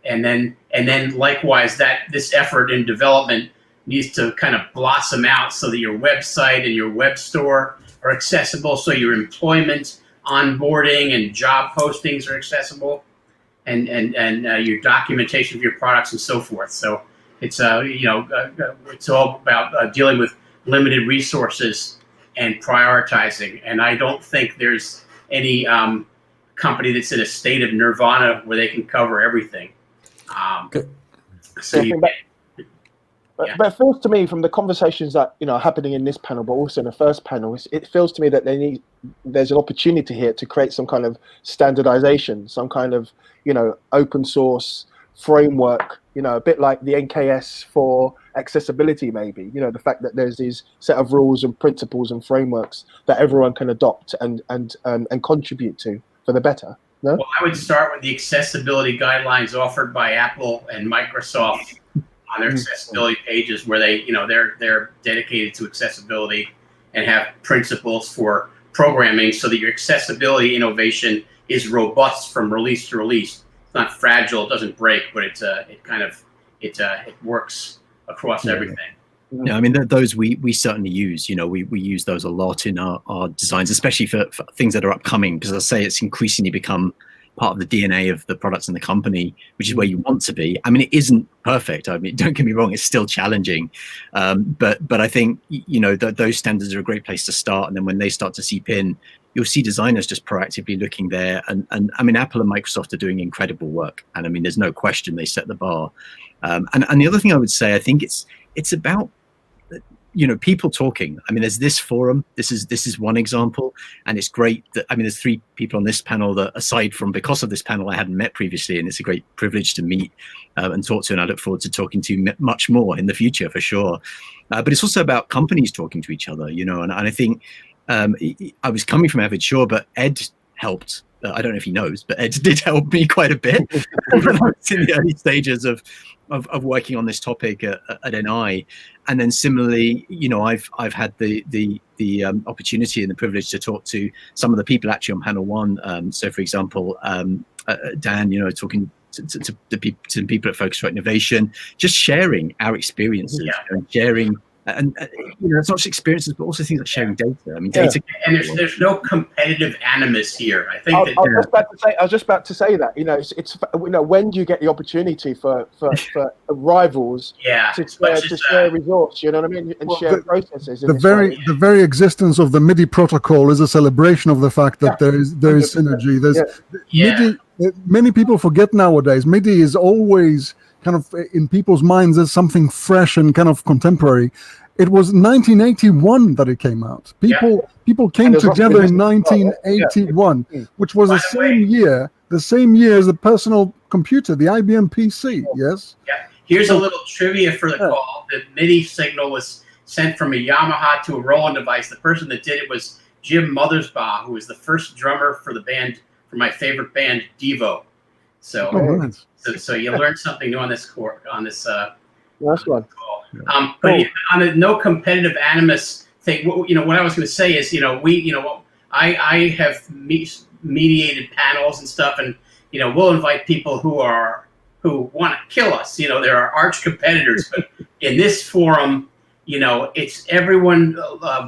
And then likewise, this effort in development needs to kind of blossom out so that your website and your web store are accessible, so your employment, onboarding, and job postings are accessible, and your documentation of your products and so forth. So it's it's all about dealing with limited resources and prioritizing. And I don't think there's any company that's in a state of nirvana where they can cover everything. But it feels to me from the conversations that, you know, are happening in this panel, but also in the first panel, it feels to me that there's an opportunity here to create some kind of standardization, some kind of, you know, open source framework, you know, a bit like the NKS for accessibility, maybe, you know, the fact that there's these set of rules and principles and frameworks that everyone can adopt and contribute to for the better. No? Well, I would start with the accessibility guidelines offered by Apple and Microsoft on their accessibility pages, where they're dedicated to accessibility and have principles for programming so that your accessibility innovation is robust from release to release. It's not fragile, it doesn't break, but it kind of it works across everything. Yeah, I mean, those we certainly use. You know, we use those a lot in our designs, especially for things that are upcoming, because I say it's increasingly become part of the DNA of the products in the company, which is where you want to be. I mean, it isn't perfect. I mean, don't get me wrong, it's still challenging. But I think, you know, those standards are a great place to start. And then when they start to seep in, you'll see designers just proactively looking there. And I mean, Apple and Microsoft are doing incredible work. And I mean, there's no question they set the bar. And the other thing I would say, I think it's about, you know, people talking. I mean, there's this forum. This is one example, and it's great that, I mean, there's 3 people on this panel that, aside from because of this panel, I hadn't met previously, and it's a great privilege to meet and talk to, and I look forward to talking to much more in the future for sure. But it's also about companies talking to each other, you know, and I think I was coming from Avid, sure, but Ed helped. I don't know if he knows, but Ed did help me quite a bit when I was in the early stages of working on this topic at NI. And then similarly, you know, I've had the opportunity and the privilege to talk to some of the people actually on panel 1. So, for example, Dan, you know, talking to people at Focusrite Novation, just sharing our experiences and sharing. And you know, it's not just experiences, but also things like sharing data. I mean, data. And there's no competitive animus here. I think I was just about to say that. You know, it's you know, when do you get the opportunity for rivals to share results? You know what I mean, and share processes. The very existence of the MIDI protocol is a celebration of the fact that there is synergy. MIDI. Many people forget nowadays. MIDI is always kind of in people's minds as something fresh and kind of contemporary. It was 1981 that it came out. People came together in 1981, which was the same year as the personal computer, the IBM PC. Yes. Yeah. Here's a little trivia for the call. The MIDI signal was sent from a Yamaha to a Roland device. The person that did it was Jim Mothersbaugh, who was the first drummer for the band, for my favorite band, Devo. So. Nice. So you learned something new on this last one. But on the no competitive animus thing, you know, what I was going to say is, you know, I have mediated panels and stuff, and you know, we'll invite people who want to kill us. You know, there are arch competitors, but in this forum, you know, it's everyone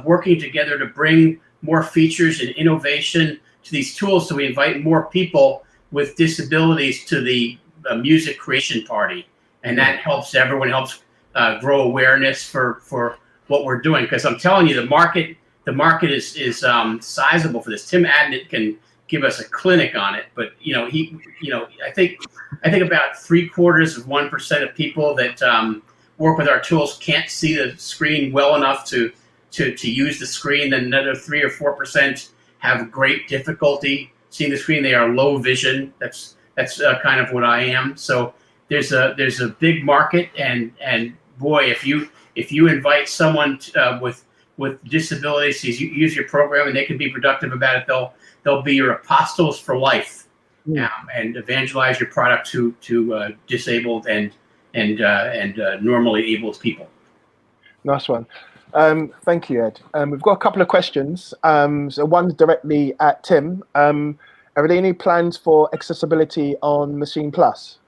working together to bring more features and innovation to these tools. So we invite more people with disabilities to the music creation party, and that helps everyone, helps grow awareness for what we're doing, because I'm telling you, the market is sizable for this. Tim Adnett can give us a clinic on it, but you know, I think about 0.75% of people that work with our tools can't see the screen well enough to use the screen. Then another 3 or 4% have great difficulty seeing the screen. They are low vision. That's kind of what I am. So there's a big market, and boy, if you invite someone with disabilities to use your program and they can be productive about it, they'll be your apostles for life, and evangelize your product to disabled and normally abled people. Nice one. Thank you, Ed. We've got a couple of questions. So one's directly at Tim. Are there any plans for accessibility on Machine Plus?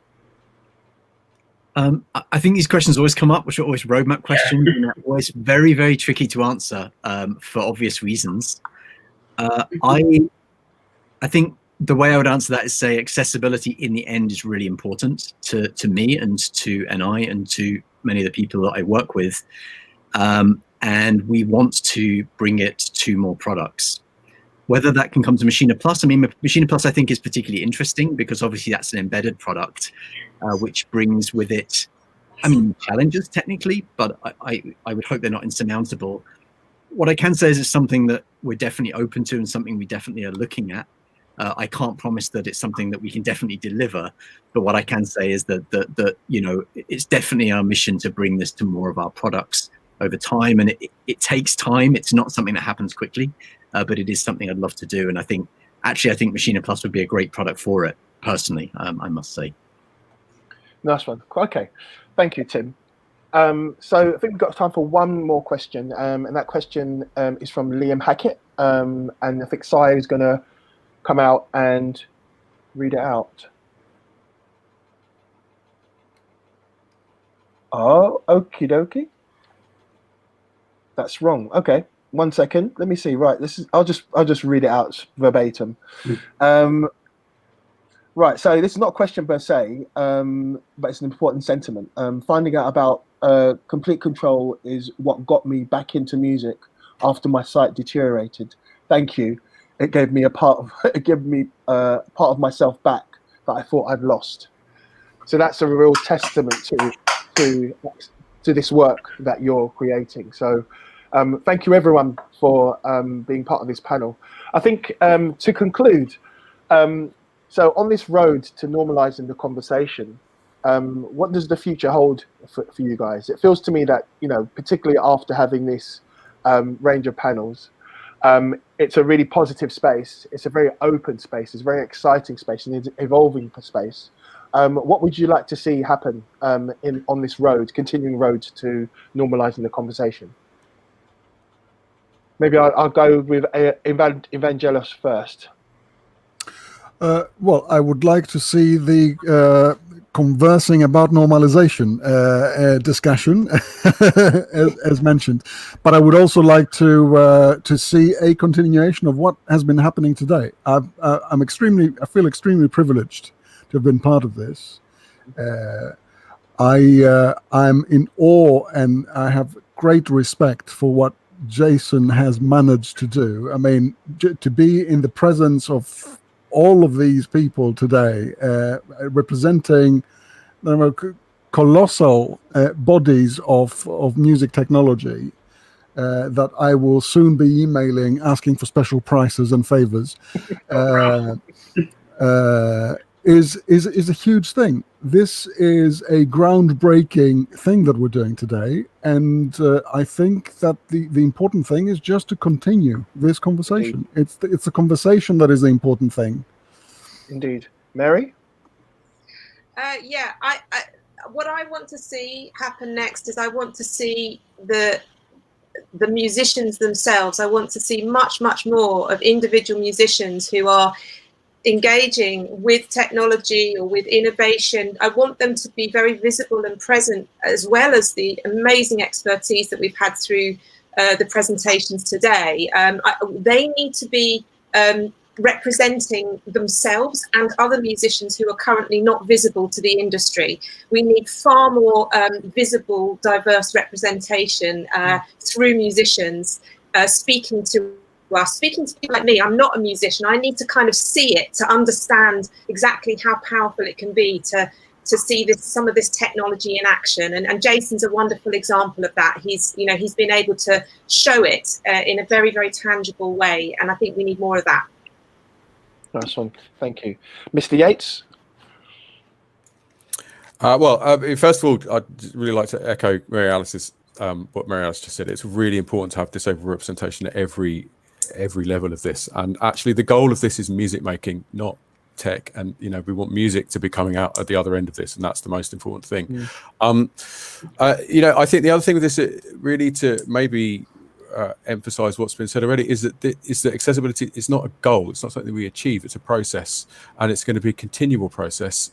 I think these questions always come up, which are always roadmap questions, and they're always very, very tricky to answer for obvious reasons. I think the way I would answer that is say accessibility in the end is really important to me and to NI and to many of the people that I work with. And we want to bring it to more products. Whether that can come to Machina Plus, I mean, Machina Plus I think is particularly interesting because obviously that's an embedded product, which brings with it, I mean, challenges technically, but I would hope they're not insurmountable. What I can say is it's something that we're definitely open to and something we definitely are looking at. I can't promise that it's something that we can definitely deliver, but what I can say is that you know, it's definitely our mission to bring this to more of our products over time, and it takes time. It's not something that happens quickly. But it is something I'd love to do, and I think Machina Plus would be a great product for it. Personally, I must say. Nice one. Okay, thank you, Tim. So I think we've got time for one more question, and that question is from Liam Hackett, and I think Sai is going to come out and read it out. Oh, okie dokie. That's wrong. Okay, 1 second. Let me see. Right, this is. I'll just read it out verbatim. Right. So this is not a question per se, but it's an important sentiment. Finding out about complete control is what got me back into music after my sight deteriorated. Thank you. It gave me part of myself back that I thought I'd lost. So that's a real testament to this work that you're creating. So thank you everyone for being part of this panel. I think to conclude, so on this road to normalizing the conversation, what does the future hold for you guys? It feels to me that, particularly after having this range of panels, it's a really positive space. It's a very open space. It's a very exciting space and it's evolving space. What would you like to see happen on this road, continuing road to normalizing the conversation? Maybe I'll go with Evangelos first. Well, I would like to see the conversing about normalization discussion, as mentioned. But I would also like to see a continuation of what has been happening today. I feel extremely privileged to have been part of this. I'm in awe and I have great respect for what Jason has managed to do. I mean, to be in the presence of all of these people today, representing colossal bodies of music technology that I will soon be emailing, asking for special prices and favors, is a huge thing. This is a groundbreaking thing that we're doing today, and I think that the important thing is just to continue this conversation. It's the conversation that is the important thing. Indeed. Mary? Yeah, what I want to see happen next is I want to see the musicians themselves. I want to see much more of individual musicians who are engaging with technology or with innovation. I want them to be very visible and present, as well as the amazing expertise that we've had through the presentations today. They need to be representing themselves and other musicians who are currently not visible to the industry. We need far more visible, diverse representation through musicians speaking to people like me. I'm not a musician. I need to kind of see it to understand exactly how powerful it can be to see some of this technology in action. And Jason's a wonderful example of that. He's been able to show it in a very, very tangible way. And I think we need more of that. Nice one. Thank you. Mr. Yates? First of all, I'd really like to echo Mary Alice's what Mary Alice just said. It's really important to have disabled representation at every level of this, and actually the goal of this is music making, not tech. And we want music to be coming out at the other end of this, and that's the most important thing. I think the other thing with this, really to maybe emphasize what's been said already, is that accessibility is not a goal. It's not something we achieve. It's a process, and it's going to be a continual process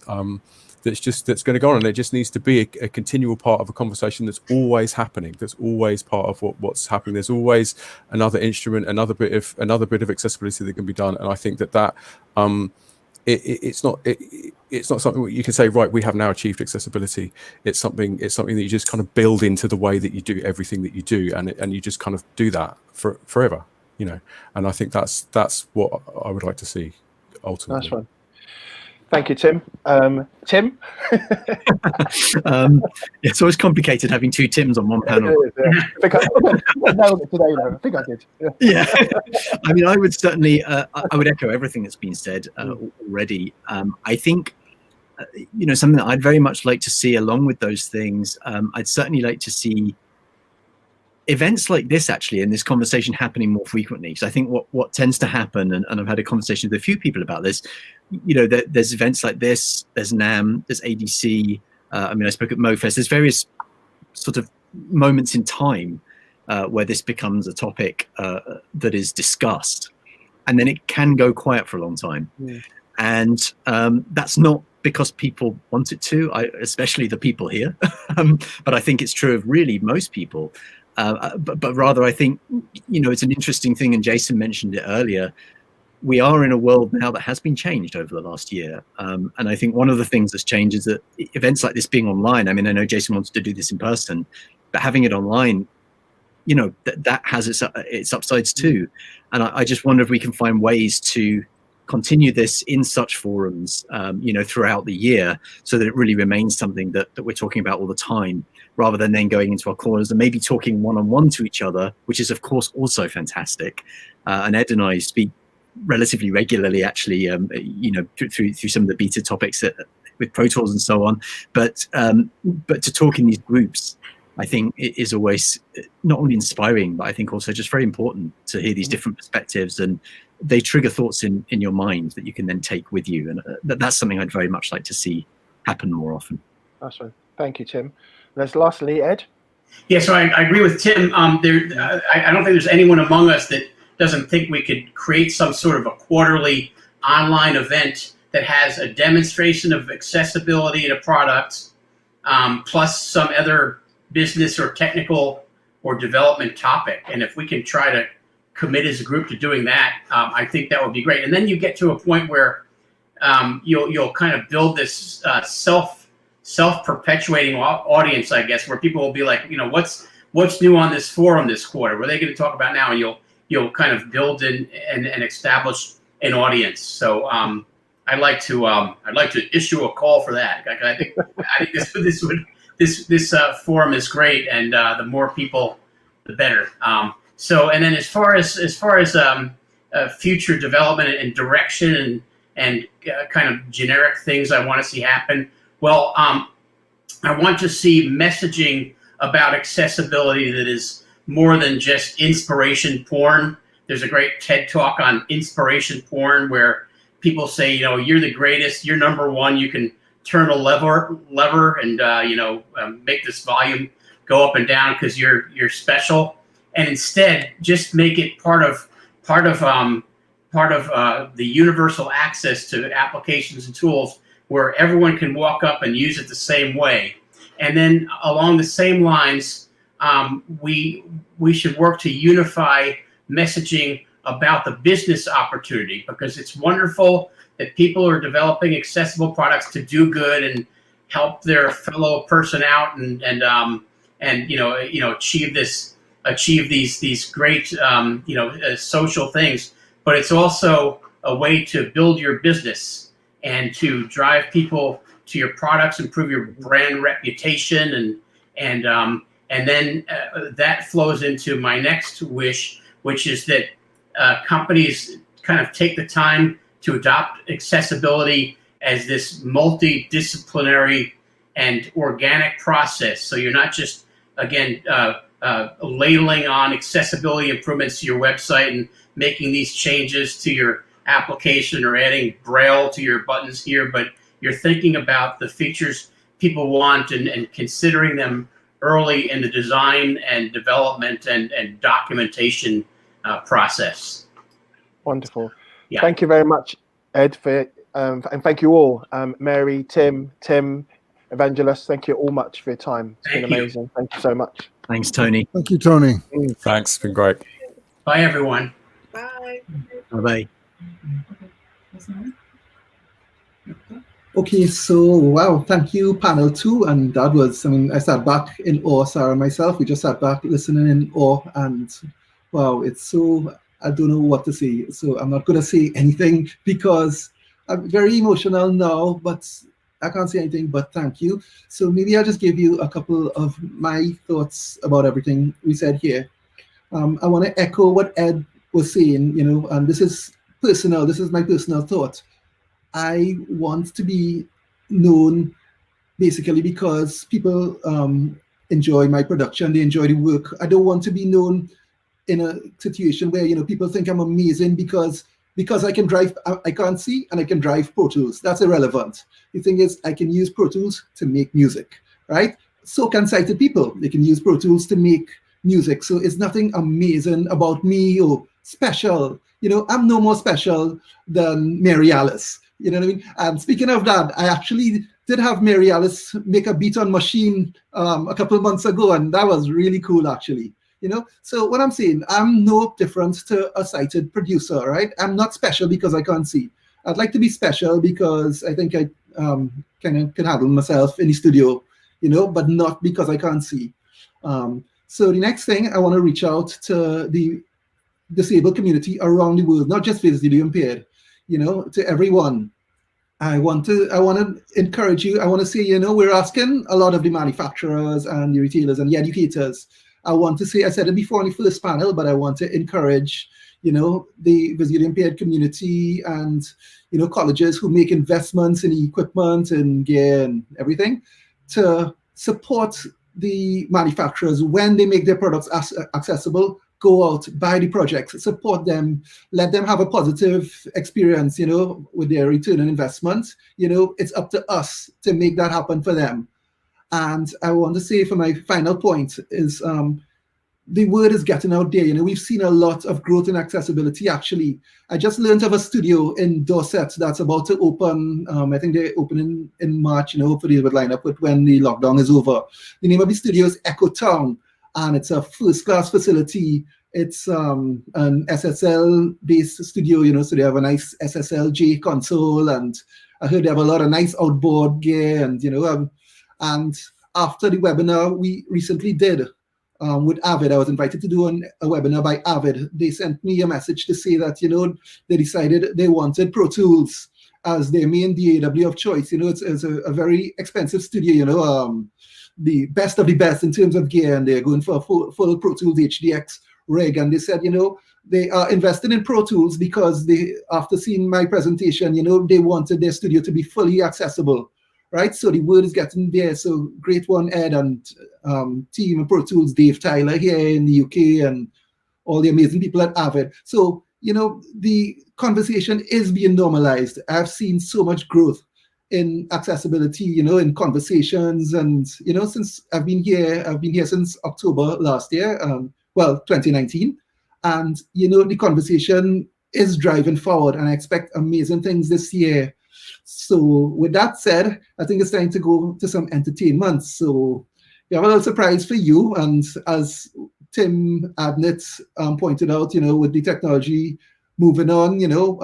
that's going to go on, and it just needs to be a continual part of a conversation that's always happening, that's always part of what's happening. There's always another instrument, another bit of accessibility that can be done. And I think that it's not something that you can say, right, we have now achieved accessibility. It's something that you just kind of build into the way that you do everything that you do, and you just kind of do that forever, and I think that's what I would like to see ultimately. Nice one. Thank you, Tim. Tim? It's always complicated having two Tims on one panel. I think I did. Yeah. I mean, I would certainly, I would echo everything that's been said already. I think, something that I'd very much like to see along with those things, I'd certainly like to see events like this actually, and this conversation happening more frequently. Because I think what tends to happen, and I've had a conversation with a few people about this, there's events like this, there's NAMM, there's ADC, I spoke at MoFest, there's various sort of moments in time where this becomes a topic that is discussed, and then it can go quiet for a long time. And that's not because people want it to, especially the people here. but I think it's true of really most people. But rather, I think, it's an interesting thing, and Jason mentioned it earlier. We are in a world now that has been changed over the last year. And I think one of the things that's changed is that events like this being online, I mean, I know Jason wants to do this in person, but having it online, that has its upsides too. And I just wonder if we can find ways to continue this in such forums, throughout the year, so that it really remains something that we're talking about all the time, rather than then going into our corners and maybe talking one-on-one to each other, which is of course also fantastic. And Ed and I speak relatively regularly, actually, through some of the beta topics with Pro Tools and so on. But to talk in these groups, I think it is always not only inspiring, but I think also just very important to hear these different perspectives, and they trigger thoughts in your mind that you can then take with you. And that's something I'd very much like to see happen more often. Awesome. Thank you, Tim. Let's lastly, Ed. Yeah, so I agree with Tim. I don't think there's anyone among us that doesn't think we could create some sort of a quarterly online event that has a demonstration of accessibility to products, plus some other business or technical or development topic. And if we can try to commit as a group to doing that, I think that would be great. And then you get to a point where you'll kind of build this self-perpetuating audience, I guess, where people will be like, what's new on this forum this quarter? What are they going to talk about now? And you'll kind of build and establish an audience. So I'd like to issue a call for that. I think this forum is great, and the more people, the better. And then as far as future development and direction and kind of generic things I want to see happen, well, I want to see messaging about accessibility that is more than just inspiration porn. There's a great TED talk on inspiration porn where people say, you're the greatest, you're number one, you can turn a lever and make this volume go up and down because you're special. And instead, just make it part of the universal access to applications and tools where everyone can walk up and use it the same way. And then along the same lines, we should work to unify messaging about the business opportunity, because it's wonderful that people are developing accessible products to do good and help their fellow person out and achieve these great social things. But it's also a way to build your business and to drive people to your products, improve your brand reputation, and then that flows into my next wish, which is that companies kind of take the time to adopt accessibility as this multidisciplinary and organic process. So you're not just, again, ladling on accessibility improvements to your website and making these changes to your application or adding Braille to your buttons here, but you're thinking about the features people want and considering them early in the design and development and documentation process. Wonderful. Yeah. Thank you very much, Ed, and thank you all, Mary, Tim, Evangelist. Thank you all much for your time. It's been amazing. Thank you so much. Thanks, Tony. Thank you, Tony. Thanks, it's been great. Bye, everyone. Bye. Bye-bye. Okay, so wow, thank you, panel 2. And that was, I sat back in awe, Sarah and myself. We just sat back listening in awe, and wow, it's so, I don't know what to say. So I'm not going to say anything because I'm very emotional now, but I can't say anything but thank you. So maybe I'll just give you a couple of my thoughts about everything we said here. I want to echo what Ed was saying, and this is personal. This is my personal thought. I want to be known basically because people enjoy my production, they enjoy the work. I don't want to be known in a situation where people think I'm amazing because I can't see and I can drive Pro Tools. That's irrelevant. The thing is, I can use Pro Tools to make music, right? So can sighted people. They can use Pro Tools to make music. So it's nothing amazing about me or special. I'm no more special than Mary Alice. You know what I mean? And speaking of that, I actually did have Mary Alice make a beat on machine a couple of months ago, and that was really cool, actually. You know, so what I'm saying, I'm no different to a sighted producer, right? I'm not special because I can't see. I'd like to be special because I think I kind of can handle myself in the studio, you know, but not because I can't see. So the next thing, I want to reach out to the disabled community around the world, not just visually impaired, you know, to everyone. I want to encourage you. I want to say, you know, we're asking a lot of the manufacturers and the retailers and the educators. I want to say, I said it before in the first panel, but I want to encourage, you know, the visually impaired community and, you know, colleges who make investments in equipment and gear and everything to support the manufacturers when they make their products accessible. Go out, buy the projects, support them, let them have a positive experience, you know, with their return on investment. You know, it's up to us to make that happen for them. And I want to say for my final point is the word is getting out there. You know, we've seen a lot of growth in accessibility, actually. I just learned of a studio in Dorset that's about to open. I think they're opening in March, you know, hopefully they would line up with when the lockdown is over. The name of the studio is Echo Town, and it's a first-class facility. It's an SSL-based studio, you know, so they have a nice SSL-J console, and I heard they have a lot of nice outboard gear, and, you know, and after the webinar we recently did with Avid, I was invited to do a webinar by Avid. They sent me a message to say that, you know, they decided they wanted Pro Tools as their main DAW of choice. You know, it's a very expensive studio, you know, the best of the best in terms of gear, and they're going for a full Pro Tools HDX rig. And they said, you know, they are invested in Pro Tools because they, after seeing my presentation, you know, they wanted their studio to be fully accessible. Right, so the word is getting there. So great one, Ed and team of Pro Tools, Dave Tyler here in the UK, and all the amazing people at Avid. So, you know, the conversation is being normalized. I've seen so much growth in accessibility, you know, in conversations, and, you know, since I've been here since October last year, 2019, and, you know, the conversation is driving forward, and I expect amazing things this year. So with that said, I think it's time to go to some entertainment. So we have a little surprise for you. And as Tim Adnett pointed out, you know, with the technology moving on, you know,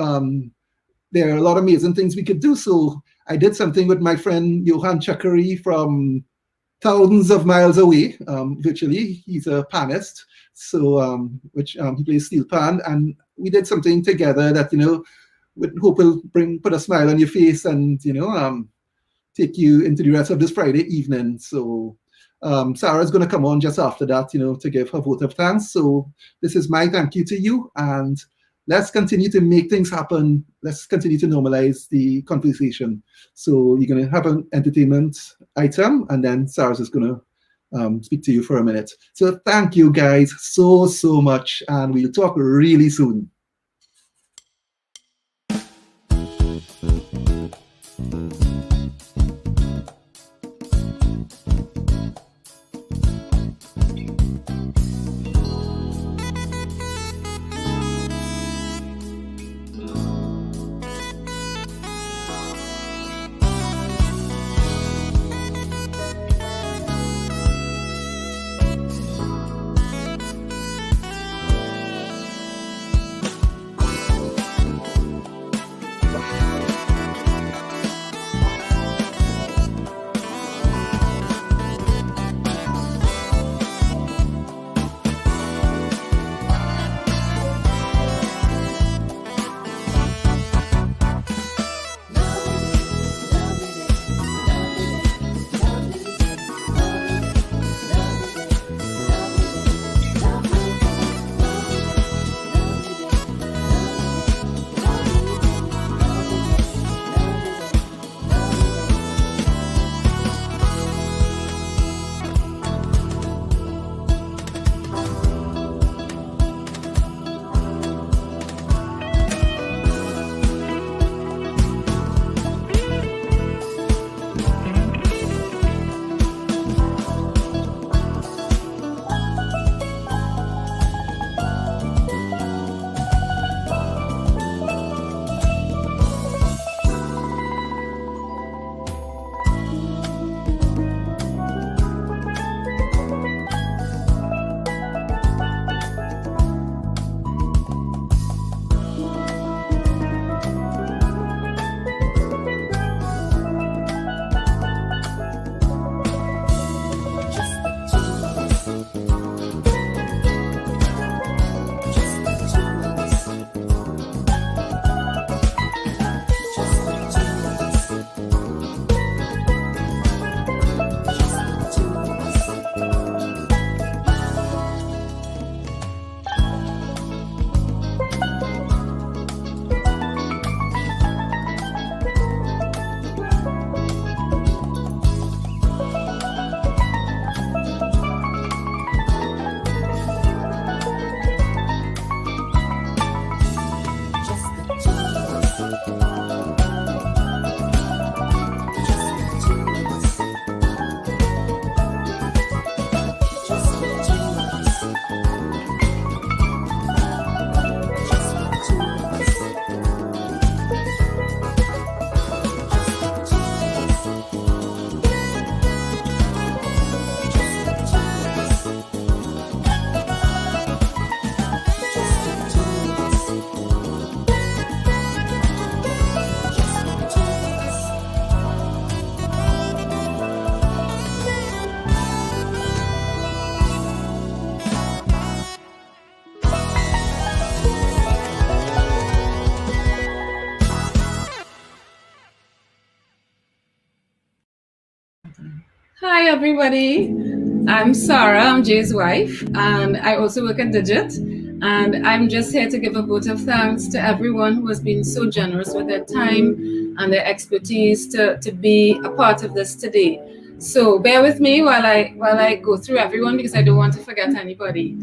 there are a lot of amazing things we could do. So I did something with my friend Johann Chuckaree from thousands of miles away, virtually. He's a pannist, so he plays steel pan, and we did something together that, you know, with hope will put a smile on your face and, you know, take you into the rest of this Friday evening. So Sarah's going to come on just after that, you know, to give her vote of thanks. So this is my thank you to you, and let's continue to make things happen. Let's continue to normalize the conversation. So you're going to have an entertainment item, and then Sarah's is going to speak to you for a minute. So thank you guys so much, and we'll talk really soon. Hi, everybody. I'm Sarah, I'm Jay's wife, and I also work at Digit. And I'm just here to give a vote of thanks to everyone who has been so generous with their time and their expertise to be a part of this today. So bear with me while I go through everyone, because I don't want to forget anybody.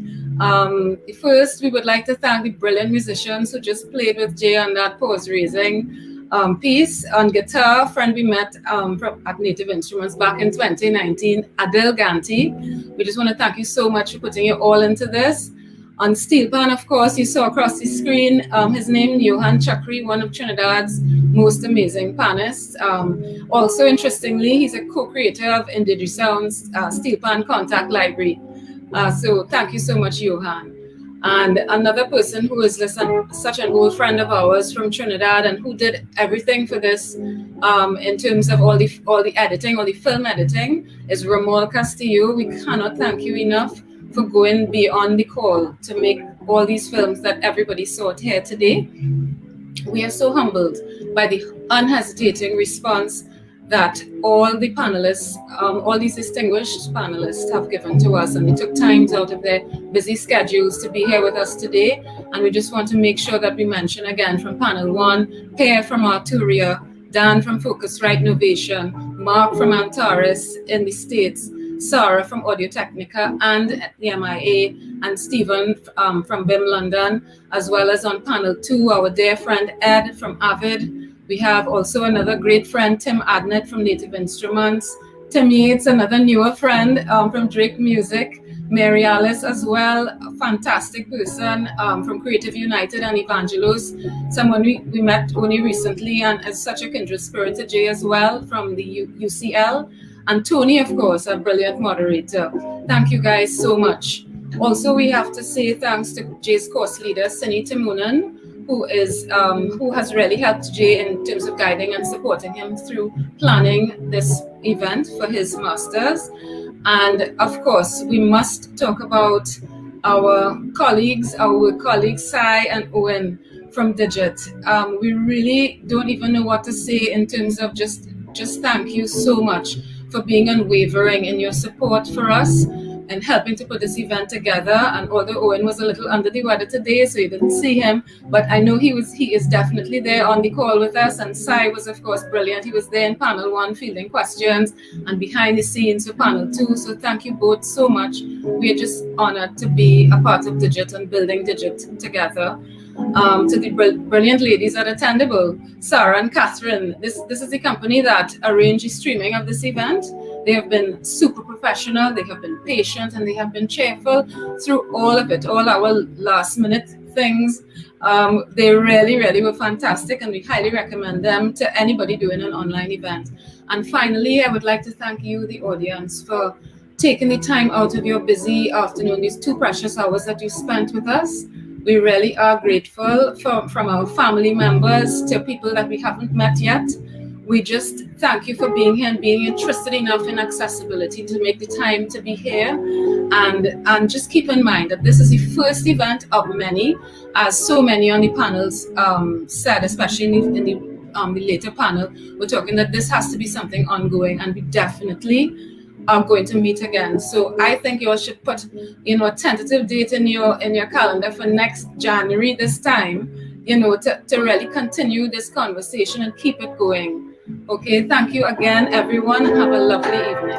First, we would like to thank the brilliant musicians who just played with Jay on that pause raising piece. On guitar, friend we met at Native Instruments back in 2019, Adil Ganti. We just want to thank you so much for putting your all into this. On steel pan, of course, you saw across the screen his name, Johann Chuckaree, one of Trinidad's most amazing pannists. Also, interestingly, he's a co-creator of Indie Sound's steel pan contact library. So thank you so much, Johann. And another person who is such an old friend of ours from Trinidad and who did everything for this in terms of all the editing, all the film editing, is Ramon Castillo. We cannot thank you enough for going beyond the call to make all these films that everybody saw here today. We are so humbled by the unhesitating response that all the panelists, all these distinguished panelists have given to us, and they took time out of their busy schedules to be here with us today. And we just want to make sure that we mention again from panel 1, Per from Arturia, Dan from Focusrite Novation, Mark from Antares in the States, Sarah from Audio Technica and the MIA, and Stephen from BIMM London, as well as on panel 2, our dear friend Ed from Avid. We have also another great friend, Tim Adnet from Native Instruments, Tim Yates, another newer friend from Drake Music, Mary Alice as well, a fantastic person from Creative United, and Evangelos, someone we met only recently and is such a kindred spirit to Jay as well from the UCL, and Tony, of course, a brilliant moderator. Thank you guys so much. Also, we have to say thanks to Jay's course leader, Sini Timonen, who has really helped Jay in terms of guiding and supporting him through planning this event for his masters. And of course, we must talk about our colleagues, Sai and Owen from Digit. We really don't even know what to say in terms of just thank you so much for being unwavering in your support for us and helping to put this event together. And although Owen was a little under the weather today, so you didn't see him, but I know he is definitely there on the call with us. And Sai was, of course, brilliant. He was there in panel 1 fielding questions and behind the scenes for panel 2. So thank you both so much. We are just honored to be a part of Digit and building Digit together. To the brilliant ladies at Attendable, Sarah and Catherine. This is the company that arranged the streaming of this event. They have been super professional, they have been patient, and they have been cheerful through all of it, all our last minute things. They really, really were fantastic, and we highly recommend them to anybody doing an online event. And finally, I would like to thank you, the audience, for taking the time out of your busy afternoon, these 2 precious hours that you spent with us. We really are grateful from our family members to people that we haven't met yet. We just thank you for being here and being interested enough in accessibility to make the time to be here. And just keep in mind that this is the first event of many, as so many on the panels said, especially in the later panel, we're talking that this has to be something ongoing, and we definitely are going to meet again. So I think you all should put, a tentative date in your calendar for next January this time, to really continue this conversation and keep it going. Okay, thank you again, everyone, and have a lovely evening.